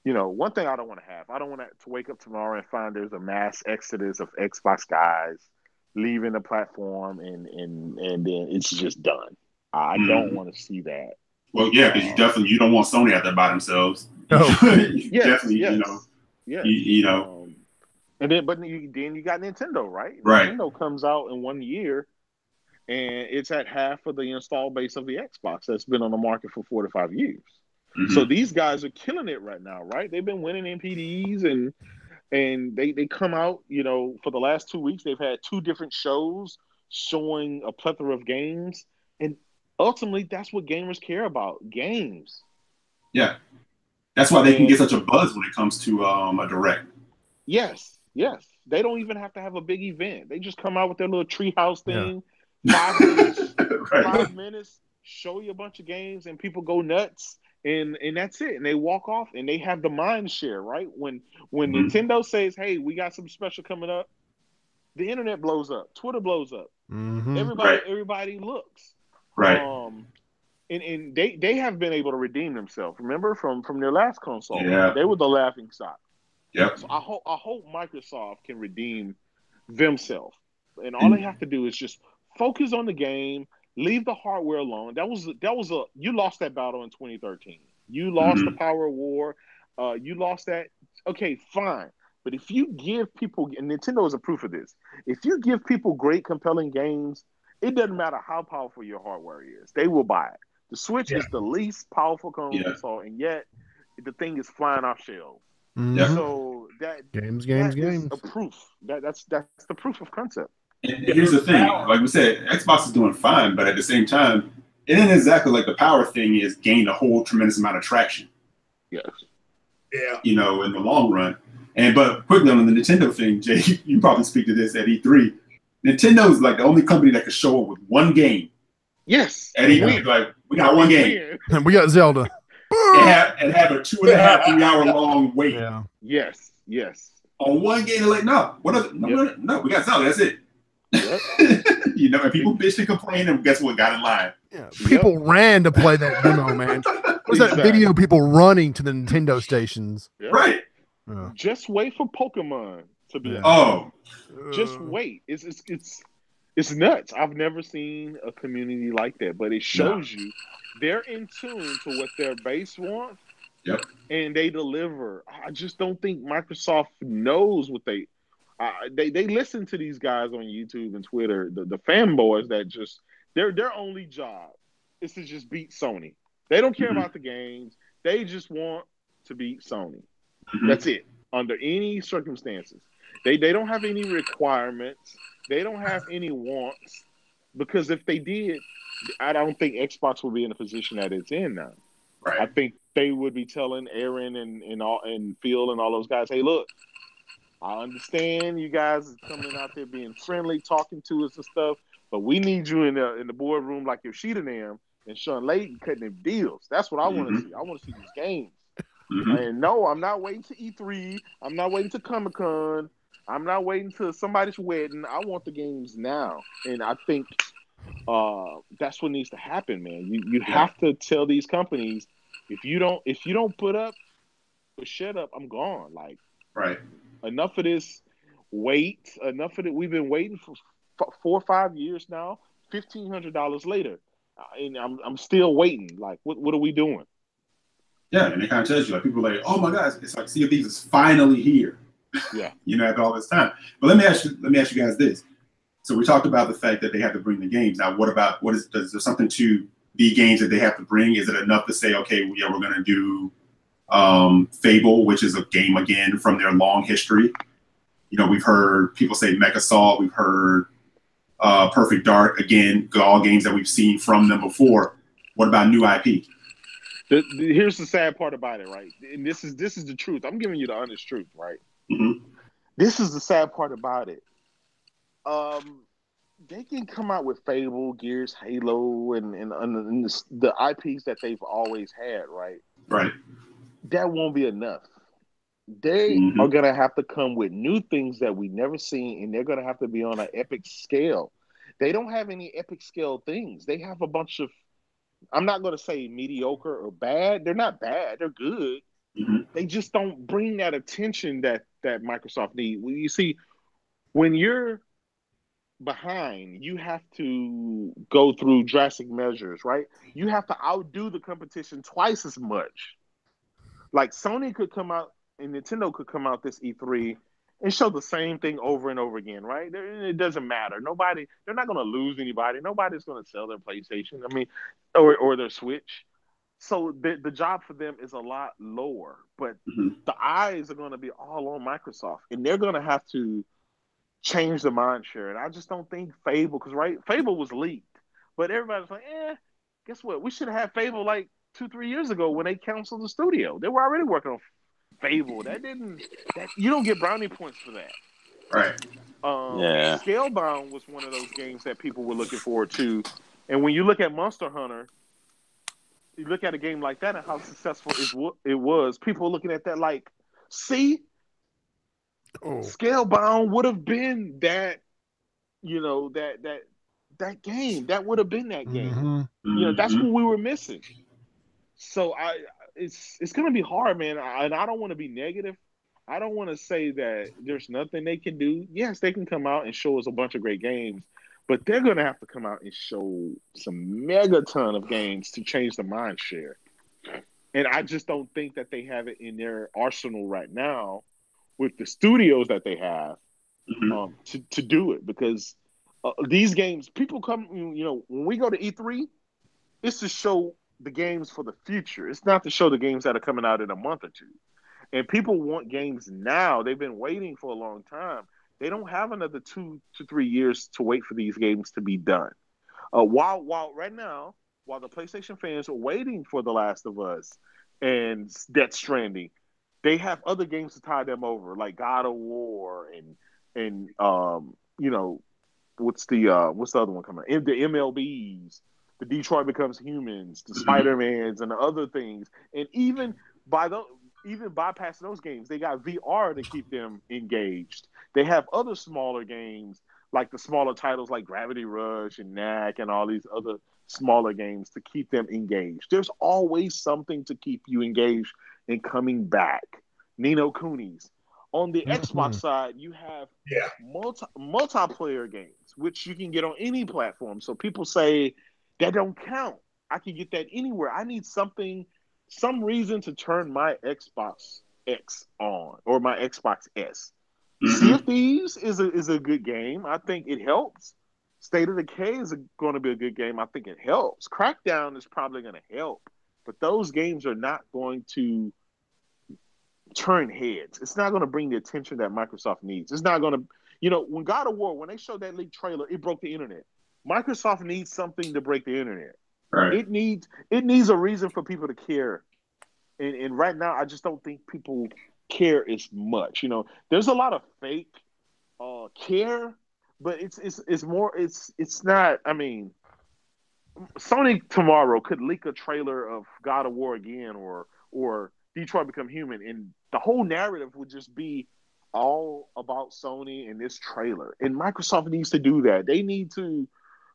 one thing I don't want to have. I don't want to wake up tomorrow and find there's a mass exodus of Xbox guys leaving the platform and then it's just done. I don't want to see that. Well, yeah, because you don't want Sony out there by themselves. No. Definitely, And then, but then you got Nintendo, right? Right. Nintendo comes out in 1 year, and it's at half of the install base of the Xbox that's been on the market for 4 to 5 years. So these guys are killing it right now, right? They've been winning NPDs, and they come out, for the last 2 weeks, they've had 2 different shows showing a plethora of games, and ultimately, that's what gamers care about, games. Yeah. That's why they can get such a buzz when it comes to a direct. Yes. They don't even have to have a big event. They just come out with their little treehouse thing, 5 minutes, Right. 5 minutes, show you a bunch of games, and people go nuts, and that's it. And they walk off, and they have the mind share, right? When Nintendo says, "Hey, we got something special coming up," the internet blows up, Twitter blows up, everybody looks, right? And they have been able to redeem themselves. Remember from their last console, Yeah. they were the laughing stock. Yep. So I hope Microsoft can redeem themselves, and all they have to do is just focus on the game, leave the hardware alone. That was you lost that battle in 2013. You lost the power war. You lost that. Okay, fine. But if you give people, and Nintendo is a proof of this, if you give people great, compelling games, it doesn't matter how powerful your hardware is, they will buy it. The Switch is the least powerful console, and yet the thing is flying off shelves. So that games is a proof. That's the proof of concept. And here's the thing, like we said, Xbox is doing fine, but at the same time, it isn't exactly like the power thing is gained a whole tremendous amount of traction. Yes. Yeah. In the long run. But quickly on the Nintendo thing, Jay, you probably speak to this at E3. Nintendo is like the only company that can show up with one game. Yes. At E3, like we got one game. And we got Zelda. And have a 2.5, 3 hour long wait. Yeah. Yes. On one game, they're like, no, no, we got Zelda. That's it. Yep. And people bitched and complained, and guess what? Got in line. Yeah. People ran to play that demo, man. What's that video? People running to the Nintendo stations. Yep. Right. Just wait for Pokemon to be. Just wait. It's nuts. I've never seen a community like that, but it shows you they're in tune to what their base wants. Yep. And they deliver. I just don't think Microsoft knows what they listen to these guys on YouTube and Twitter, the fanboys that just their only job is to just beat Sony. They don't care about the games. They just want to beat Sony. That's it. Under any circumstances. They don't have any requirements. They don't have any wants. Because if they did, I don't think Xbox would be in the position that it's in now. Right. I think they would be telling Aaron and Phil and all those guys, hey, look, I understand you guys are coming out there being friendly, talking to us and stuff, but we need you in the boardroom like Yoshida and them and Sean Layton cutting them deals. That's what I want to see. I want to see these games. And no, I'm not waiting to E3. I'm not waiting to Comic-Con. I'm not waiting to somebody's wedding. I want the games now. And I think that's what needs to happen, man. You have to tell these companies, if you don't put up or shut up, I'm gone. Like, right. Enough of this wait. Enough of it. We've been waiting for 4 or 5 years now. $1,500 later, and I'm still waiting. Like, what are we doing? Yeah, and it kind of tells you, like, people are like, oh my gosh, it's like Sea of Thieves is finally here. Yeah. After all this time. But let me ask you guys this. So we talked about the fact that they have to bring the games. Now, is there something to the games that they have to bring? Is it enough to say, okay, we're going to do Fable, which is a game again from their long history? We've heard people say MechAssault. We've heard Perfect Dark, again, all games that we've seen from them before. What about new IP? Here's the sad part about it, right? And this is the truth. I'm giving you the honest truth, right? Mm-hmm. This is the sad part about it. They can come out with Fable, Gears, Halo, and the IPs that they've always had, right? Right. That won't be enough. They are gonna have to come with new things that we never seen, and they're gonna have to be on an epic scale. They don't have any epic scale things. They have a bunch of, I'm not gonna say mediocre or bad. They're not bad. They're good. Mm-hmm. They just don't bring that attention that Microsoft needs. You see, when you're behind, you have to go through drastic measures, right? You have to outdo the competition twice as much. Like Sony could come out and Nintendo could come out this E3 and show the same thing over and over again, right? It doesn't matter. They're not going to lose anybody. Nobody's going to sell their PlayStation. I mean, or their Switch. So the job for them is a lot lower, but the eyes are going to be all on Microsoft, and they're going to have to change the mind share. And I just don't think Fable, because Fable was leaked, but everybody's like, guess what? We should have had Fable like 2-3 years ago when they canceled the studio. They were already working on Fable. You don't get brownie points for that. Right. Scalebound was one of those games that people were looking forward to. And when you look at Monster Hunter, you look at a game like that and how successful it was, people are looking at that like, see, Scalebound would have been that, that game. That would have been that game. That's what we were missing. So it's going to be hard, man. And I don't want to be negative. I don't want to say that there's nothing they can do. Yes, they can come out and show us a bunch of great games, but they're going to have to come out and show some megaton of games to change the mind share. And I just don't think that they have it in their arsenal right now with the studios that they have to do it. Because these games, people come, when we go to E3, it's to show the games for the future. It's not to show the games that are coming out in a month or two. And people want games now. They've been waiting for a long time. They don't have another 2 to 3 years to wait for these games to be done. While right now, while the PlayStation fans are waiting for The Last of Us and Death Stranding, they have other games to tie them over, like God of War and what's the other one coming out? The MLBs, the Detroit Becomes Humans, the Spider-Mans, and the other things. And even bypassing those games, they got VR to keep them engaged. They have other smaller games, like the smaller titles like Gravity Rush and Knack and all these other smaller games to keep them engaged. There's always something to keep you engaged and coming back. Ni no Kuni's. On the Xbox side, you have multiplayer games, which you can get on any platform. So people say that don't count. I can get that anywhere. I need some reason to turn my Xbox X on or my Xbox S. Sea of Thieves is a good game. I think it helps. State of Decay is going to be a good game. I think it helps. Crackdown is probably going to help. But those games are not going to turn heads. It's not going to bring the attention that Microsoft needs. It's not going to, when God of War, when they showed that leaked trailer, it broke the internet. Microsoft needs something to break the internet. Right. It needs a reason for people to care. And right now, I just don't think people care as much. There's a lot of fake care, but it's not. I mean, Sony tomorrow could leak a trailer of God of War again or Detroit Become Human, and the whole narrative would just be all about Sony and this trailer. And Microsoft needs to do that. They need to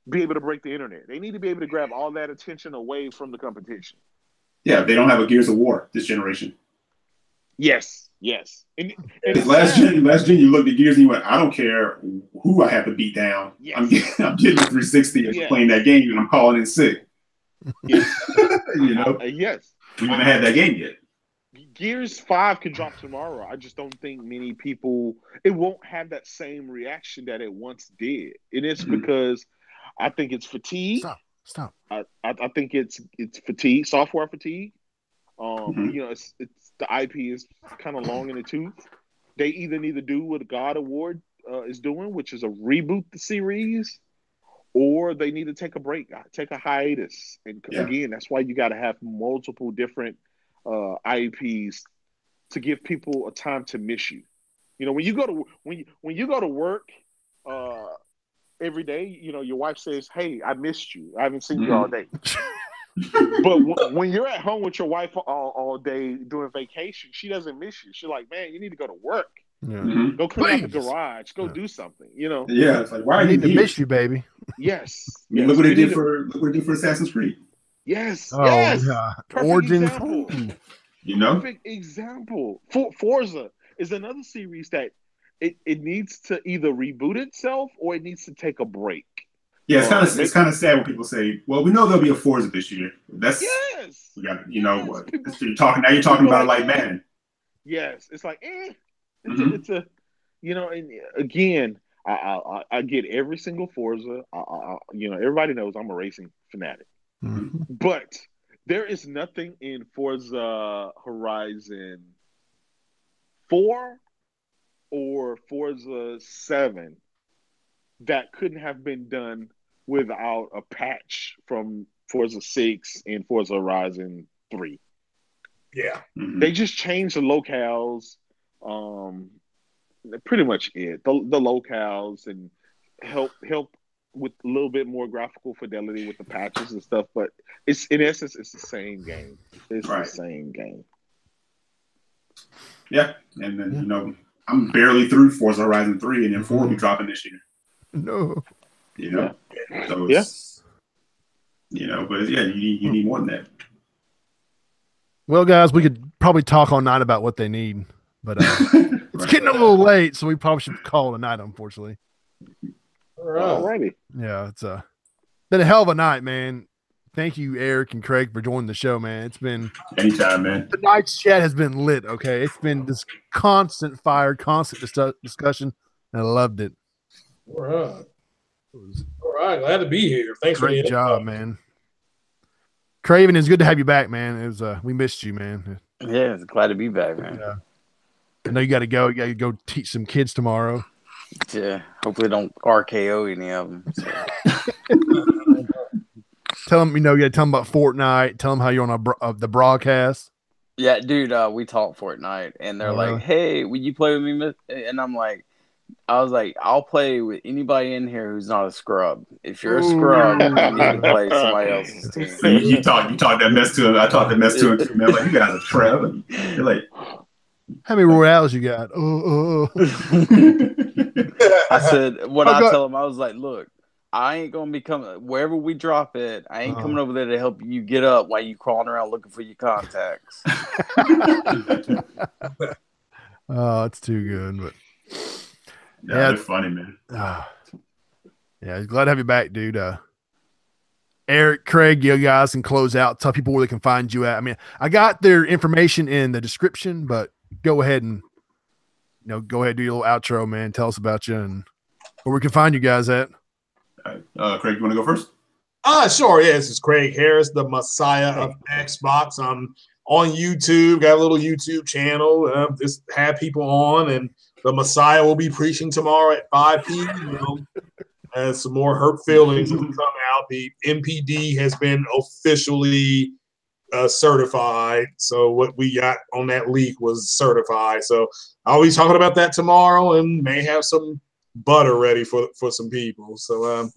be able to break the internet. They need to be able to grab all that attention away from the competition. Yeah, they don't have a Gears of War this generation. Yes. And last gen, you looked at Gears and you went, I don't care who I have to beat down. Yes. I'm getting the 360 and playing that game, and I'm calling in sick. Yes. Yes. We haven't had that game yet. Gears 5 could drop tomorrow. I just don't think many people, it won't have that same reaction that it once did. And it's because I think it's fatigue. Stop. I think it's fatigue, software fatigue. It's the IP is kind of long in the tooth. They either need to do what God of War is doing, which is a reboot the series, or they need to take a break, take a hiatus. And again, that's why you got to have multiple different IEPs to give people a time to miss you. You know, when you go to work every day, you know, your wife says, "Hey, I missed you. I haven't seen you all day." But when you're at home with your wife all day during vacation, she doesn't miss you. She's like, "Man, you need to go to work. Go clean out the garage. Go do something." You know? Yeah, it's like, why I are you need to miss you, baby. Yes. I mean, look what they did for Assassin's Creed. Yes. Oh, yes. yeah. Perfect Origins. example. You know? Perfect example. Forza is another series that it needs to either reboot itself or it needs to take a break. Yeah, it's kind of sad when people say, "Well, we know there'll be a Forza this year." That's we got, you know what? You're talking about like Madden. Yes, it's like it's a you know, and again, I get every single Forza. You know, everybody knows I'm a racing fanatic, but there is nothing in Forza Horizon 4 or Forza 7 that couldn't have been done without a patch from Forza 6 and Forza Horizon 3. Yeah. They just changed the locales. Pretty much it. The locales and help with a little bit more graphical fidelity with the patches and stuff, but it's in essence it's the same game. It's the same game. Yeah, and then you know, I'm barely through Forza Horizon 3, and then 4 will be dropping this year. No. You know? So it's, you know, but yeah, you need more than that. Well, guys, we could probably talk all night about what they need, but it's getting a little late, so we probably should call it a night, unfortunately. Alrighty. Yeah, it's been a hell of a night, man. Thank you, Eric and Craig, for joining the show, man. It's been anytime, man. Tonight's chat has been lit. Okay, it's been this constant fire, constant discussion, and I loved it. All right, glad to be here. Thanks for the great job, man. Craven, it's good to have you back, man. It was we missed you, man. Yeah, it's glad to be back, man. Yeah. I know you got to go. You got to go teach some kids tomorrow. Yeah, hopefully don't RKO any of them. So. Tell them, you got to tell them about Fortnite. Tell them how you're on the BRAHcast. Yeah, dude, we talk Fortnite, and they're like, "Hey, will you play with me?" And I was like, "I'll play with anybody in here who's not a scrub. If you're a scrub, you need to play somebody else's team." You talk that mess to him. I talk that mess to him too, man. Like, you guys are traveling. You're like, how many royales you got? I said, I tell him, I was like, "Look, I ain't gonna be coming wherever we drop it. I ain't coming over there to help you get up while you crawling around looking for your contacts." Oh, it's too good, but yeah, they're funny, man. Yeah, glad to have you back, dude. Eric, Craig, you guys can close out. Tell people where they can find you at. I mean, I got their information in the description, but go ahead and do your little outro, man. Tell us about you and where we can find you guys at. Craig, you want to go first? Sure. Yeah, this is Craig Harris, the Messiah of Xbox. I'm on YouTube, got a little YouTube channel. Just have people on, and the Messiah will be preaching tomorrow at 5 p.m. And some more hurt feelings will come out. The MPD has been officially certified. So what we got on that leak was certified. So I'll be talking about that tomorrow, and may have some butter ready for some people. So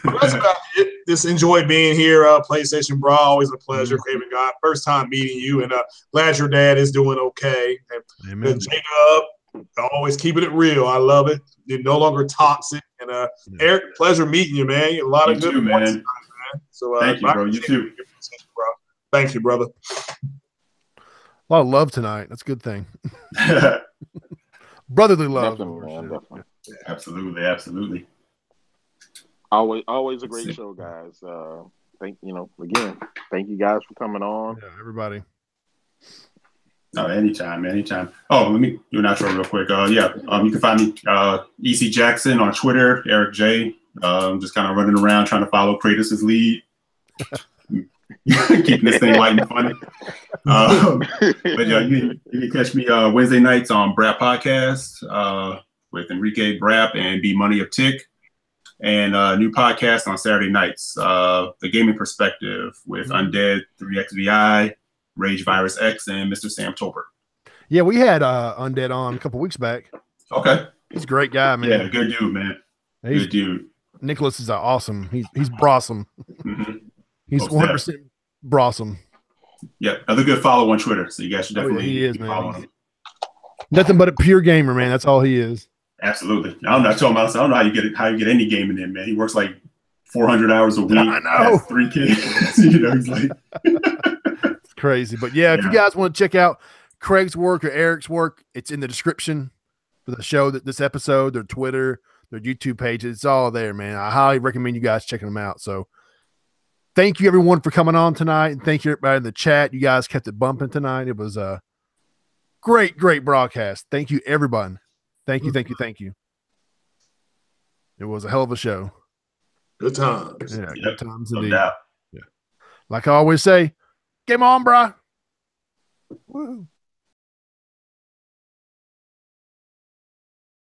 that's about it. Just enjoyed being here. PlayStation Brah, always a pleasure. KravenGod, first time meeting you, and glad your dad is doing okay. And JayDub, always keeping it real. I love it. You're no longer toxic. And Eric, pleasure meeting you, man. A lot of good points tonight, man. So thank you, bro. You too. Thank you, brother. A lot of love tonight. That's a good thing. Brotherly love. Definitely. Absolutely. Always a great show, guys. Thank you guys for coming on. Yeah, everybody. Oh, anytime. Oh, let me do an outro real quick. You can find me EC Jaxson on Twitter, Eric J. Just kind of running around trying to follow Kratos' lead. Keeping this thing light and funny. But yeah, you can catch me Wednesday nights on BRAP podcast with Enrique BRAP and B Money of Tick. and a new podcast on Saturday nights, The Gaming Perspective with Undead 3XVI, Rage Virus X, and Mr. Sam Tolbert. Yeah, we had Undead on a couple weeks back. Okay. He's a great guy, man. Yeah, good dude, man. Good dude. Nicholas is awesome. He's brawsome. Mm-hmm. He's 100% brawsome. Yeah, another good follow on Twitter. So you guys should definitely he is, follow man. him. Nothing but a pure gamer, man. That's all he is. Absolutely. I don't know how you get any gaming in, man. He works like 400 hours a week. I know. Has 3 kids. You know, he's like it's crazy. But yeah, if you guys want to check out Craig's work or Eric's work, it's in the description for the show, that this episode, their Twitter, their YouTube page. It's all there, man. I highly recommend you guys checking them out. So thank you everyone for coming on tonight, and thank you everybody in the chat. You guys kept it bumping tonight. It was a great broadcast. Thank you, everyone. Thank you. It was a hell of a show. Good times. Yeah, good times indeed. No doubt. Yeah. Like I always say, game on, Brah. Woo.